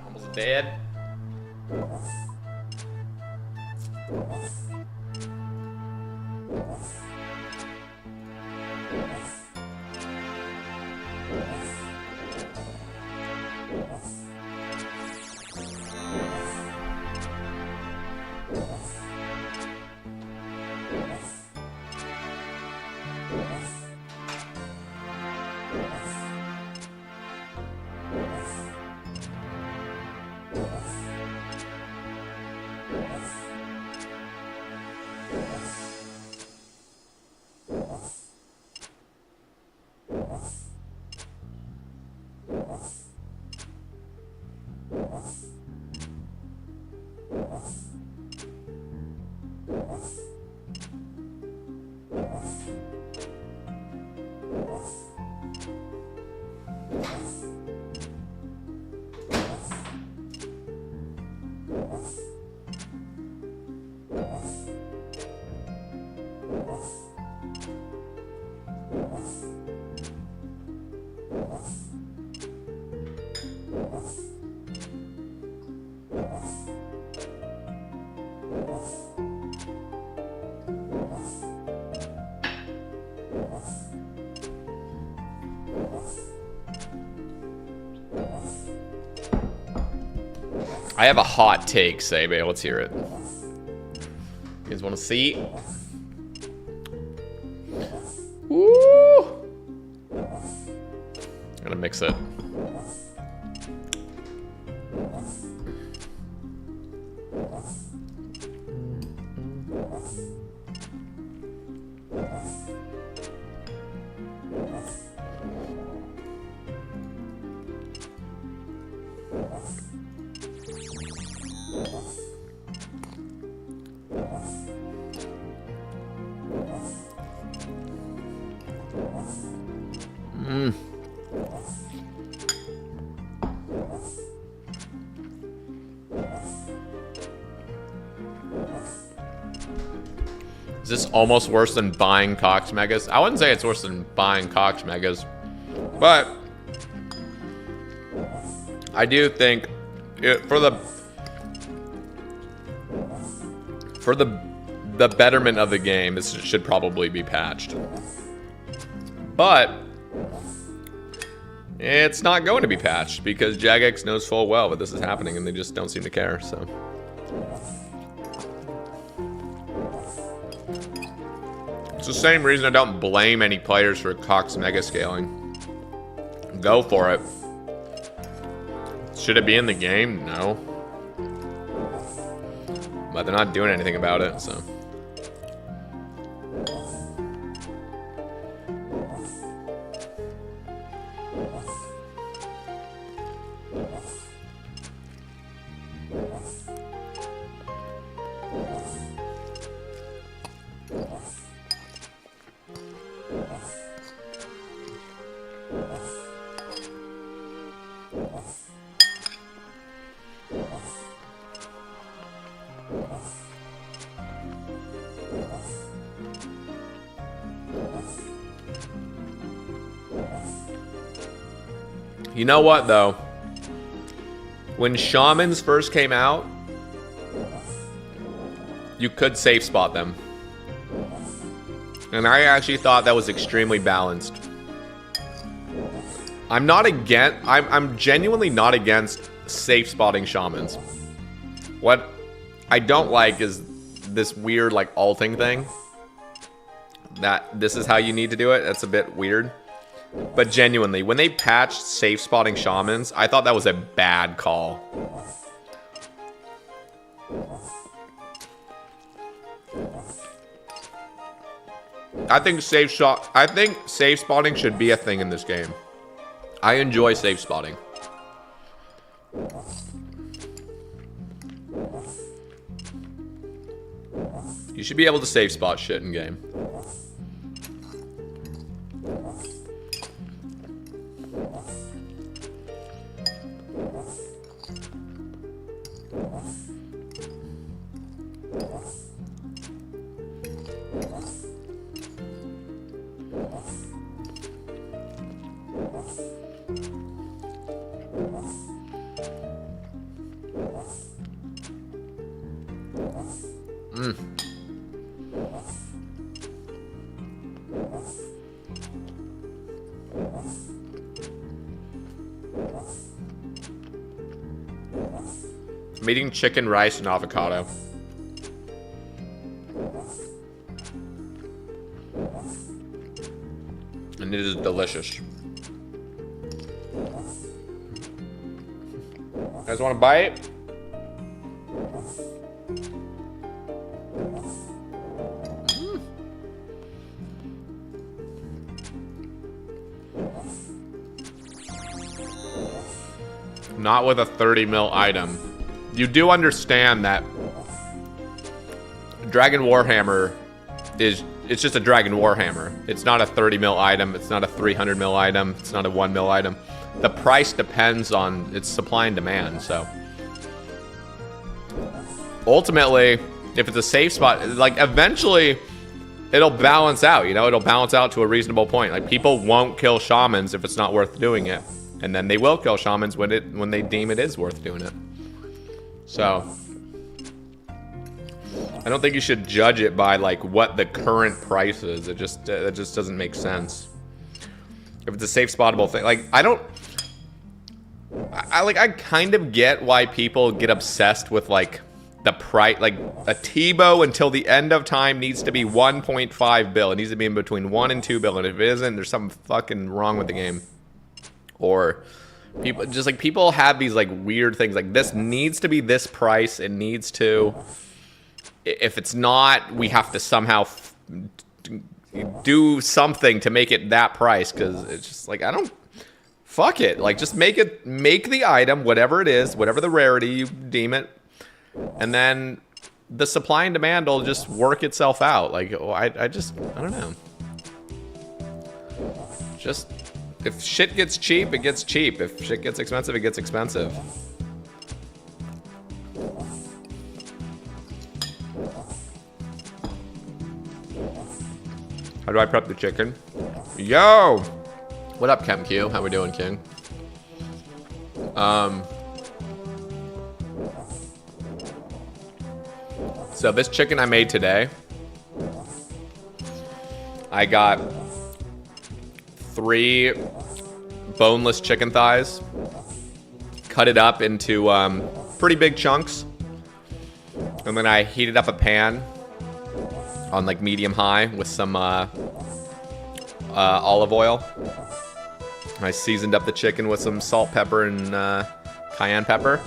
Almost dead. I have a hot take, Sabe. Let's hear it. You guys want to see? Woo! Gotta mix it. Is this almost worse than buying Cox Megas? I wouldn't say it's worse than buying Cox Megas, but I do think for the betterment of the game, this should probably be patched. But it's not going to be patched because Jagex knows full well that this is happening and they just don't seem to care, so. It's the same reason I don't blame any players for Cox Mega scaling. Go for it. Should it be in the game? No. But they're not doing anything about it, so. You know what, though? When Shamans first came out, you could safe spot them. And I actually thought that was extremely balanced. I'm genuinely not against safe spotting Shamans. What I don't like is this weird, like, alting thing. That this is how you need to do it. That's a bit weird. But genuinely, when they patched safe spotting Shamans, I thought that was a bad call. I think safe spotting should be a thing in this game. I enjoy safe spotting. You should be able to safe spot shit in game. I'm eating chicken, rice, and avocado. And it is delicious. You guys want a bite? Not with a 30 mil item. You do understand that Dragon Warhammer it's just a Dragon Warhammer. It's not a 30 mil item. It's not a 300 mil item. It's not a 1 mil item. The price depends on its supply and demand. So ultimately, if it's a safe spot, like eventually it'll balance out, you know, it'll balance out to a reasonable point. Like people won't kill Shamans if it's not worth doing it. And then they will kill Shamans when they deem it is worth doing it. So I don't think you should judge it by like what the current price is. It just doesn't make sense. If it's a safe spottable thing, like I kind of get why people get obsessed with like the price. Like a Tebow until the end of time needs to be 1.5 bill. It needs to be in between 1 and 2 bill. And if it isn't, there's something fucking wrong with the game. Or people have these like weird things like this needs to be this price. It needs to, if it's not, we have to somehow do something to make it that price. Cause it's just like, I don't, fuck it. Like just make the item, whatever it is, whatever the rarity you deem it. And then the supply and demand will just work itself out. Like, I don't know. Just, if shit gets cheap, it gets cheap. If shit gets expensive, it gets expensive. How do I prep the chicken? Yo! What up, ChemQ? How we doing, King? So this chicken I made today, I got 3 boneless chicken thighs, cut it up into pretty big chunks, and then I heated up a pan on like medium high with some olive oil. I seasoned up the chicken with some salt, pepper, and cayenne pepper.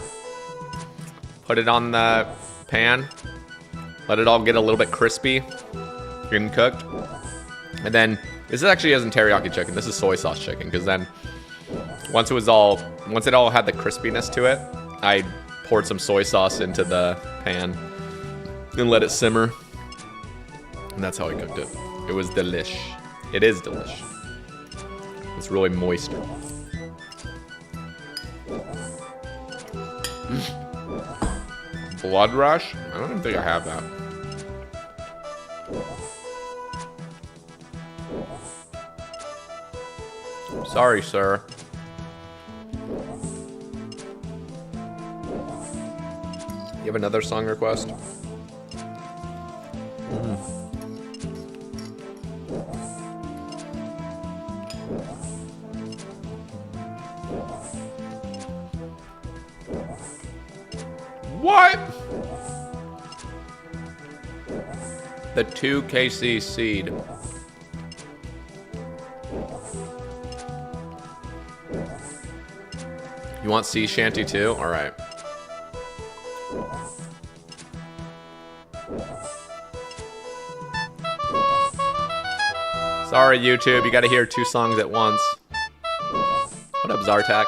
Put it on the pan. Let it all get a little bit crispy, cream cooked. And then, this actually isn't teriyaki chicken, this is soy sauce chicken, because then once it all had the crispiness to it, I poured some soy sauce into the pan and let it simmer. And that's how I cooked it. It was delish. It is delish. It's really moist. Blood Rush? I don't even think I have that. Sorry, sir. You have another song request? What? The 2KC seed. You want sea shanty too? All right. Sorry, YouTube. You got to hear 2 songs at once. What up, Zartak?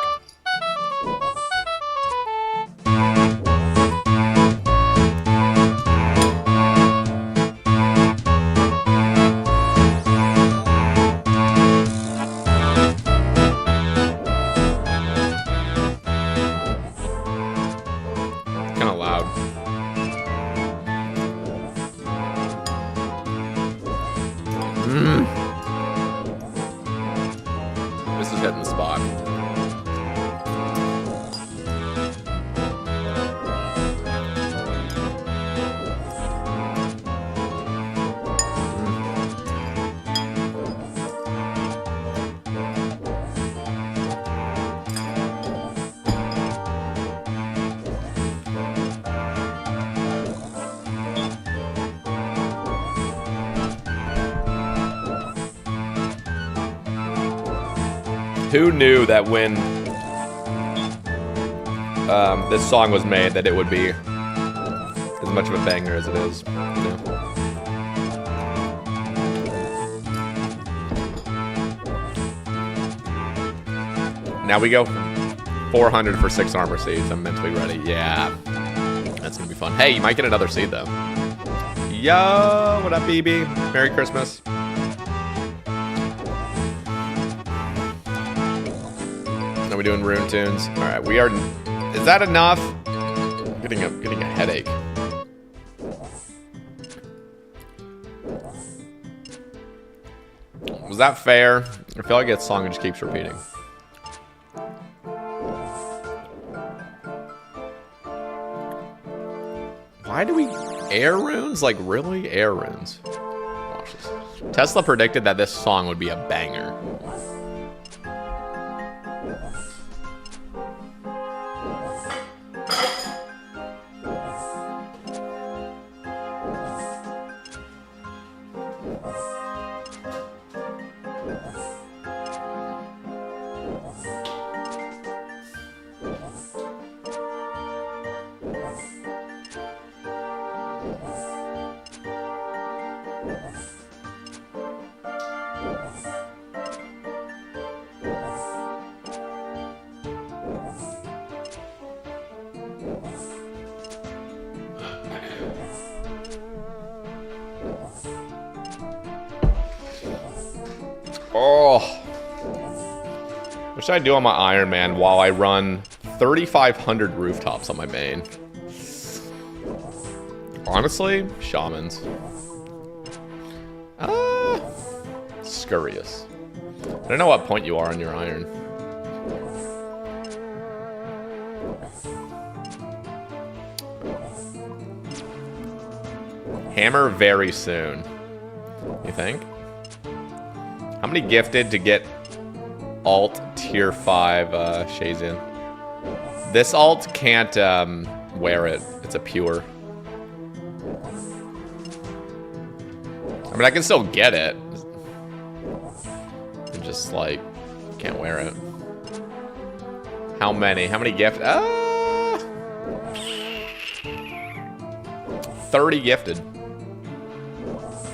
Kind of loud. This is hitting the spot. Who knew that when this song was made that it would be as much of a banger as it is? You know? Now we go 400 for 6 armor seeds. I'm mentally ready. Yeah, that's gonna be fun. Hey, you might get another seed though. Yo, what up, BB? Merry Christmas. Are we doing rune tunes? All right, we are. Is that enough? I'm getting a headache. Was that fair? I feel like that song just keeps repeating. Why do we air runes? Like really, air runes? Watch this. Tesla predicted that this song would be a banger. Oh. What should I do on my Ironman while I run 3,500 rooftops on my main? Honestly, Shamans. Scurrius. I don't know what point you are on your iron. Hammer very soon. You think? How many gifted to get alt tier 5 Shazen? This alt can't wear it. It's a pure. I mean, I can still get it. I just like can't wear it. How many? How many gift? 30 gifted.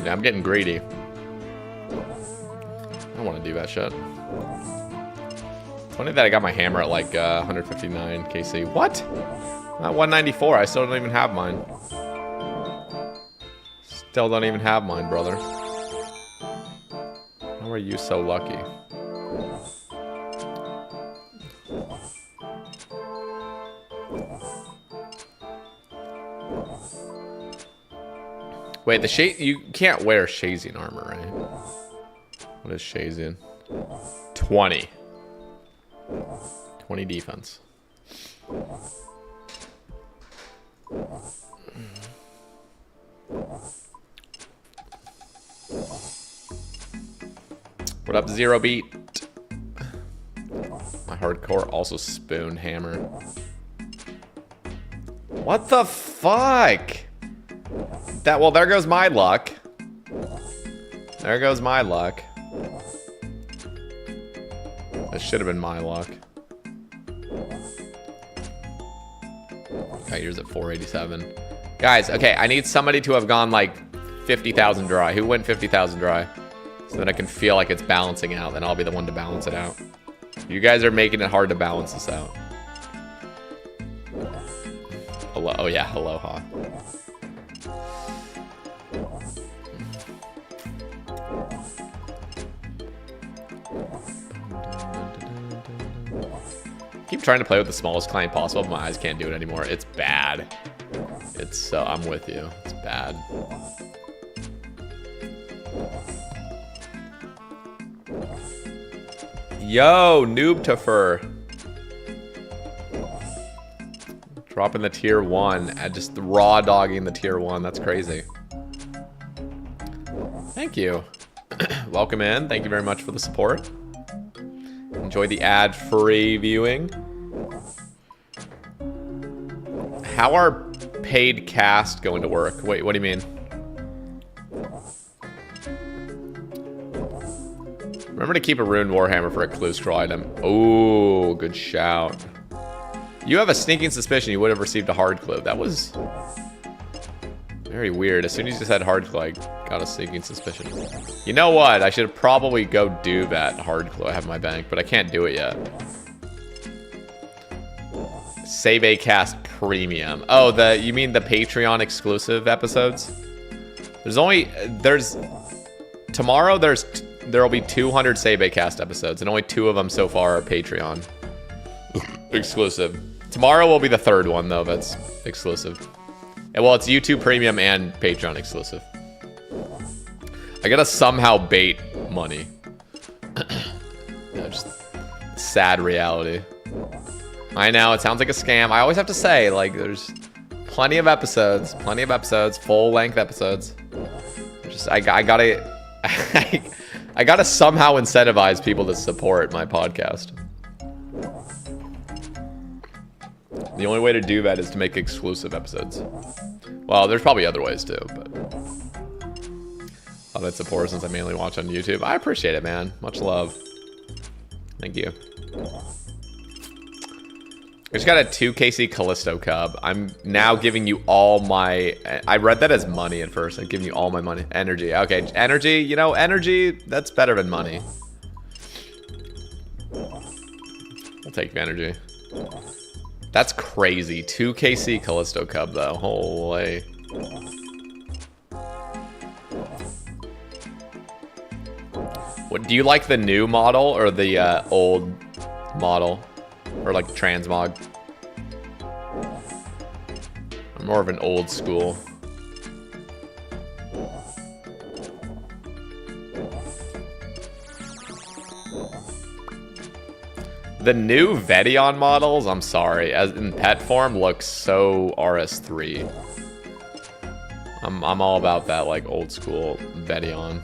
Yeah, I'm getting greedy. I don't want to do that shit. Funny that I got my hammer at like 159 KC. What? I'm at 194. I still don't even have mine. Still don't even have mine, brother. How are you so lucky? Wait, the shade, you can't wear Shazen armor, right? What is Shazian? 20. 20 defense. What up, Zero Beat? My hardcore also spoon hammer. What the fuck? Well, there goes my luck. There goes my luck. That should have been my luck. Okay, here's at 487. Guys, okay, I need somebody to have gone like 50,000 dry. Who went 50,000 dry? So that I can feel like it's balancing out. Then I'll be the one to balance it out. You guys are making it hard to balance this out. Hello, oh yeah, aloha. Keep trying to play with the smallest client possible, but my eyes can't do it anymore. It's bad. It's so, I'm with you. It's bad. Yo, Noob Tuffer. Dropping the tier 1 and just raw dogging the tier 1. That's crazy. Thank you. Welcome in. Thank you very much for the support. Enjoy the ad-free viewing. How are paid cast going to work? Wait, what do you mean? Remember to keep a Rune Warhammer for a clue scroll item. Oh, good shout. You have a sneaking suspicion you would have received a hard clue. That was very weird. As soon as you said hard clue, I got a sneaking suspicion. You know what? I should probably go do that hard clue I have in my bank, but I can't do it yet. Save a cast premium. Oh, you mean the Patreon exclusive episodes? Tomorrow there will be 200 Save a cast episodes, and only 2 of them so far are Patreon exclusive. Tomorrow will be the 3rd one though that's exclusive. And well, it's YouTube Premium and Patreon exclusive. I gotta somehow bait money. Just sad reality. I know, it sounds like a scam. I always have to say, like, there's plenty of episodes, full-length episodes. I gotta I gotta somehow incentivize people to support my podcast. The only way to do that is to make exclusive episodes. Well, there's probably other ways too, but I'll let support since I mainly watch on YouTube. I appreciate it, man. Much love. Thank you. I just got a 2KC Callisto Cub. I'm now giving you all my... I read that as money at first. I'm giving you all my money. Energy. Okay, energy. You know, energy, that's better than money. I'll take energy. That's crazy. 2KC Callisto Cub, though. Holy. What, do you like the new model or the old model? Or like transmog? I'm more of an old school. The new Vedion models, I'm sorry, as in pet form, looks so RS3. I'm all about that like old school Vedion.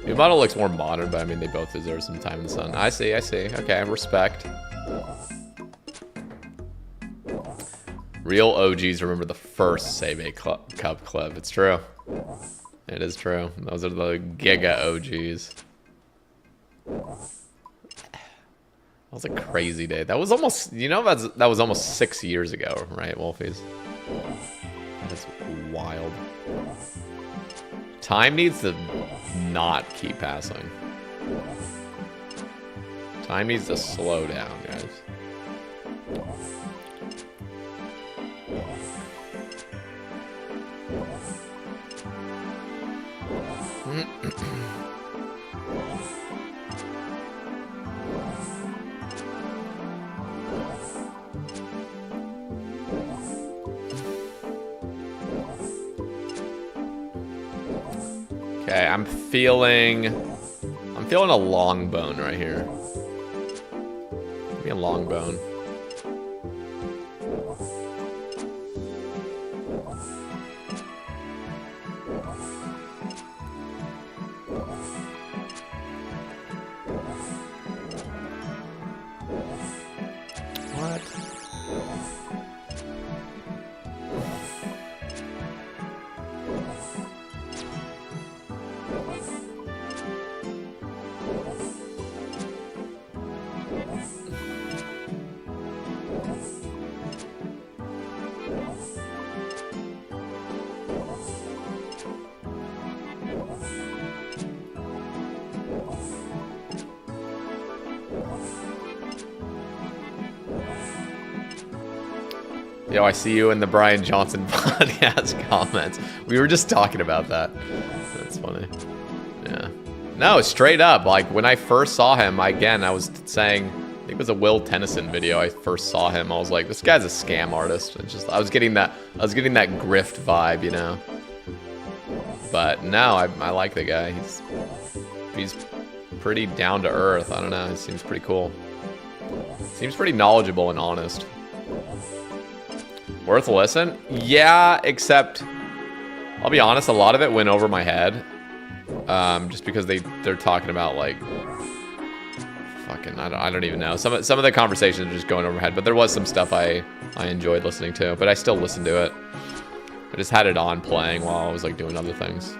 New model looks more modern, but I mean they both deserve some time in the sun. I see. Okay, respect. Real OGs remember the first Save a Cup clip. It's true. It is true. Those are the Giga OGs. That was a crazy day. That was almost, you know, that was almost 6 years ago, right, Wolfies? That is wild. Time needs to not keep passing. Time needs to slow down, guys. Okay, I'm feeling a long bone right here. Give me a long bone. What? Yo, I see you in the Brian Johnson podcast comments. We were just talking about that. That's funny. Yeah. No, straight up. Like, when I first saw him, I was saying, I think it was a Will Tennyson video. I first saw him. I was like, this guy's a scam artist. And just, I was getting that grift vibe, you know. But no, I like the guy. He's pretty down to earth. I don't know. He seems pretty cool. Seems pretty knowledgeable and honest. Worth a listen? Yeah, except I'll be honest, a lot of it went over my head. Just because they're talking about like fucking I don't even know. Some of the conversations are just going over my head, but there was some stuff I enjoyed listening to, but I still listened to it. I just had it on playing while I was like doing other things.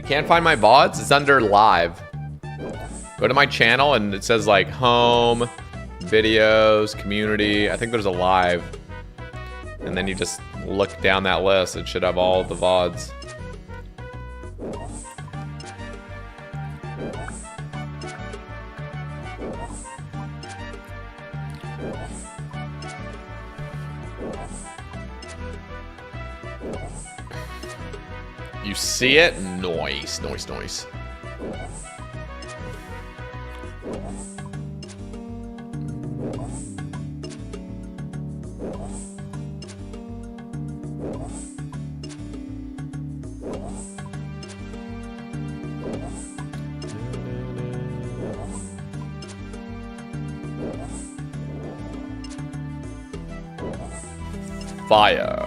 Can't find my VODs? It's under live. Go to my channel and it says like home, videos, community. I think there's a live. And then you just look down that list. It should have all of the VODs. You see it? Noise, noise, noise. Fire.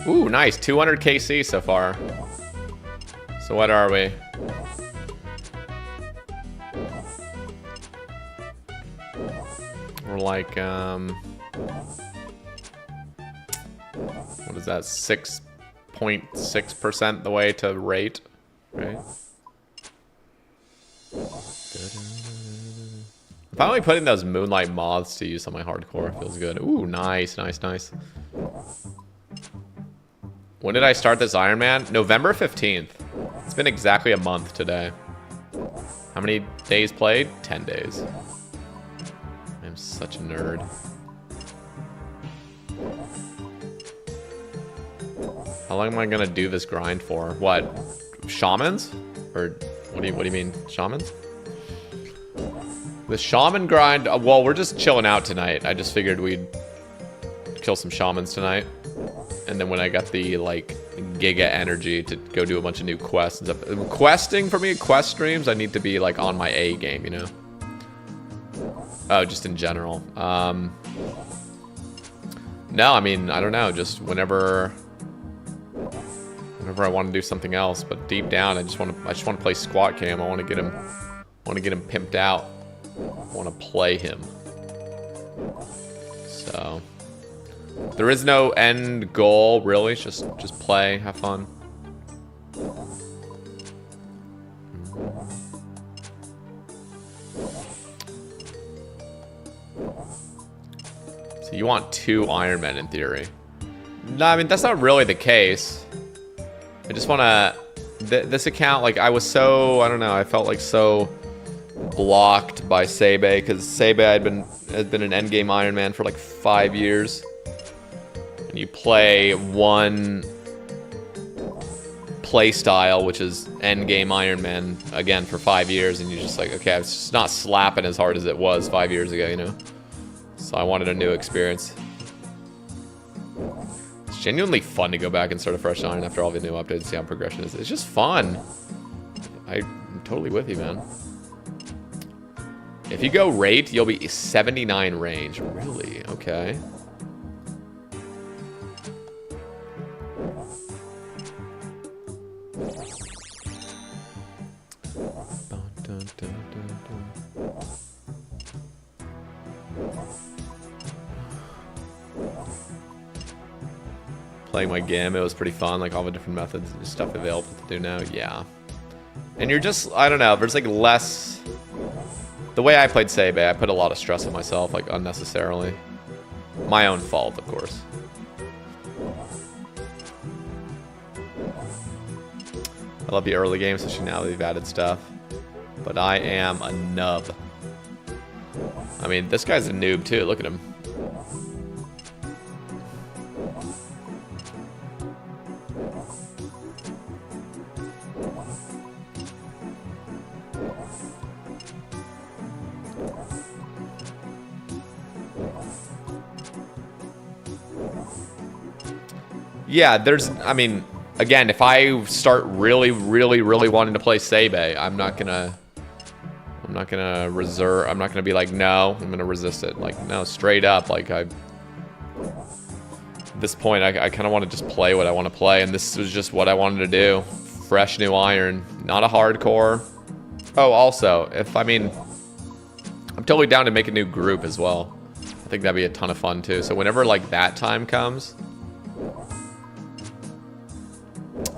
Ooh, nice. 200 KC so far. So what are we? We're like, what is that? 6.6% the way to rate, right? Finally putting those moonlight moths to use on my hardcore. Feels good. Ooh, nice, nice, nice. When did I start this Ironman? November 15th. It's been exactly a month today. How many days played? 10 days. I'm such a nerd. How long am I gonna do this grind for? What? Shamans? Or what do you mean? Shamans? The shaman grind, well, we're just chilling out tonight. I just figured we'd kill some shamans tonight. And then when I got the, like, giga energy to go do a bunch of new quests and stuff. Questing, for me, quest streams, I need to be, like, on my A game, you know? Oh, just in general. No, I mean, I don't know. Just whenever I want to do something else. But deep down, I just want to play squat cam. I want to get him pimped out. I want to play him. So there is no end goal, really. It's just play, have fun. So you want 2 Ironmen in theory. No, I mean, that's not really the case. I just want to... This account, like, I was so... I don't know, I felt like so blocked by Sebe, because Sebe had been an endgame Ironman for like 5 years. And you play one play style, which is endgame Ironman, again for 5 years, and you're just like, okay, it's just not slapping as hard as it was 5 years ago, you know? So I wanted a new experience. It's genuinely fun to go back and start a fresh Iron after all the new updates, see how progression is. It's just fun. I'm totally with you, man. If you go rate, you'll be 79 range. Really? Okay. Playing my game, it was pretty fun, like all the different methods and stuff available to do now. Yeah. And you're just, I don't know, there's like less... The way I played Sebe, I put a lot of stress on myself, like unnecessarily. My own fault, of course. I love the early game, especially now that they've added stuff. But I am a nub. I mean, this guy's a noob too, look at him. Yeah, there's, I mean, again, if I start really wanting to play Sebe, I'm not gonna be like, no, I'm gonna resist it. Like, no, straight up, like, at this point, I kind of want to just play what I want to play, and this was just what I wanted to do. Fresh new Iron, not a hardcore. Oh, also, I'm totally down to make a new group as well. I think that'd be a ton of fun too. So whenever, like, that time comes,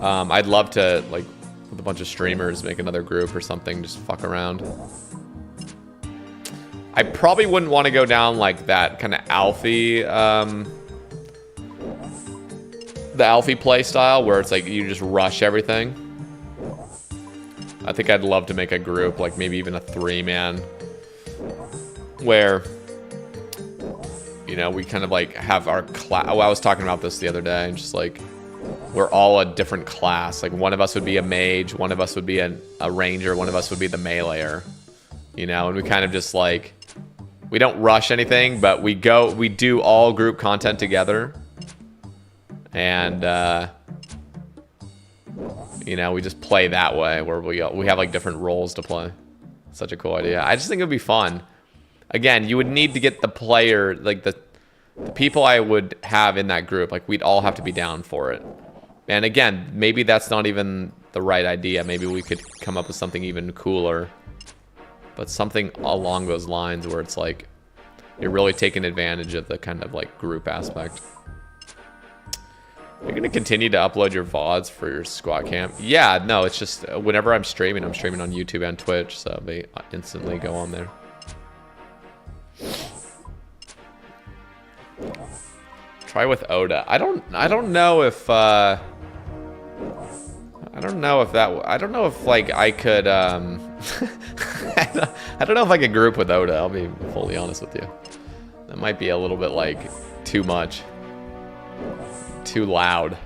I'd love to, like, with a bunch of streamers, make another group or something, just fuck around. I probably wouldn't want to go down, like, that kind of Alfie, the Alfie play style, where it's like you just rush everything. I think I'd love to make a group, like maybe even a 3-man, where, you know, we kind of like have our class. Oh, I was talking about this the other day, and just like, we're all a different class. Like, one of us would be a mage, one of us would be a ranger, one of us would be the meleeer. You know, and we kind of just like, we don't rush anything, but we do all group content together. And, you know, we just play that way, where we have like different roles to play. Such a cool idea. I just think it would be fun. Again, you would need to get the player, like the people I would have in that group, like, we'd all have to be down for it. And again, maybe that's not even the right idea. Maybe we could come up with something even cooler. But something along those lines where it's like, you're really taking advantage of the kind of like group aspect. You're going to continue to upload your VODs for your squad camp? Yeah, no, it's just whenever I'm streaming on YouTube and Twitch, so they instantly go on there. Try with Oda. I don't know if like I could I don't know if I could group with Oda, I'll be fully honest with you. That might be a little bit like too much. Too loud.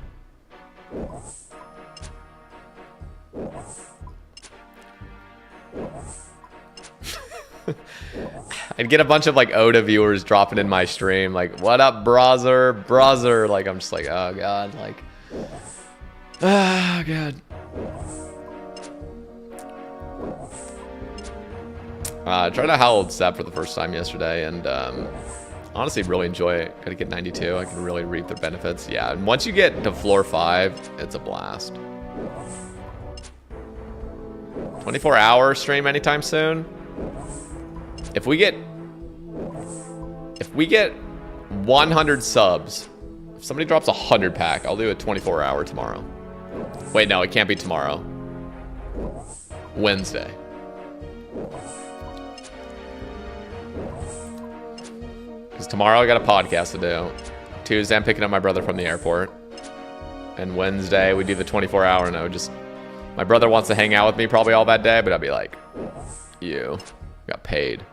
I'd get a bunch of like Oda viewers dropping in my stream, like, what up, brother? Like, I'm just like, oh god, like, oh god. I tried to Howled Step for the first time yesterday, and honestly really enjoy it. Gotta get 92, I can really reap the benefits. Yeah, and once you get to floor 5, it's a blast. 24-hour stream anytime soon? If we get 100 subs, if somebody drops 100 pack, I'll do a 24-hour tomorrow. Wait, no, it can't be tomorrow. Wednesday. Because tomorrow I got a podcast to do. Tuesday I'm picking up my brother from the airport. And Wednesday we do the 24-hour, and I would just... My brother wants to hang out with me probably all that day, but I'll be like, you got paid.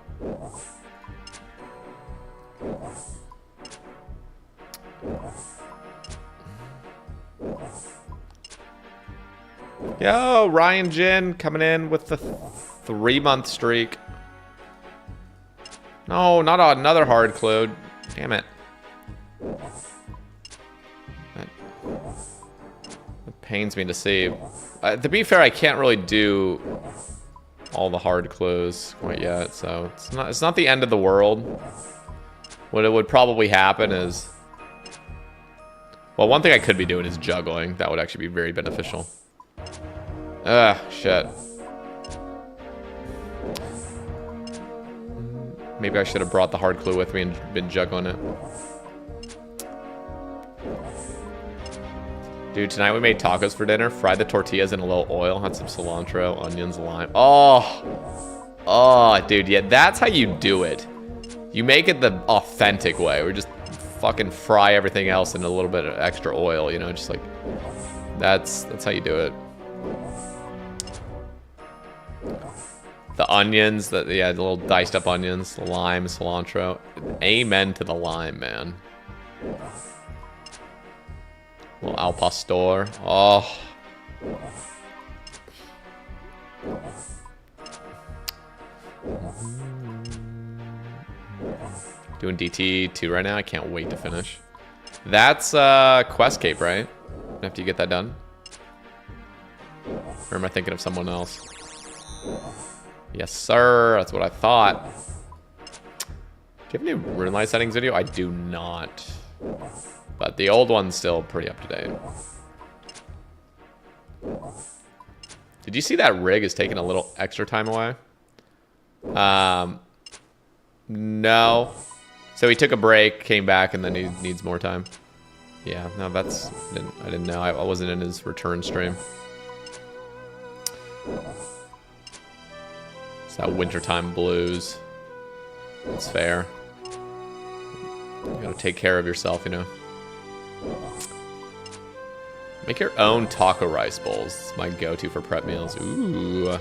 Yo, Ryan Jin coming in with the 3-month streak. No, not another hard clue. Damn it. That pains me to see. To be fair, I can't really do all the hard clues quite yet, so it's not the end of the world. What it would probably happen is, well, one thing I could be doing is juggling. That would actually be very beneficial. Ugh, shit. Maybe I should have brought the hard clue with me and been juggling it. Dude, tonight we made tacos for dinner. Fried the tortillas in a little oil. Had some cilantro, onions, lime. Oh, dude, yeah, that's how you do it. You make it the authentic way. We just fucking fry everything else in a little bit of extra oil, you know, just like, that's how you do it. The onions, the little diced up onions, the lime, cilantro. Amen to the lime, man. Little al pastor. Oh. Doing DT2 right now. I can't wait to finish. That's Questcape, right? After you get that done? Or am I thinking of someone else? Yes, sir. That's what I thought. Do you have any rune light settings video? I do not. But the old one's still pretty up to date. Did you see that rig is taking a little extra time away? No. So he took a break, came back, and then he needs more time. Yeah, no, I didn't know. I wasn't in his return stream. It's that wintertime blues. It's fair. You gotta take care of yourself, you know. Make your own taco rice bowls. It's my go-to for prep meals. Ooh.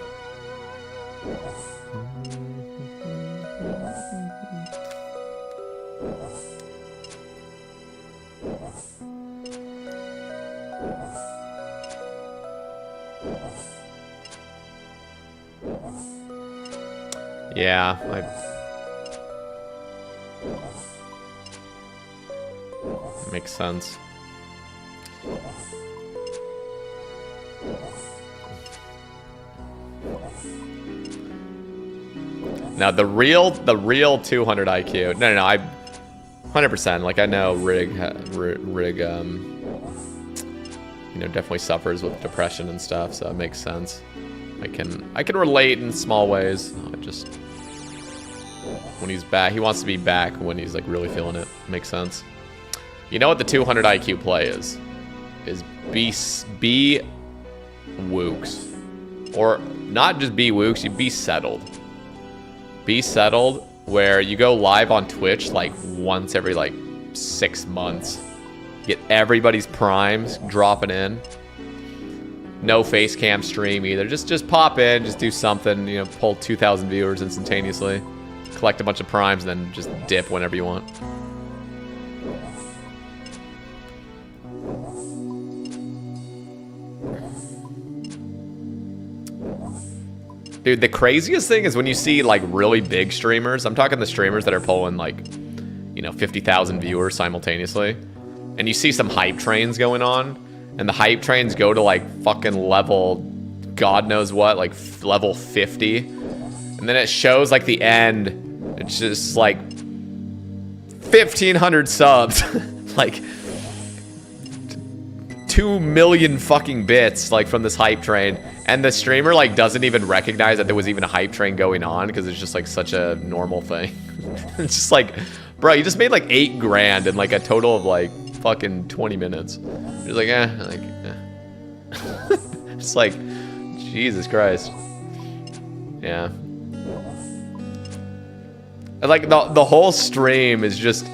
Yeah, makes sense. Now the real 200 IQ. No, I 100%. Like I know Rig, you know, definitely suffers with depression and stuff, so it makes sense. I can relate in small ways. Just when he's back, he wants to be back when he's like really feeling it. Makes sense. You know what the 200 IQ play is? Is be wooks, or not just be wooks. You be settled. Be settled, where you go live on Twitch like once every like 6 months. Get everybody's primes dropping in. No face cam stream either. Just pop in, just do something, you know, pull 2,000 viewers instantaneously. Collect a bunch of primes, and then just dip whenever you want. Dude, the craziest thing is when you see like really big streamers. I'm talking the streamers that are pulling like, you know, 50,000 viewers simultaneously. And you see some hype trains going on. And the hype trains go to like fucking level, God knows what, like level 50. And then it shows like the end. It's just like 1,500 subs. Like 2 million fucking bits like from this hype train. And the streamer like doesn't even recognize that there was even a hype train going on because it's just like such a normal thing. It's just like, bro, you just made like 8 grand in like a total of like fucking 20 minutes. You're like, It's like, Jesus Christ. Yeah. Like the whole stream is just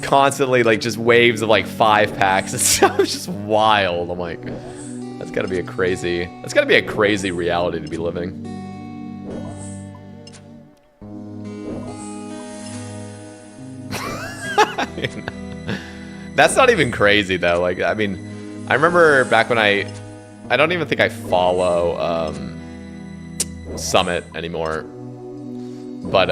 constantly like just waves of like 5 packs. It's just wild. I'm like, that's gotta be a crazy reality to be living. That's not even crazy though. Like, I mean, I remember back when I don't even think I follow Summit anymore, but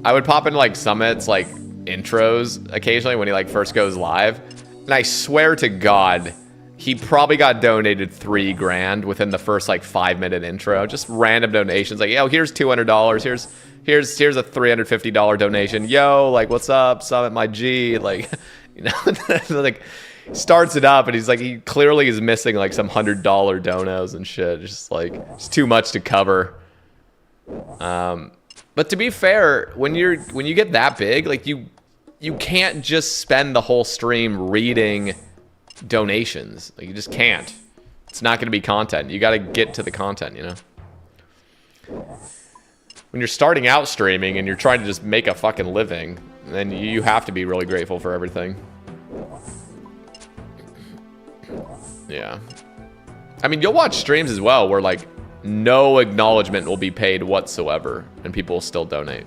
I would pop into like Summit's like intros occasionally when he like first goes live, and I swear to God, he probably got donated 3 grand within the first like 5-minute intro. Just random donations, like, yo, here's $200, here's a $350 donation, yo, like, what's up, Summit, my G, like, you know, like, starts it up, and he's like, he clearly is missing like some $100 donos and shit. It's just like, it's too much to cover. But to be fair, when you get that big, like you can't just spend the whole stream reading donations. Like, you just can't. It's not going to be content. You got to get to the content, you know? When you're starting out streaming and you're trying to just make a fucking living, then you have to be really grateful for everything. Yeah. I mean, you'll watch streams as well where, like, no acknowledgement will be paid whatsoever, and people will still donate.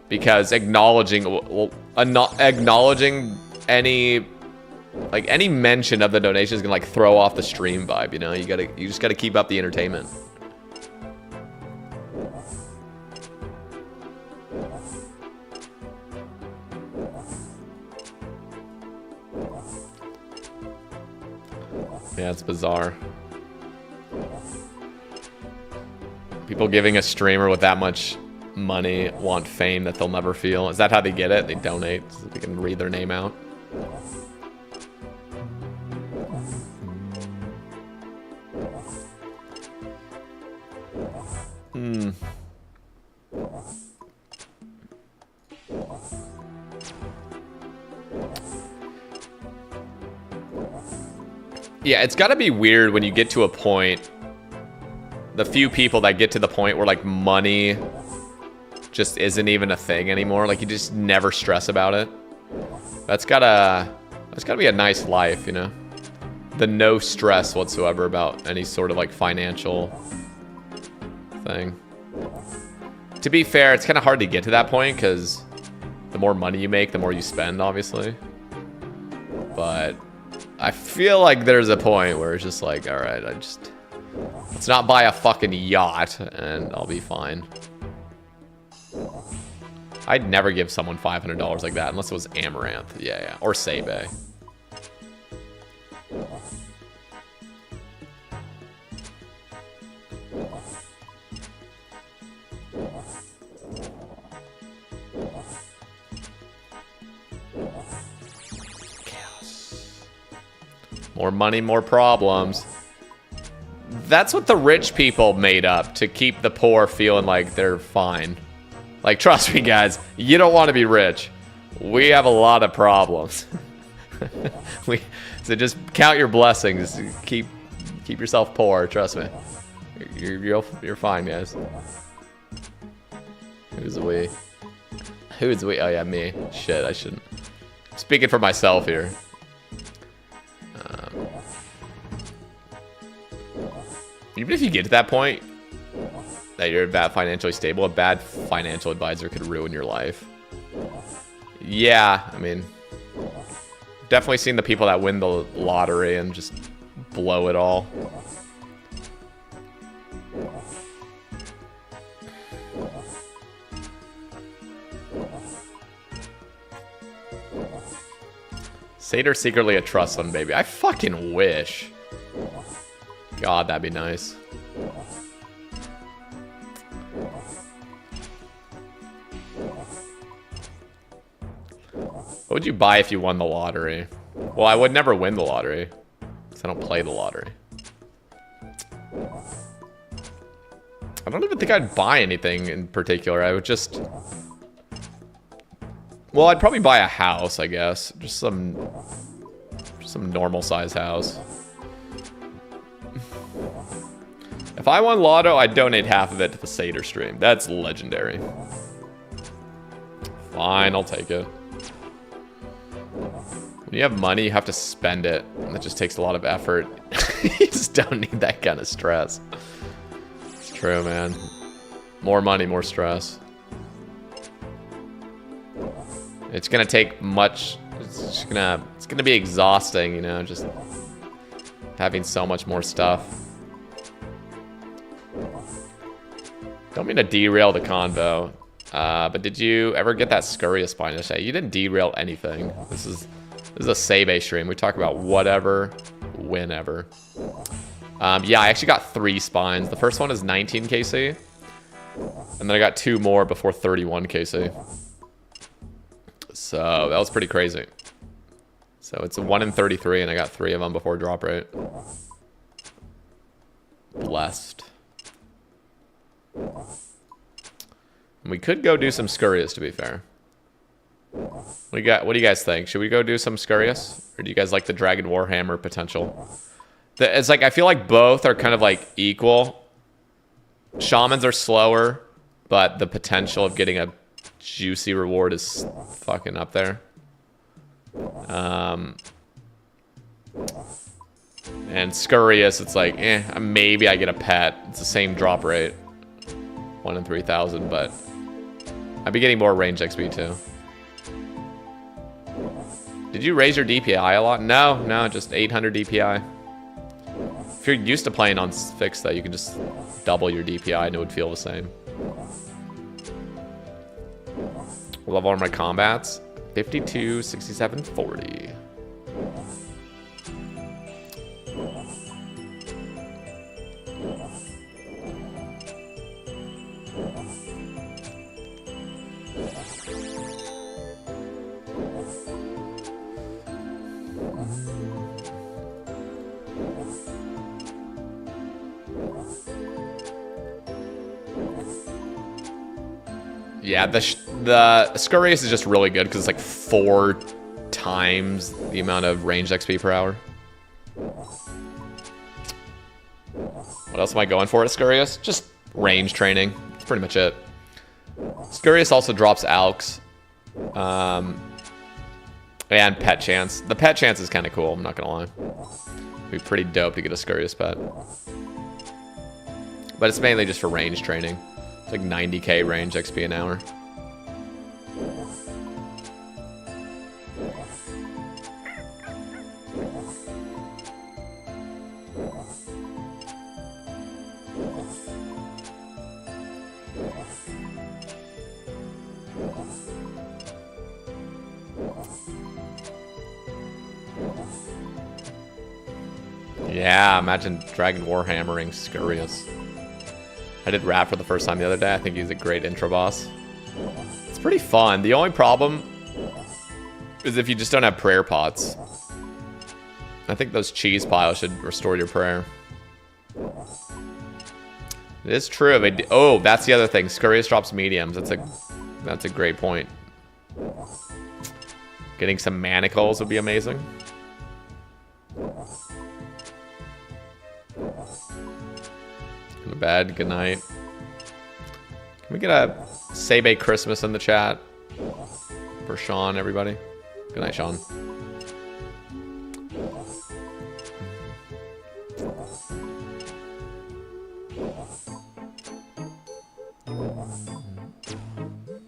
Because acknowledging any mention of the donation is gonna like throw off the stream vibe, you know? You just gotta keep up the entertainment. Yeah, it's bizarre. People giving a streamer with that much money want fame that they'll never feel. Is that how they get it? They donate so they can read their name out. Yeah, it's gotta be weird when you get to a point, the few people that get to the point where like money just isn't even a thing anymore. Like, you just never stress about it. That's gotta be a nice life, you know? The no stress whatsoever about any sort of like financial thing. To be fair, it's kind of hard to get to that point because the more money you make, the more you spend, obviously. But I feel like there's a point where it's just like, all right, let's not buy a fucking yacht and I'll be fine. I'd never give someone $500 like that unless it was Amaranth. Yeah. Or Sebe. Chaos. More money, more problems. That's what the rich people made up to keep the poor feeling like they're fine. Like, trust me, guys, you don't want to be rich. We have a lot of problems. So just count your blessings. Keep yourself poor. Trust me. You're fine, guys. Who's we? Who's we? Oh yeah, me. Shit, I shouldn't. Speaking for myself here. Even if you get to that point, that you're that financially stable, a bad financial advisor could ruin your life. Yeah, I mean, definitely seen the people that win the lottery and just blow it all. Satyr secretly a trust fund baby. I fucking wish. God, that'd be nice. What would you buy if you won the lottery? Well, I would never win the lottery, because I don't play the lottery. I don't even think I'd buy anything in particular. I would just... Well, I'd probably buy a house, I guess. Just some normal size house. If I won Lotto, I'd donate half of it to the Satyr stream. That's legendary. Fine, I'll take it. When you have money, you have to spend it. And that just takes a lot of effort. You just don't need that kind of stress. It's true, man. More money, more stress. It's gonna take much. It's gonna be exhausting, you know, just having so much more stuff. Don't mean to derail the convo, but did you ever get that Scurrius spine to say? You didn't derail anything. This is a Sebe stream. We talk about whatever, whenever. Yeah, I actually got 3 spines. The first one is 19 KC, and then I got 2 more before 31 KC. So that was pretty crazy. So it's a 1 in 33, and I got 3 of them before drop rate. Blessed. And we could go do some Scurrius, to be fair. What do you guys think? Should we go do some Scurrius? Or do you guys like the Dragon Warhammer potential? It's like, I feel like both are kind of like equal. Shamans are slower, but the potential of getting a juicy reward is fucking up there. And Scurrius, it's like, maybe I get a pet. It's the same drop rate. 1 in 3,000, but I'd be getting more range XP too. Did you raise your DPI a lot? No, just 800 DPI. If you're used to playing on fixed, though, you can just double your DPI and it would feel the same. Love all my combats. 52, 67, 40. Yeah, the Scurrius is just really good because it's like 4 times the amount of range XP per hour. What else am I going for at Scurrius? Just range training. That's pretty much it. Scurrius also drops Alks. And pet chance. The pet chance is kind of cool, I'm not gonna lie. It'd be pretty dope to get a Scurrius pet. But it's mainly just for range training. It's like 90k range XP an hour. Yeah, imagine Dragon Warhammering Scurrius. I did Rat for the first time the other day. I think he's a great intro boss. It's pretty fun. The only problem is if you just don't have prayer pots. I think those cheese piles should restore your prayer. It is true. Oh, that's the other thing. Scurrius drops mediums. That's a great point. Getting some manacles would be amazing. Go to bed. Good night. Can we get a Sebe Christmas in the chat for Sean, everybody? Good night, Sean.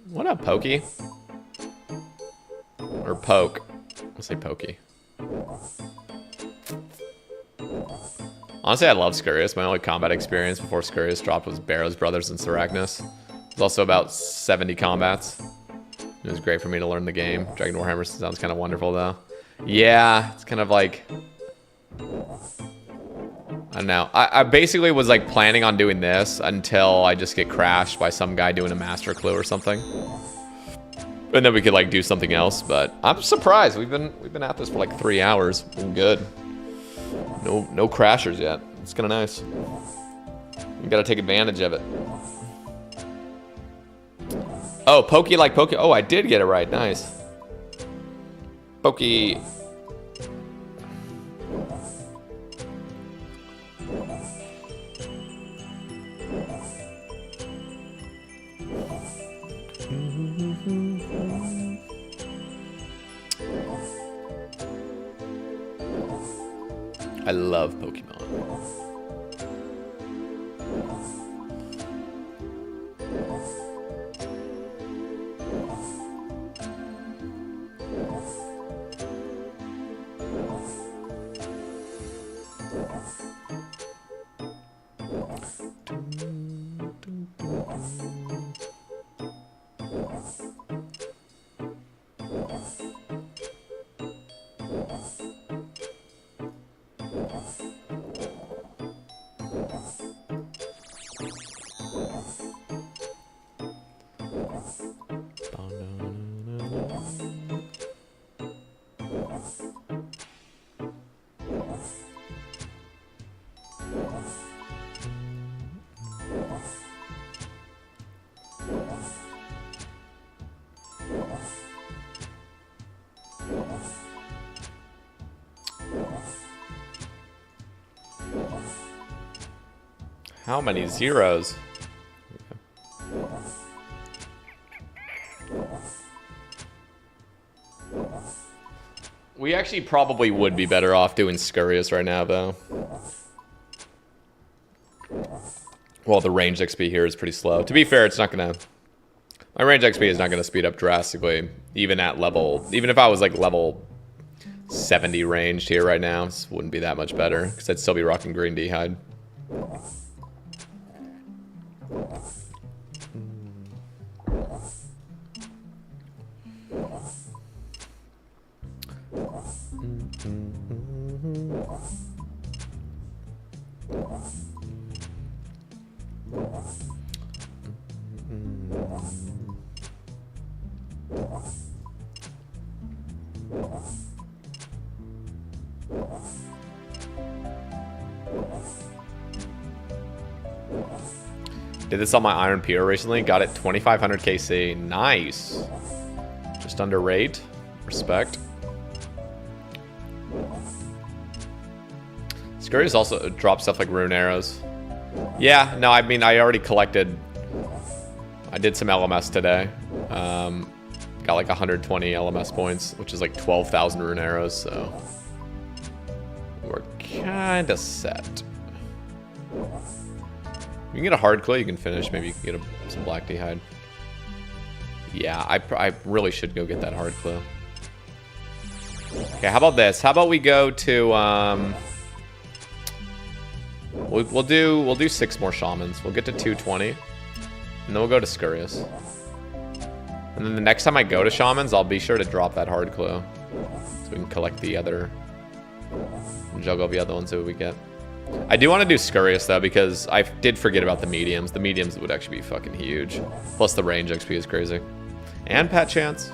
What up, Pokey? Or Poke. I'll say Pokey. Honestly, I love Scurrius. My only combat experience before Scurrius dropped was Barrow's Brothers and Seragnis. It was also about 70 combats. It was great for me to learn the game. Dragon Warhammer sounds kind of wonderful, though. Yeah, it's kind of like... I don't know. I basically was like planning on doing this until I just get crashed by some guy doing a master clue or something. And then we could like do something else, but I'm surprised. We've been at this for like 3 hours. Been good. No crashers yet. It's kind of nice. You gotta take advantage of it. Oh, Pokey like Pokey. Oh, I did get it right. Nice. Pokey. I love Pokemon. How many zeros? We actually probably would be better off doing Scurrius right now, though. Well, the range XP here is pretty slow. To be fair, it's not gonna... My range XP is not gonna speed up drastically, even at level... Even if I was like level 70 ranged here right now, this wouldn't be that much better, because I'd still be rocking green D-hide. Did this on my Iron Pier recently. Got it 2500 KC. Nice. Just under rate. Respect. Scurrius also drops stuff like rune arrows. Yeah, no, I mean, I already collected. I did some LMS today. Got like 120 LMS points, which is like 12,000 rune arrows, so we're kind of set. You can get a hard clay, you can finish. Maybe you can get some black D-hide. Yeah, I really should go get that hard clay. Okay, how about this? How about we go to we'll do 6 more shamans. We'll get to 220, and then we'll go to Scurrius. And then the next time I go to shamans, I'll be sure to drop that hard clue, so we can collect the other, juggle the other ones that we get. I do want to do Scurrius though, because I did forget about the mediums. The mediums would actually be fucking huge. Plus the range XP is crazy. And Pat Chance.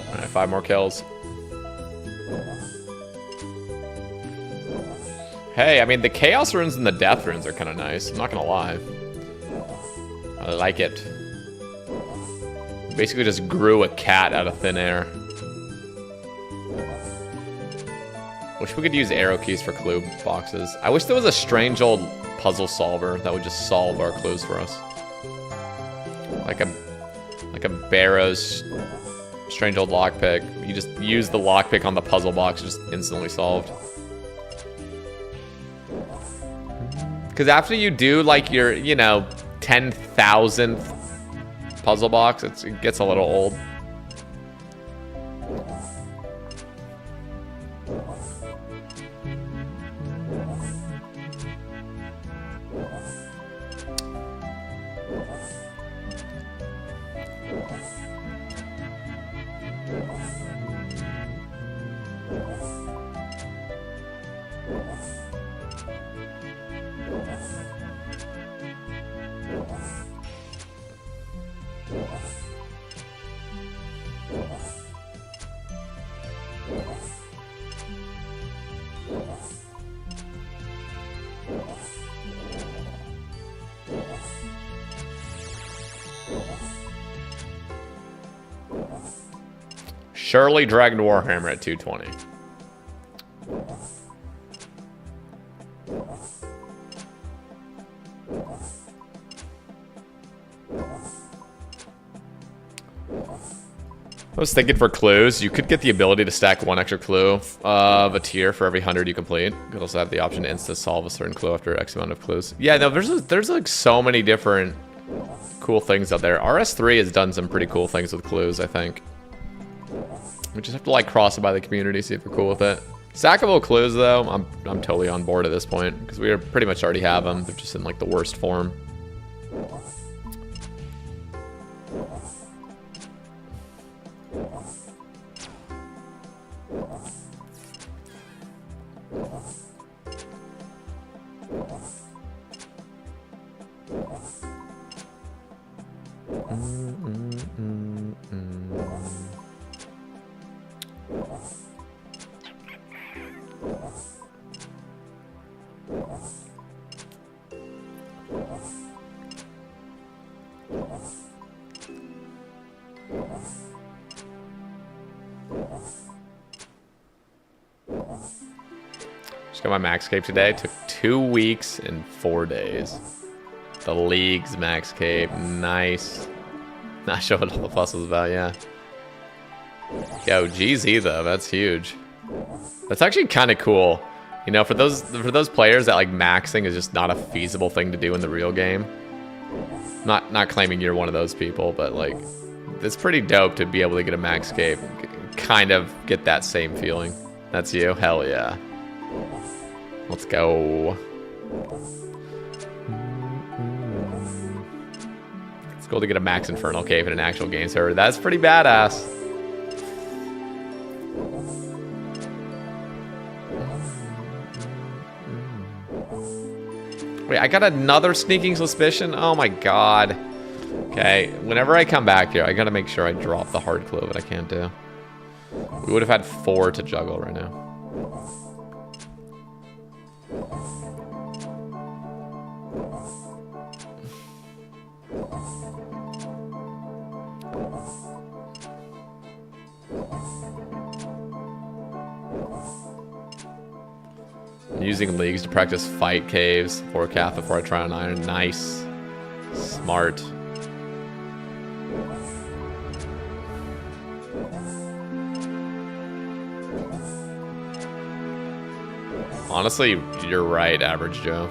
Alright, 5 more kills. Hey, I mean, the Chaos Runes and the Death Runes are kind of nice. I'm not gonna lie. I like it. Basically just grew a cat out of thin air. Wish we could use arrow keys for clue boxes. I wish there was a strange old puzzle solver that would just solve our clues for us. Like a Barrow's strange old lockpick. You just use the lockpick on the puzzle box, just instantly solved. Because after you do like your, you know, 10,000th puzzle box, it gets a little old. Surely Dragon Warhammer at 220. I was thinking for clues, you could get the ability to stack one extra clue of a tier for every 100 you complete. You could also have the option to insta solve a certain clue after X amount of clues. Yeah, no, there's like so many different cool things out there. RS3 has done some pretty cool things with clues, I think. We just have to like cross it by the community, see if we're cool with it. Stackable clues though, I'm totally on board at this point because we pretty much already have them. They're just in like the worst form. Just got my max cape today. Took 2 weeks and 4 days. The league's max cape. Nice. Not sure what all the fuss was about, yeah. Yo, GZ though, that's huge. That's actually kind of cool. You know, for those players that like maxing is just not a feasible thing to do in the real game. Not claiming you're one of those people, but like it's pretty dope to be able to get a max cape. Kind of get that same feeling. That's you? Hell yeah. Let's go. It's cool to get a max infernal cape in an actual game server. That's pretty badass. Wait, I got another sneaking suspicion? Oh my god. Okay, whenever I come back here, I gotta make sure I drop the hard clue that I can't do. We would have had 4 to juggle right now. I'm using leagues to practice fight caves for Cath before I try on iron. Nice. Smart. Honestly, you're right, Average Joe.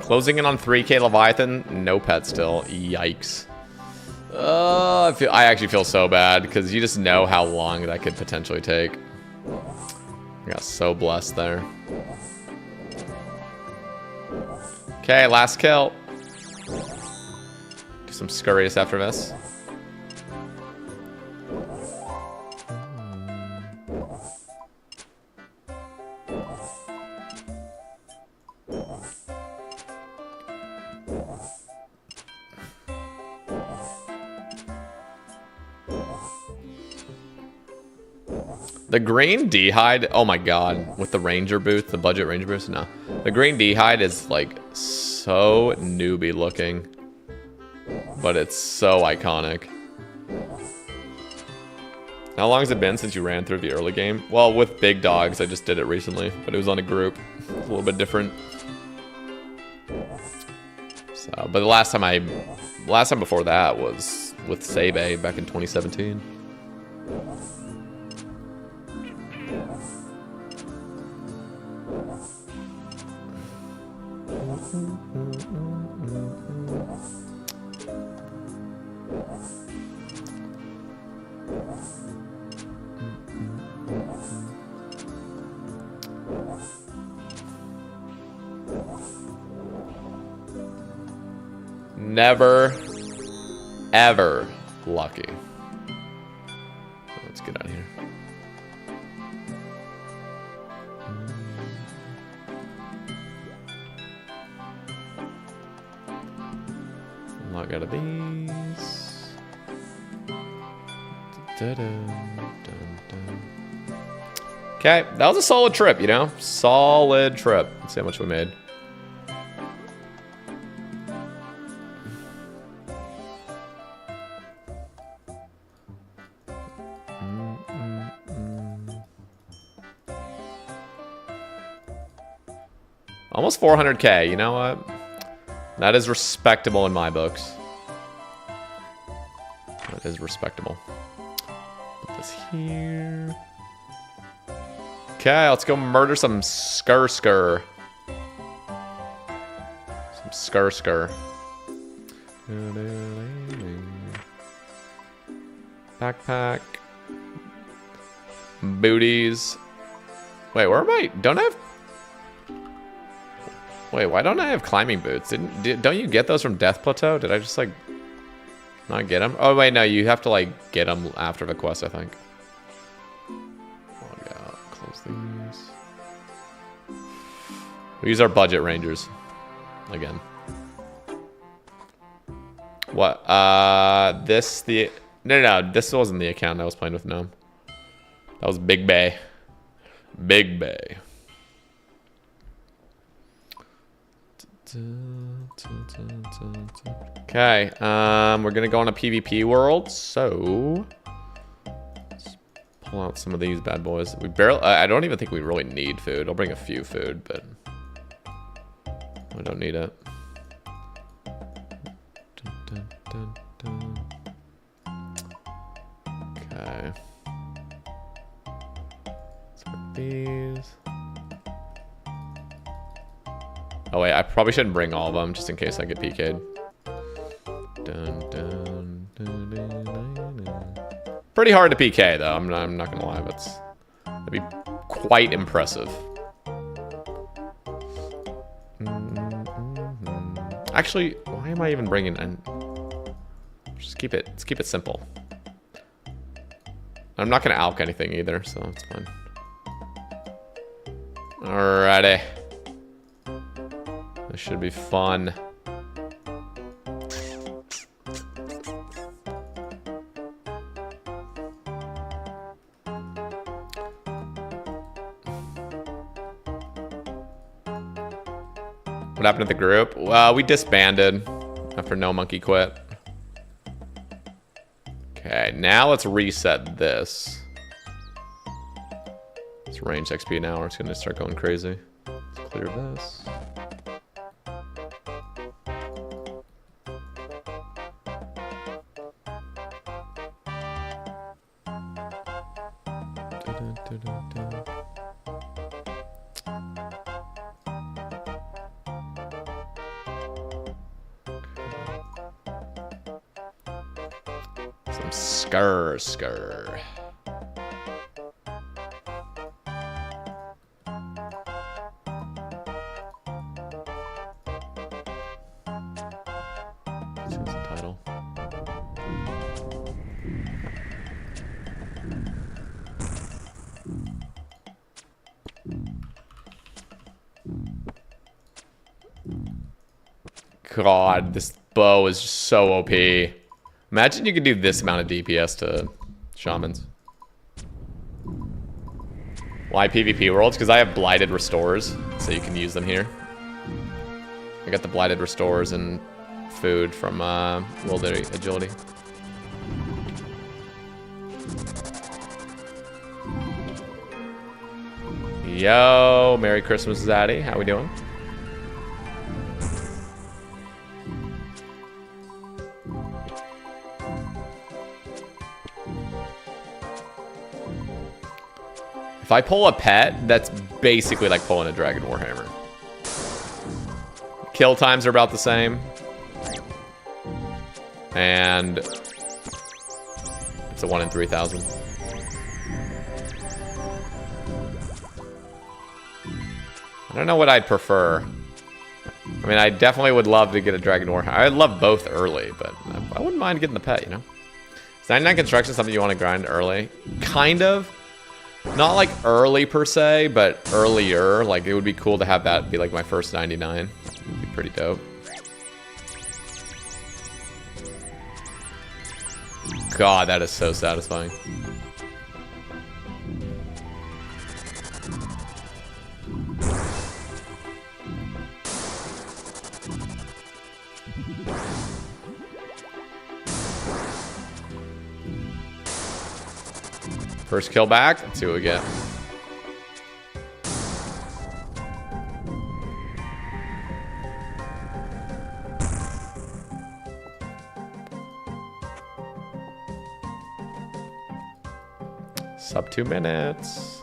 Closing in on 3K Leviathan. No pet still. Yikes. I actually feel so bad because you just know how long that could potentially take. I got so blessed there. Okay, last kill. Do some Scurrius after this. The green D-hide, oh my god, with the ranger boots, the budget ranger boots, no. The green D-hide is like so newbie looking, but it's so iconic. How long has it been since you ran through the early game? Well, with big dogs, I just did it recently, but it was on a group. It's a little bit different. So, but the last time before that was with Sebe back in 2017. Never, ever lucky. Let's get out of here. Log out of these. Okay, that was a solid trip, you know? Solid trip. Let's see how much we made. Almost 400K, you know what? That is respectable in my books. That is respectable. Put this here. Okay, let's go murder some Scurr. Some Scurr. Backpack. Booties. Wait, where am I? Don't I have... Wait, why don't I have climbing boots? Don't you get those from Death Plateau? Did I just, like, not get them? Oh, wait, no, you have to, like, get them after the quest, I think. Log out, close these. We use our budget rangers. Again. What? No, this wasn't the account I was playing with Gnome. That was Big Bay. Big Bay. Okay, we're gonna go on a PvP world, so let's pull out some of these bad boys. We barely, I don't even think we really need food. I'll bring a few food, but I don't need it. Okay. Let's put these. Oh wait, I probably shouldn't bring all of them just in case I get PK'd. Pretty hard to PK though. I'm not gonna lie, but that'd be quite impressive. Actually, why am I even bringing? Just keep it. Let's keep it simple. I'm not gonna alk anything either, so it's fine. Alrighty. This should be fun. What happened to the group? Well, we disbanded after No Monkey quit. Okay, now let's reset this. It's range XP now, or it's gonna start going crazy. Let's clear this. Some Scurr. What's the title? God, this bow is just so OP. Imagine you could do this amount of DPS to Shamans. Why PvP worlds? Because I have Blighted Restores, so you can use them here. I got the Blighted Restores and food from World Agility. Yo, Merry Christmas, Zaddy. How we doing? If I pull a pet, that's basically like pulling a Dragon Warhammer. Kill times are about the same. And it's a 1 in 3,000. I don't know what I'd prefer. I mean, I definitely would love to get a Dragon Warhammer. I'd love both early, but I wouldn't mind getting the pet, you know? Is 99 construction something you want to grind early? Kind of. Not like early per se, but earlier. Like, it would be cool to have that be like my first 99. It'd be pretty dope. God, that is so satisfying. First kill back. Let's see what we get. Sub 2 minutes.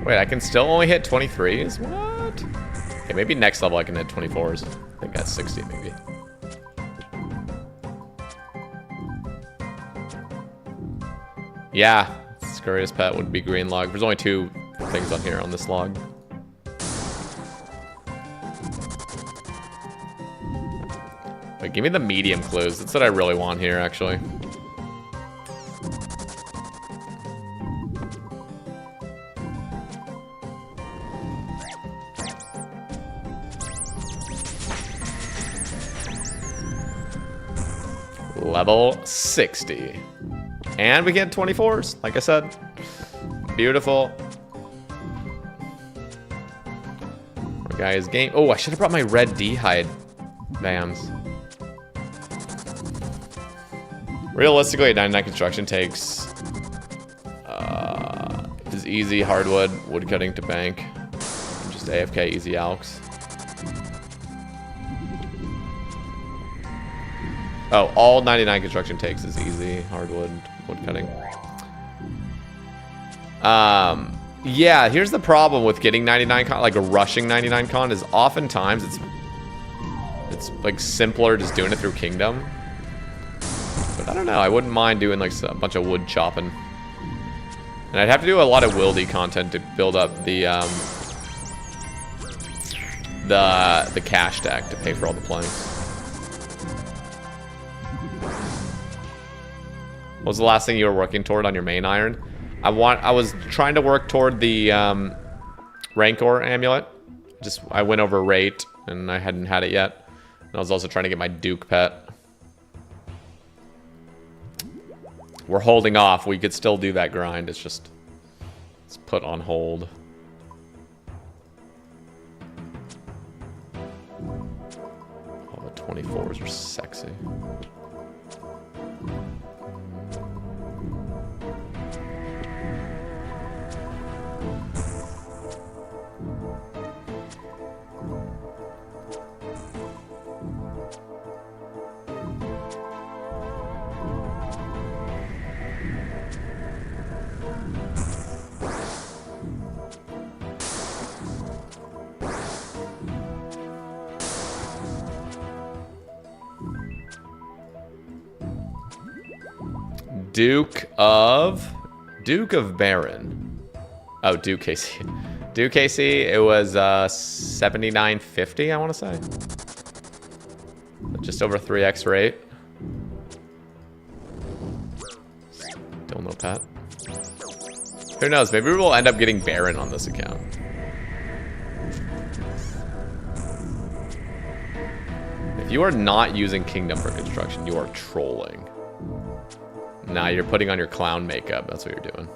Wait, I can still only hit 23s? What? Okay, maybe next level I can hit 24s. I think that's 60 maybe. Yeah, Scurrius pet would be green log. There's only 2 things on here on this log. Wait, give me the medium clues. That's what I really want here, actually. Level 60. And we get 24s, like I said. Beautiful. Our guy is game. Oh, I should have brought my red D-hide BAMs. Realistically, 99 construction takes is easy hardwood, woodcutting to bank. Just AFK easy alks. Oh, all 99 construction takes is easy hardwood, woodcutting. Yeah, here's the problem with getting 99 con, like a rushing 99 con, is oftentimes it's like simpler just doing it through Kingdom. But I don't know, I wouldn't mind doing like a bunch of wood chopping. And I'd have to do a lot of wildy content to build up the cash stack to pay for all the planks. What was the last thing you were working toward on your main iron? I was trying to work toward the Rancor amulet. I went over rate and I hadn't had it yet. And I was also trying to get my Duke pet. We're holding off. We could still do that grind. It's just... It's put on hold. All the 24s are sexy. Duke of Baron. Oh, Duke KC. Duke KC, it was 79.50, I want to say. Just over 3x rate. Still no pet. Who knows? Maybe we'll end up getting Baron on this account. If you are not using Kingdom for construction, you are trolling. Nah, you're putting on your clown makeup. That's what you're doing.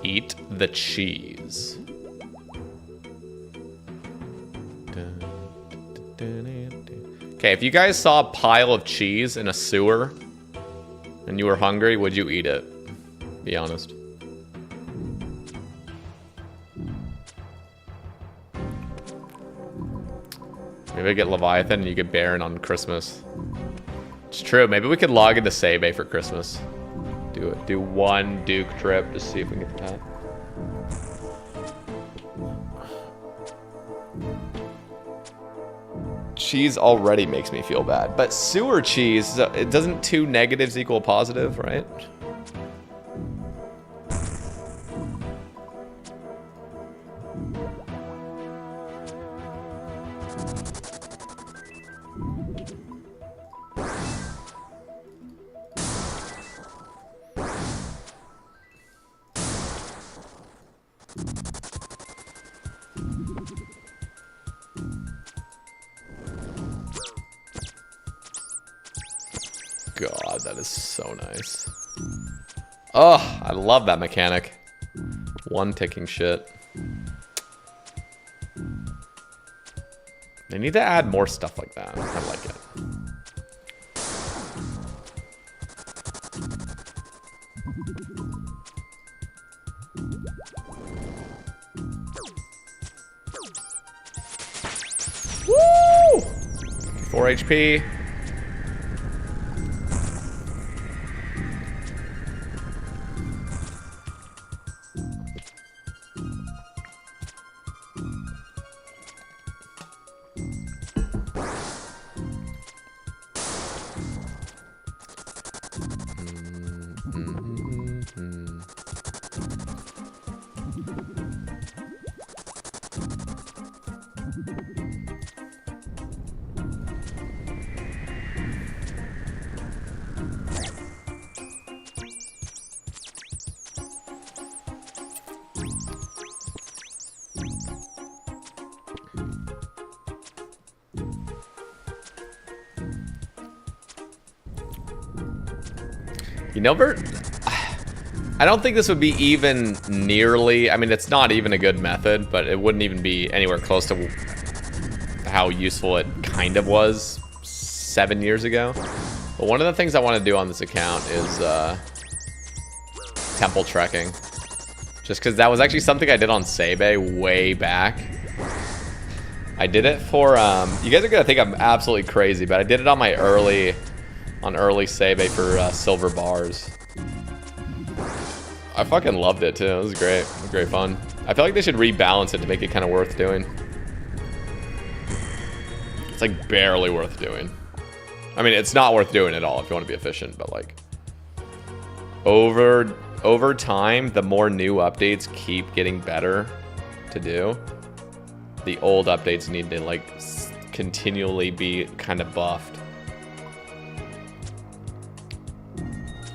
Eat the cheese. Okay, if you guys saw a pile of cheese in a sewer and you were hungry, would you eat it? Be honest. Maybe I get Leviathan and you get Baron on Christmas. It's true. Maybe we could log into Sebe for Christmas. Do it. Do one Duke trip to see if we can get the pet. Cheese already makes me feel bad, but sewer cheese, it doesn't two negatives equal positive, right? God, that is so nice. Oh, I love that mechanic. One ticking shit. They need to add more stuff like that. I like it. Woo! 4 HP. You know, I don't think this would be even nearly, I mean, it's not even a good method, but it wouldn't even be anywhere close to how useful it kind of was 7 years ago. But one of the things I want to do on this account is temple trekking. Just because that was actually something I did on Sebe way back. I did it for, you guys are going to think I'm absolutely crazy, but I did it on my early Sebe for silver bars. I fucking loved it too. It was great. It was great fun. I feel like they should rebalance it to make it kind of worth doing. It's like barely worth doing. I mean, it's not worth doing at all if you want to be efficient, but like over time, the more new updates keep getting better to do. The old updates need to like continually be kind of buffed.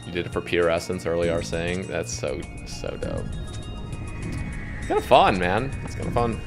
You did it for pure essence early, are saying. That's so dope. It's kind of fun, man. It's kind of fun.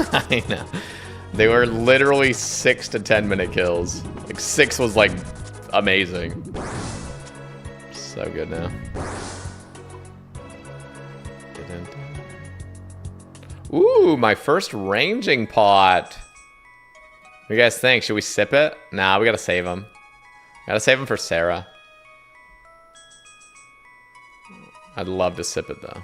I know. They were literally 6 to 10 minute kills. Like 6 was like amazing. So good now. Ooh, my first ranging pot. What do you guys think? Should we sip it? Nah, we gotta save him. Gotta save him for Sarah. I'd love to sip it though.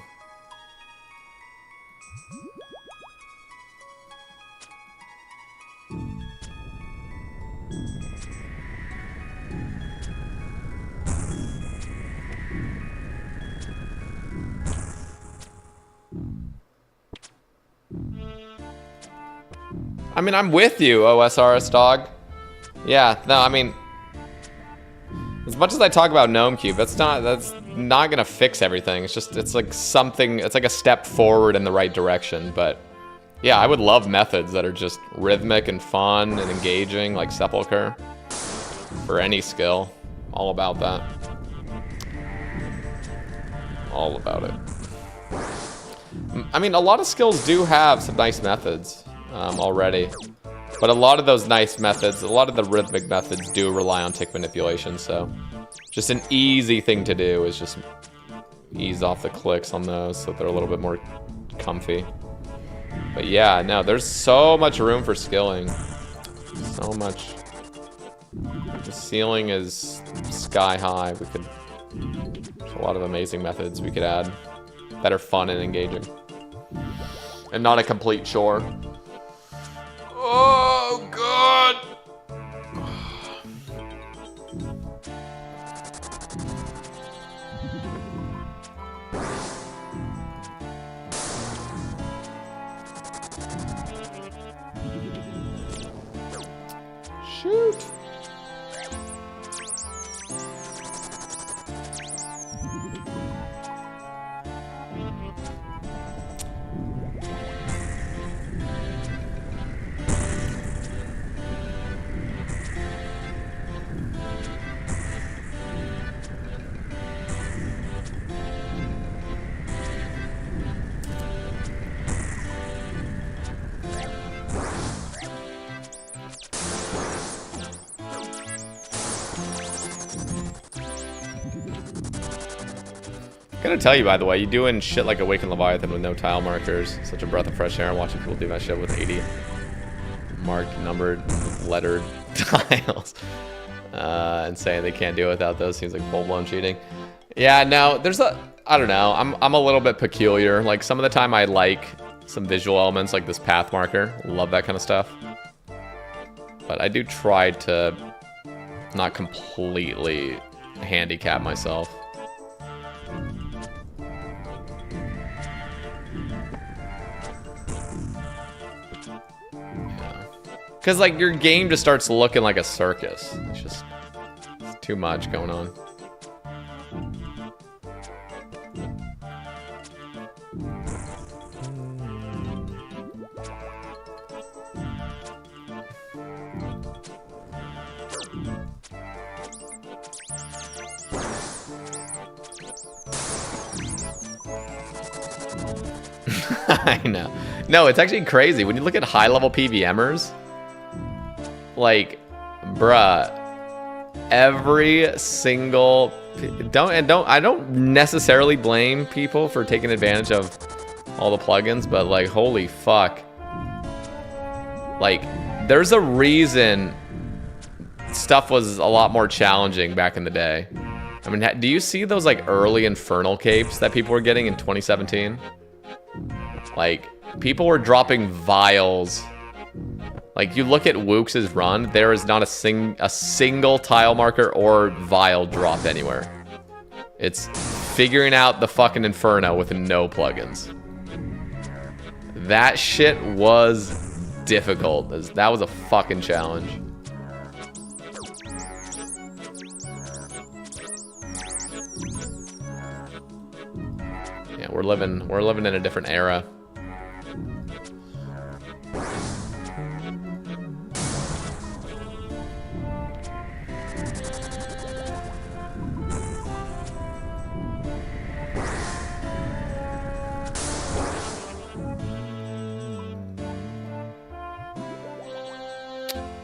I mean, I'm with you, OSRS dog. Yeah, no, I mean, as much as I talk about Gnome Cube, that's not gonna fix everything. It's like something, it's like a step forward in the right direction. But yeah, I would love methods that are just rhythmic and fun and engaging, like Sepulcher, for any skill. All about that. All about it. I mean, a lot of skills do have some nice methods already. But a lot of those nice methods, a lot of the rhythmic methods do rely on tick manipulation, so just an easy thing to do is just ease off the clicks on those so they're a little bit more comfy. But yeah, no, there's so much room for skilling. So much. The ceiling is sky high. There's a lot of amazing methods we could add that are fun and engaging. And not a complete chore. Oh, God. Shoot. Gotta tell you, by the way, you doing shit like Awaken Leviathan with no tile markers. Such a breath of fresh air. Watching people do that shit with 80 marked, numbered, lettered tiles. And saying they can't do it without those seems like full-blown cheating. Yeah, no, there's a... I don't know. I'm a little bit peculiar. Like, some of the time I like some visual elements like this path marker. Love that kind of stuff. But I do try to not completely handicap myself. Because, like, your game just starts looking like a circus. It's just too much going on. I know. No, it's actually crazy. When you look at high-level PVMers, like, bruh, every single... I don't necessarily blame people for taking advantage of all the plugins, but, like, holy fuck. Like, there's a reason stuff was a lot more challenging back in the day. I mean, do you see those, like, early Infernal capes that people were getting in 2017? Like, people were dropping vials. Like, you look at Wooks' run, there is not a single tile marker or vial dropped anywhere. It's figuring out the fucking Inferno with no plugins. That shit was difficult. That was a fucking challenge. Yeah, we're living in a different era.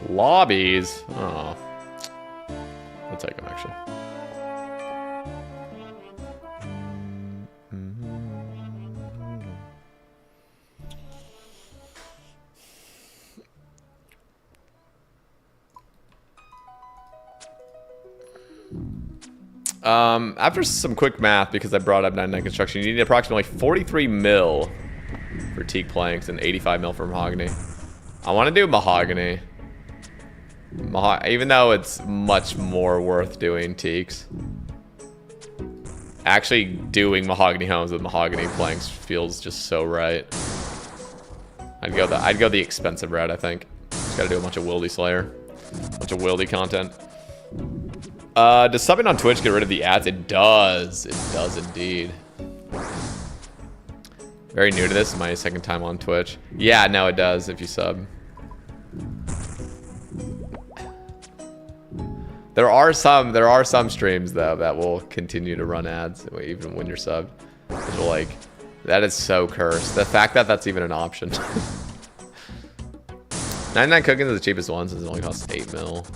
Lobbies? Oh. I'll take them, actually. After some quick math, because I brought up 99 construction, you need approximately 43 mil for teak planks and 85 mil for mahogany. I want to do mahogany. Even though it's much more worth doing teaks. Actually doing mahogany homes with mahogany planks feels just so right. I'd go the expensive route, I think. Just gotta do a bunch of Wildy Slayer. A bunch of Wildy content. Does subbing on Twitch get rid of the ads? It does. It does indeed. Very new to this. My second time on Twitch. Yeah, no, it does if you sub. There are some streams though that will continue to run ads even when you're subbed. Which are like, that is so cursed. The fact that that's even an option. 99 cooking is the cheapest one since it only costs 8 mil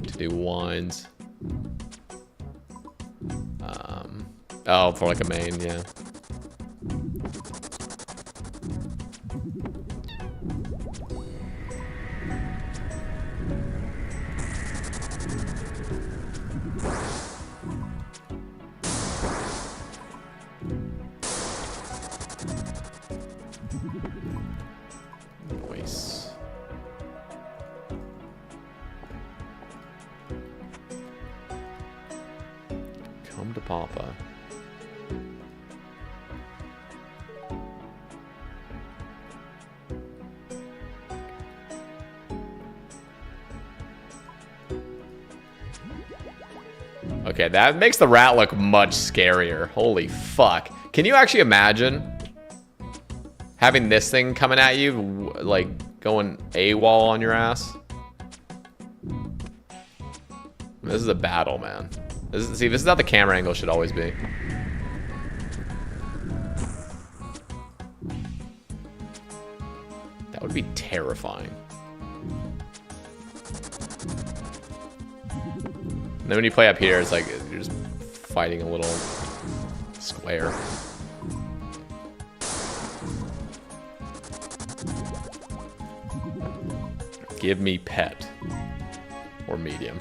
to do wines. Oh, for like a main, yeah. Nice. Come to Papa. Okay, that makes the rat look much scarier. Holy fuck. Can you actually imagine having this thing coming at you, like, going AWOL on your ass? This is a battle, man. See, this is how the camera angle should always be. That would be terrifying. And then when you play up here, it's like you're just fighting a little square. Give me pet. or medium.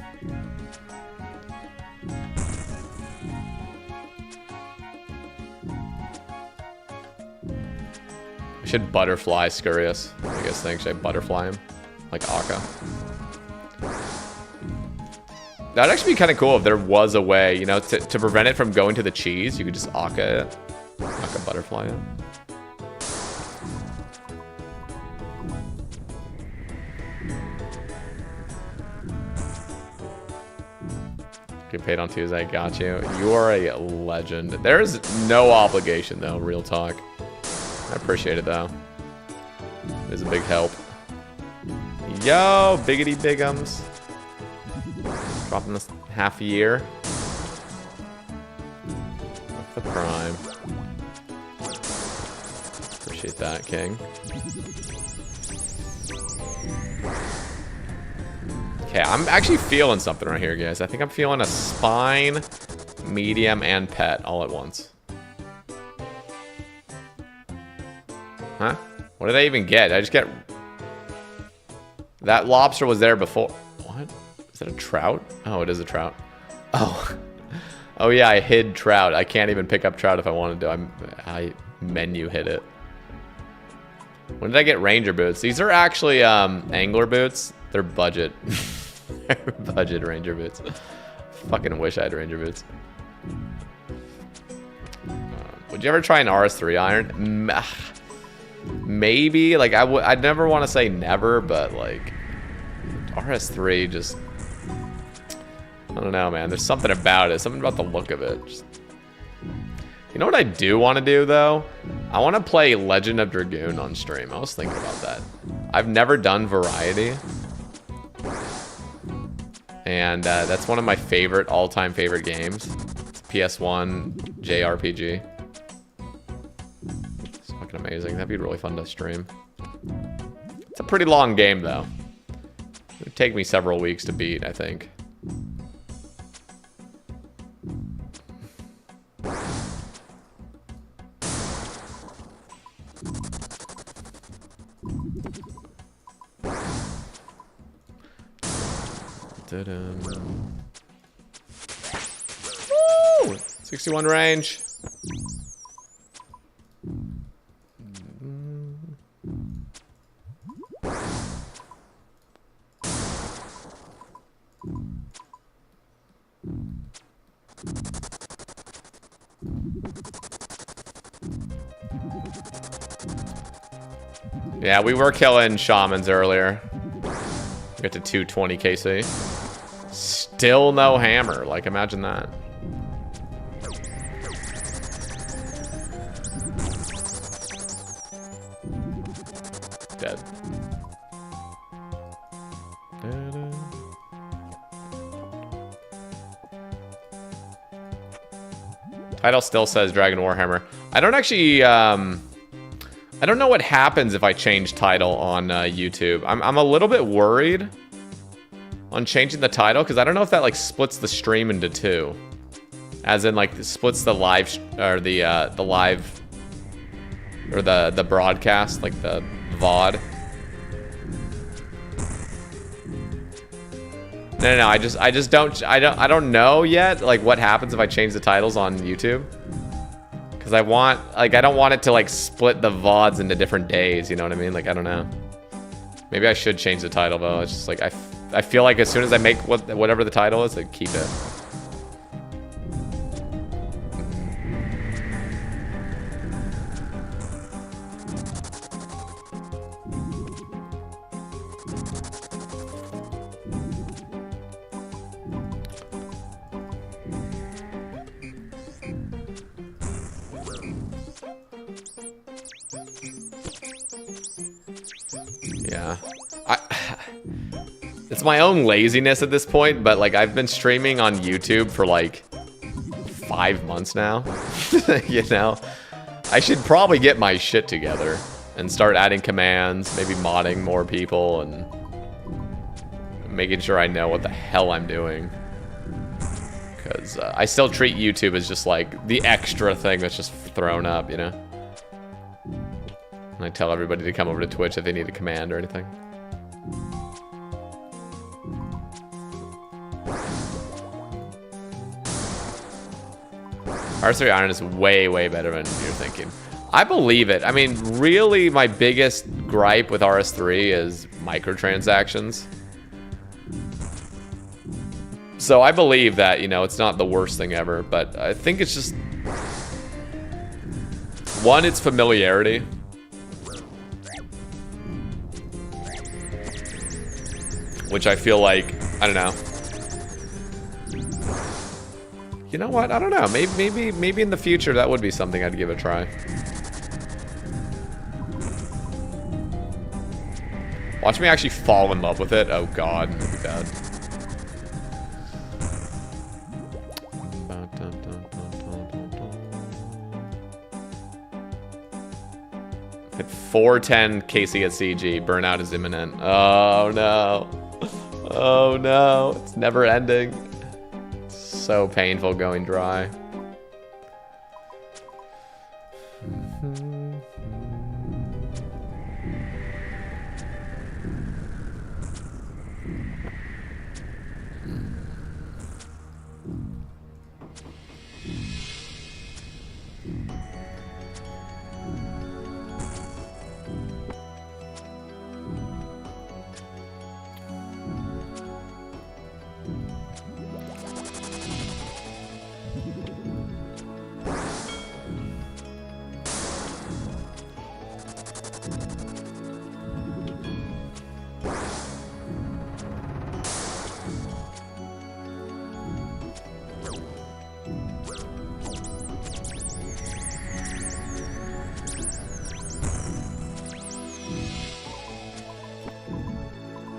I should butterfly Scurrius. I guess think should I butterfly him? Like Akka. That'd actually be kind of cool if there was a way, you know, to prevent it from going to the cheese, you could just Akka it. Akka butterfly it. Get paid on Tuesday, got you. You are a legend. There's no obligation though, real talk. I appreciate it though. It is a big help. Yo, biggity bigums. Dropping this half a year. With the prime. Appreciate that, King. Okay, I'm actually feeling something right here, guys. I think I'm feeling a spine, medium, and pet all at once. Huh? What did I even get? I just get... That lobster was there before. What? Is that a trout? Oh, it is a trout. Oh. Oh yeah, I hid trout. I can't even pick up trout if I wanted to. I menu hid it. When did I get ranger boots? These are actually angler boots. They're budget. Budget ranger boots. Fucking wish I had ranger boots. Would you ever try an RS3 iron? Maybe. Like I'd never want to say never, but like RS3 just, I don't know, man. There's something about it. Something about the look of it. Just, you know what I do want to do though? I want to play Legend of Dragoon on stream. I was thinking about that. I've never done variety. And that's one of my favorite, all-time favorite games. It's PS1 JRPG. It's fucking amazing. That'd be really fun to stream. It's a pretty long game, though. It would take me several weeks to beat, I think. Woo! 61 range. Yeah, we were killing shamans earlier. We got to 220 KC. Still no hammer. Like, imagine that. Dead. Title still says Dragon Warhammer. I don't actually, I don't know what happens if I change title on YouTube. I'm a little bit worried on changing the title because I don't know if that like splits the stream into two, as in like splits the live or the live or the broadcast, like the VOD. No. I just don't know yet like what happens if I change the titles on YouTube. Because I don't want it to like split the VODs into different days, you know what I mean? Like, I don't know. Maybe I should change the title though. It's just like, I feel like as soon as I make whatever the title is, I keep it. Yeah. It's my own laziness at this point, but like I've been streaming on YouTube for like 5 months now. You know? I should probably get my shit together and start adding commands, maybe modding more people and making sure I know what the hell I'm doing. Because I still treat YouTube as just like the extra thing that's just thrown up, you know? And I tell everybody to come over to Twitch if they need a command or anything. RS3 Iron is way, way better than you're thinking. I believe it. I mean, really, my biggest gripe with RS3 is microtransactions. So I believe that, you know, it's not the worst thing ever, but I think it's just... One, it's familiarity. Which I feel like, I don't know. You know what? I don't know. Maybe in the future that would be something I'd give a try. Watch me actually fall in love with it. Oh god, that'd be bad. At 410 Casey at CG, burnout is imminent. Oh no. Oh no, it's never ending. It's so painful going dry.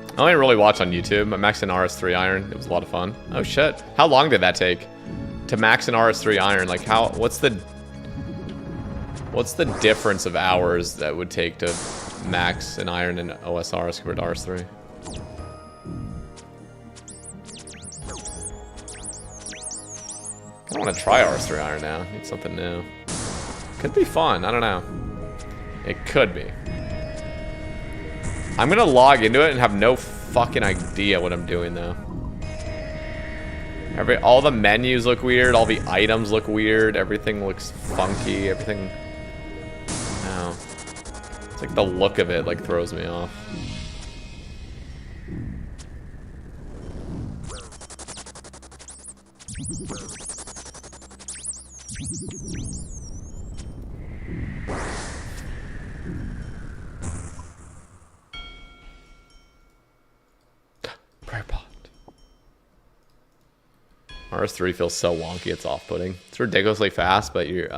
I only really watch on YouTube. I maxed an RS3 Iron. It was a lot of fun. Oh shit. How long did that take? To max an RS3 Iron? Like how, what's the difference of hours that would take to max an Iron in OSRS compared to RS3? I want to try RS3 Iron now. Need something new. Could be fun. I don't know. It could be. I'm gonna log into it and have no fucking idea what I'm doing though. All the menus look weird, all the items look weird, everything looks funky, everything. No. It's like the look of it like throws me off. RS3 feels so wonky, it's off-putting. It's ridiculously fast, but you're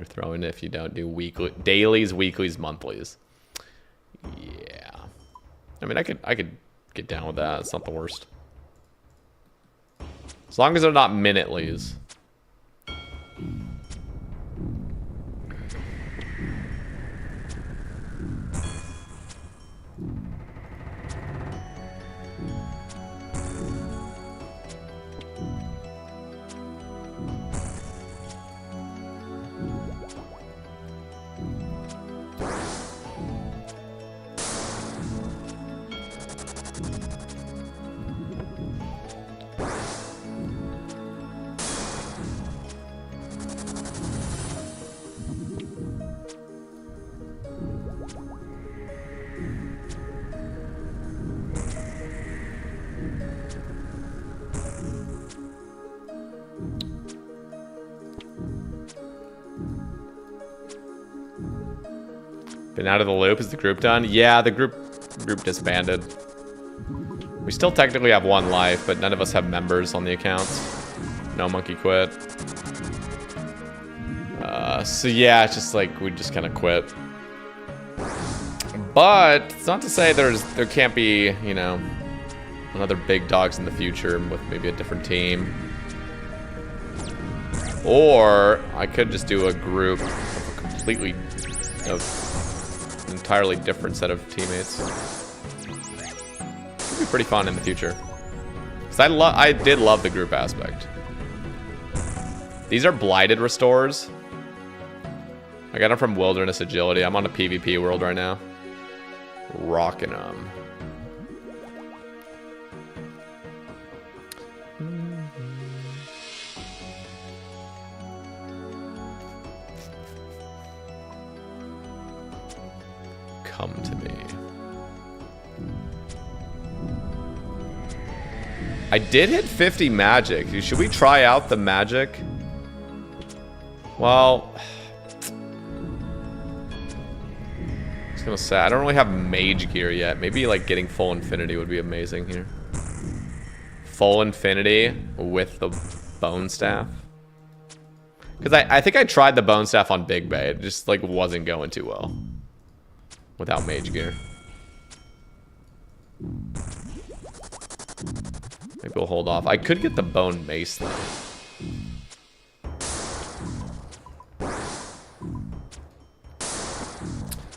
throwing it if you don't do dailies, weeklies, monthlies. Yeah. I mean, I could get down with that. It's not the worst. As long as they're not minutelies. Been out of the loop? Is the group done? Yeah, the group disbanded. We still technically have one life, but none of us have members on the accounts. No monkey quit. So yeah, it's just like we just kind of quit. But it's not to say there can't be, you know, another big dogs in the future with maybe a different team. Or I could just do a group of an entirely different set of teammates. It'd be pretty fun in the future. Cause I did love the group aspect. These are blighted restores. I got them from Wilderness Agility. I'm on a PvP world right now. Rocking them. come to me. I did hit 50 magic. Should we try out the magic? Well, I was gonna say, I don't really have mage gear yet. Maybe like getting full infinity would be amazing here. Full infinity with the bone staff. Because I think I tried the bone staff on Big Bay. It just like wasn't going too well without mage gear. Maybe we'll hold off. I could get the bone mace though.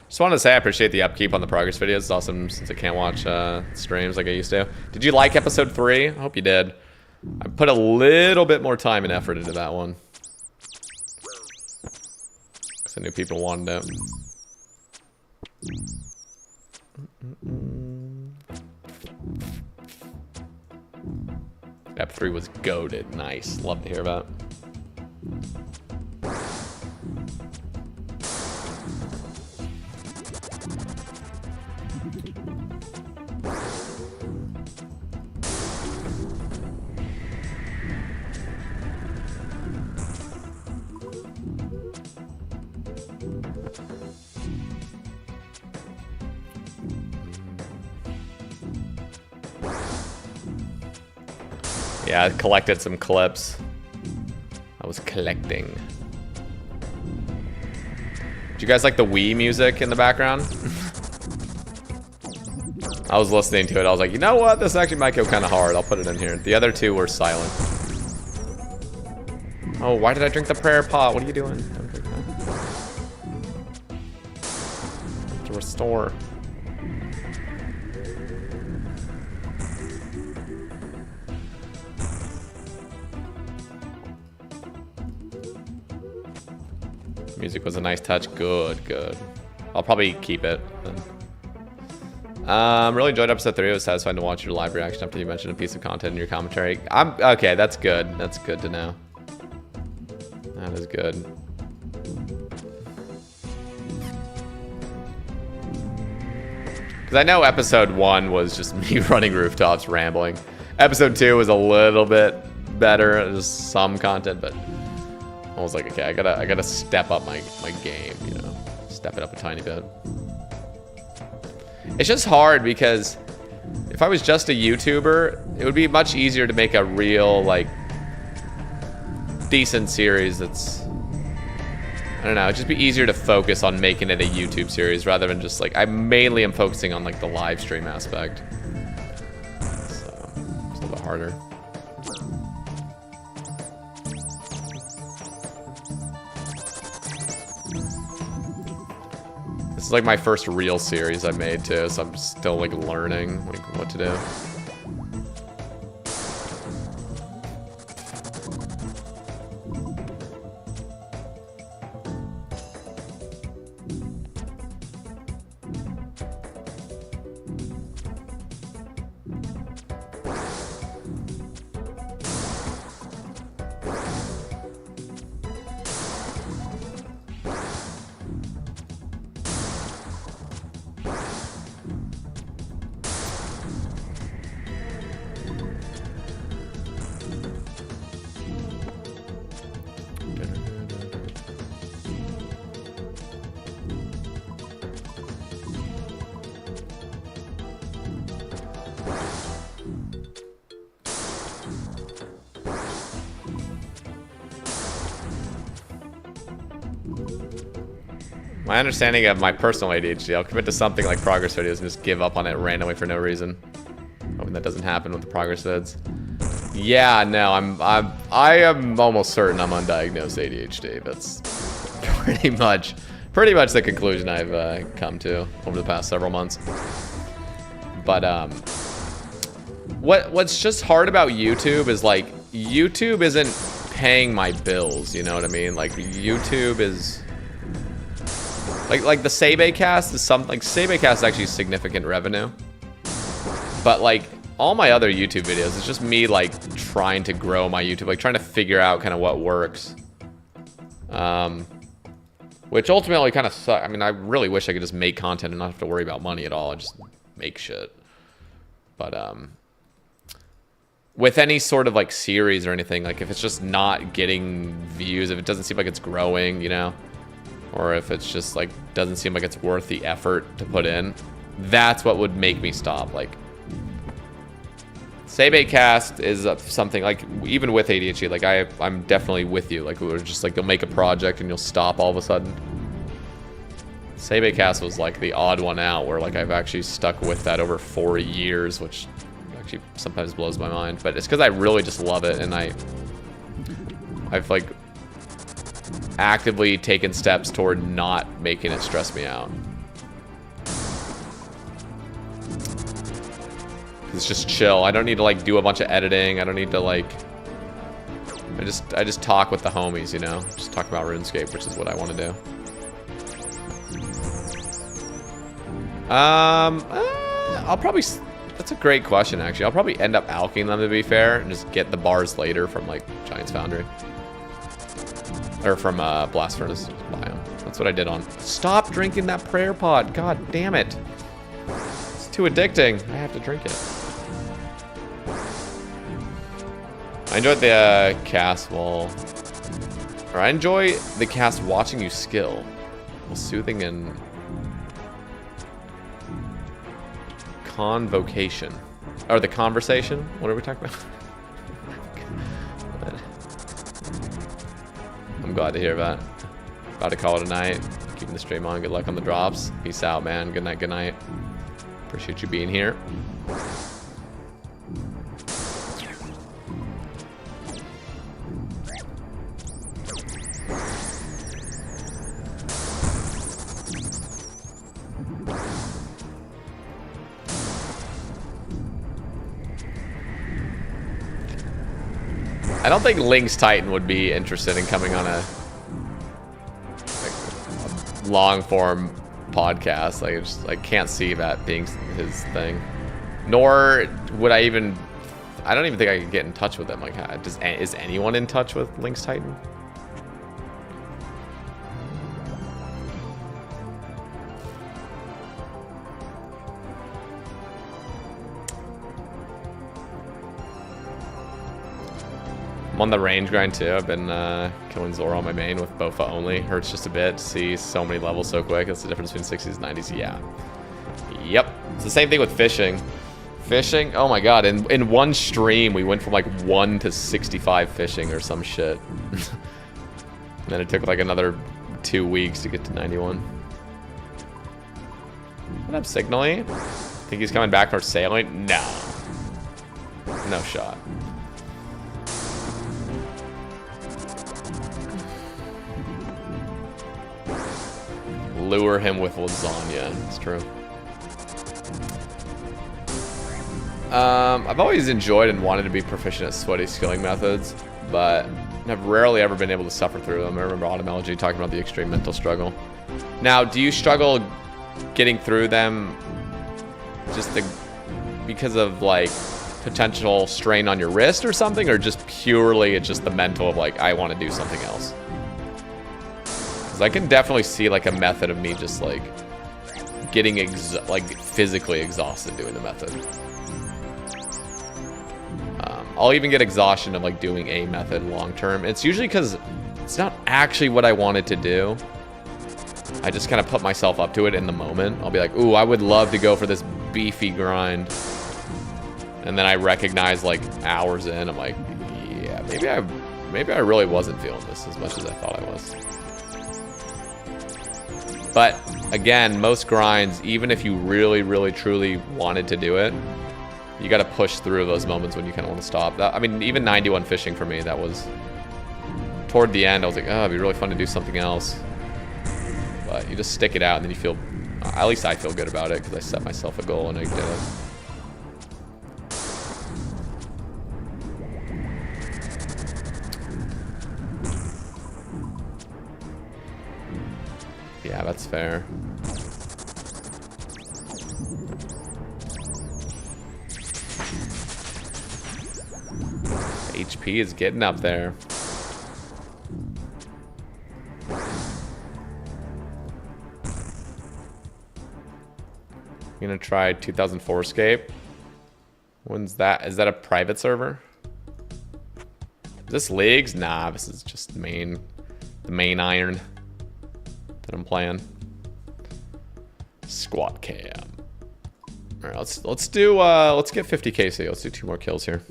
Just wanted to say I appreciate the upkeep on the progress videos. It's awesome since I can't watch streams like I used to. Did you like episode 3? I hope you did. I put a little bit more time and effort into that one. Because I knew people wanted it. Ep 3 was goated. Nice. Love to hear about it. Yeah, I collected some clips. I was collecting. Do you guys like the Wii music in the background? I was listening to it. I was like, you know what? This actually might go kind of hard. I'll put it in here. The other two were silent. Oh, why did I drink the prayer pot? What are you doing? Don't drink that. To restore. Music was a nice touch. Good, good. I'll probably keep it. Really enjoyed episode 3. It was satisfying to watch your live reaction after you mentioned a piece of content in your commentary. Okay, that's good. That's good to know. That is good. Because I know episode 1 was just me running rooftops, rambling. Episode 2 was a little bit better, just some content, but I was like, okay, I gotta step up my game, you know, step it up a tiny bit. It's just hard because if I was just a YouTuber, it would be much easier to make a real, like, decent series that's, I don't know, it'd just be easier to focus on making it a YouTube series rather than just, like, I mainly am focusing on, like, the live stream aspect. So, it's a little bit harder. This is like my first real series I made too, so I'm still like learning like what to do. My understanding of my personal ADHD, I'll commit to something like progress videos and just give up on it randomly for no reason. Hoping that doesn't happen with the progress vids. Yeah, no, I am almost certain I'm undiagnosed ADHD. That's pretty much the conclusion I've come to over the past several months. But what's just hard about YouTube is like YouTube isn't paying my bills. You know what I mean? Like YouTube is. Like the Sebe cast is something, like Sebe cast is actually significant revenue. But like all my other YouTube videos, it's just me like trying to grow my YouTube, like trying to figure out kind of what works. Which ultimately kind of sucks. I mean, I really wish I could just make content and not have to worry about money at all. And just make shit. But, with any sort of, like, series or anything, like, if it's just not getting views, if it doesn't seem like it's growing, you know? Or if it's just, like, doesn't seem like it's worth the effort to put in, that's what would make me stop. Like, Saybait Cast is something, like, even with ADHD, like, I'm definitely with you. Like, we're just, like, you'll make a project and you'll stop all of a sudden. Saybait Cast was, like, the odd one out where, like, I've actually stuck with that over 4 years, which actually sometimes blows my mind. But it's because I really just love it, and I've, like, actively taken steps toward not making it stress me out. It's just chill. I don't need to, like, do a bunch of editing. I don't need to, like... I just talk with the homies, you know? Just talk about RuneScape, which is what I want to do. I'll probably... That's a great question, actually. I'll probably end up alking them, to be fair, and just get the bars later from, like, Giant's Foundry. Or from, Blast Furnace. Just buy them. That's what I did on... Stop drinking that prayer pod. God damn it. It's too addicting. I have to drink it. I enjoyed the cast while... Or I enjoy the cast watching you skill. While soothing and... Convocation. Or the conversation? What are we talking about? I'm glad to hear that. About to call it a night. Keeping the stream on. Good luck on the drops. Peace out, man. Good night, good night. Appreciate you being here. I don't think Link's Titan would be interested in coming on a long form podcast. Like, I can't see that being his thing. Nor would I even... I don't even think I could get in touch with him. Like, is anyone in touch with Link's Titan? I'm on the range grind too. I've been killing Zora on my main with Bofa only. Hurts just a bit to see so many levels so quick. That's the difference between 60s and 90s. Yeah. Yep. It's the same thing with fishing. Fishing? Oh my god. In one stream, we went from like 1 to 65 fishing or some shit. And then it took like another 2 weeks to get to 91. What up, Signally? Think he's coming back for sailing? No. No shot. Lure him with lasagna. It's true. I've always enjoyed and wanted to be proficient at sweaty skilling methods, but I've rarely ever been able to suffer through them. I remember Automology talking about the extreme mental struggle. Now, do you struggle getting through them just because of, like, potential strain on your wrist or something, or just purely it's just the mental of, like, I want to do something else? I can definitely see like a method of me just like getting like physically exhausted doing the method. I'll even get exhaustion of like doing a method long term. It's usually because it's not actually what I wanted to do. I just kind of put myself up to it in the moment. I'll be like, ooh, I would love to go for this beefy grind. And then I recognize like hours in, I'm like, yeah, maybe I really wasn't feeling this as much as I thought I was. But again, most grinds, even if you really, really, truly wanted to do it, you got to push through those moments when you kind of want to stop. I mean, even 91 fishing for me, that was toward the end. I was like, oh, it'd be really fun to do something else. But you just stick it out, and then you feel, at least I feel good about it because I set myself a goal and I did it. Yeah, that's fair. HP is getting up there. I'm gonna try 2004 Scape. When's that? Is that a private server? Is this leagues? Nah, this is just the main iron that I'm playing. Squat cam. All right, let's get 50 KC. Let's do 2 more kills here.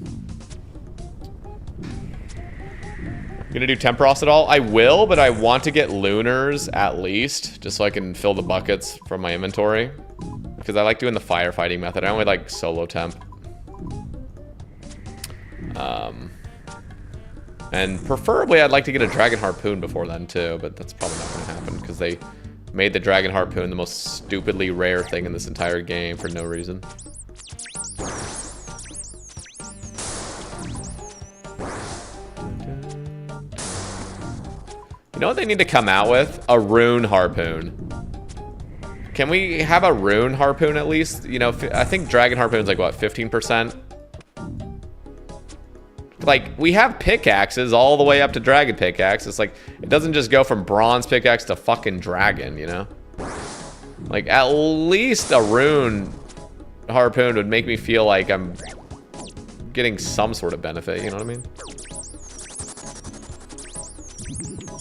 You gonna do Temperos at all? I will, but I want to get Lunars at least, just so I can fill the buckets from my inventory. Because I like doing the firefighting method. I only like solo temp. And preferably I'd like to get a Dragon Harpoon before then too, but that's probably not going to happen because they made the Dragon Harpoon the most stupidly rare thing in this entire game for no reason. You know what they need to come out with? A Rune Harpoon. Can we have a Rune Harpoon at least? You know, I think Dragon Harpoon's like, what, 15%? Like, we have pickaxes all the way up to Dragon Pickaxe. It's like, it doesn't just go from Bronze Pickaxe to fucking Dragon, you know? Like, at least a Rune Harpoon would make me feel like I'm getting some sort of benefit, you know what I mean?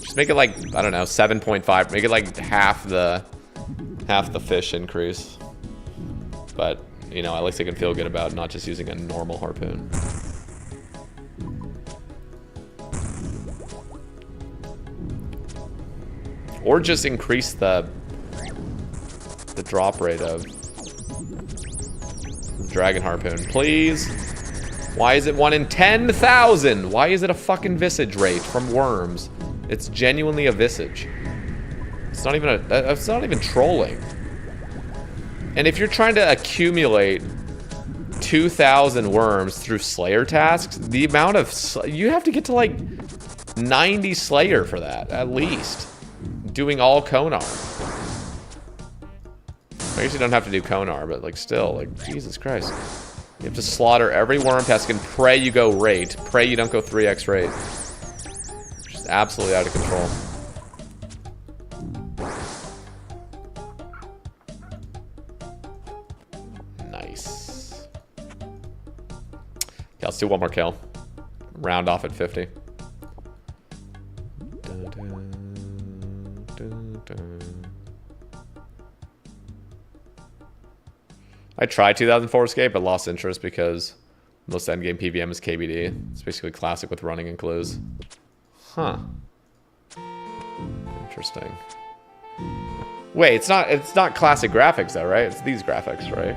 Just make it like, I don't know, 7.5. Make it like half the fish increase. But, you know, at least I can feel good about not just using a normal harpoon. Or just increase the drop rate of Dragon Harpoon, please. Why is it 1 in 10,000? Why is it a fucking visage rate from worms? It's genuinely a visage. It's not even it's not even trolling. And if you're trying to accumulate 2,000 worms through Slayer tasks, the amount of you have to get to like 90 Slayer for that at least. Doing all Konar. I guess you don't have to do Konar, but like still, like Jesus Christ. You have to slaughter every worm task and pray you go rate. Pray you don't go 3x rate. Just absolutely out of control. Nice. Yeah, let's do one more kill. Round off at 50. I tried 2004 Escape, but lost interest because most endgame PVM is KBD. It's basically classic with running and clues. Huh. Interesting. Wait, it's not classic graphics though, right? It's these graphics, right?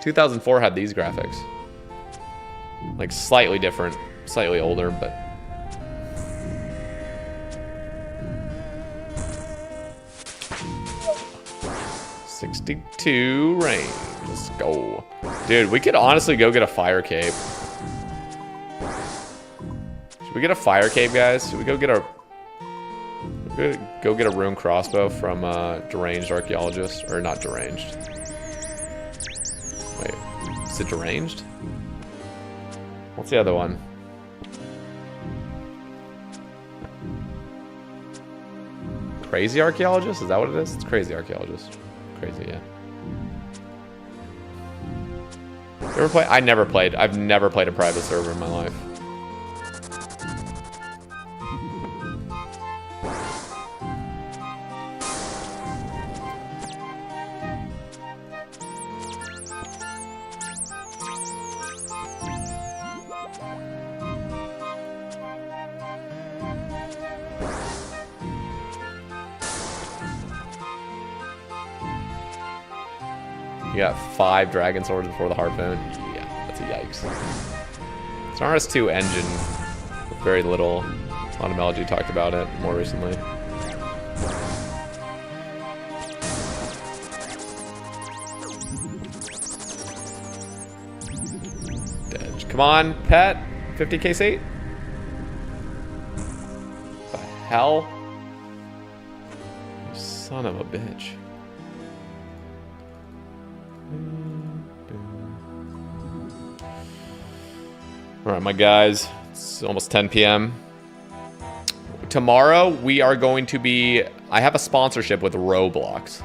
2004 had these graphics. Like slightly different, slightly older, but 62 range. Let's go. Dude, we could honestly go get a fire cape. Should we get a fire cape, guys? Should we go get a rune crossbow from deranged archaeologist? Or not deranged. Wait, is it deranged? What's the other one? Crazy archaeologist? Is that what it is? It's crazy archaeologist. Crazy, yeah. You ever play? I never played. I've never played a private server in my life. You got 5 dragon swords before the harpoon. Yeah, that's a yikes. It's an RS2 engine with very little. A lot of Melody talked about it more recently. Dead. Come on, pet. 50 KC. What the hell? You son of a bitch. Alright, my guys, it's almost 10 p.m. Tomorrow, we are going to be... I have a sponsorship with Roblox.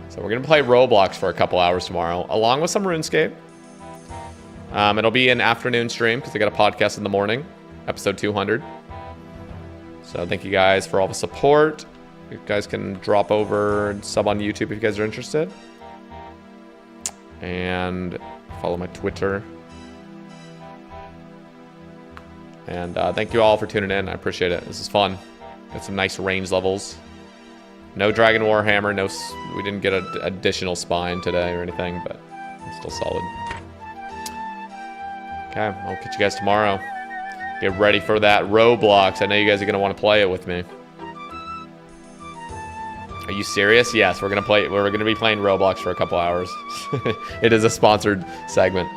So we're going to play Roblox for a couple hours tomorrow, along with some RuneScape. It'll be an afternoon stream because I got a podcast in the morning, episode 200. So thank you guys for all the support. You guys can drop over and sub on YouTube if you guys are interested. And follow my Twitter. And thank you all for tuning in. I appreciate it. This is fun. Got some nice range levels. No Dragon Warhammer. No, we didn't get an additional spine today or anything, but it's still solid. Okay, I'll catch you guys tomorrow. Get ready for that Roblox. I know you guys are going to want to play it with me. Are you serious? Yes, we're going to play. We're going to be playing Roblox for a couple hours. It is a sponsored segment.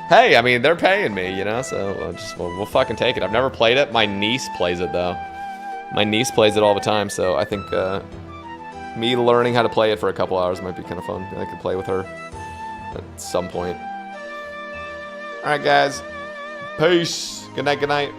Hey, I mean, they're paying me, you know, so we'll fucking take it. I've never played it. My niece plays it, though. My niece plays it all the time, so I think me learning how to play it for a couple hours might be kind of fun. I could play with her at some point. All right, guys. Peace. Good night, good night.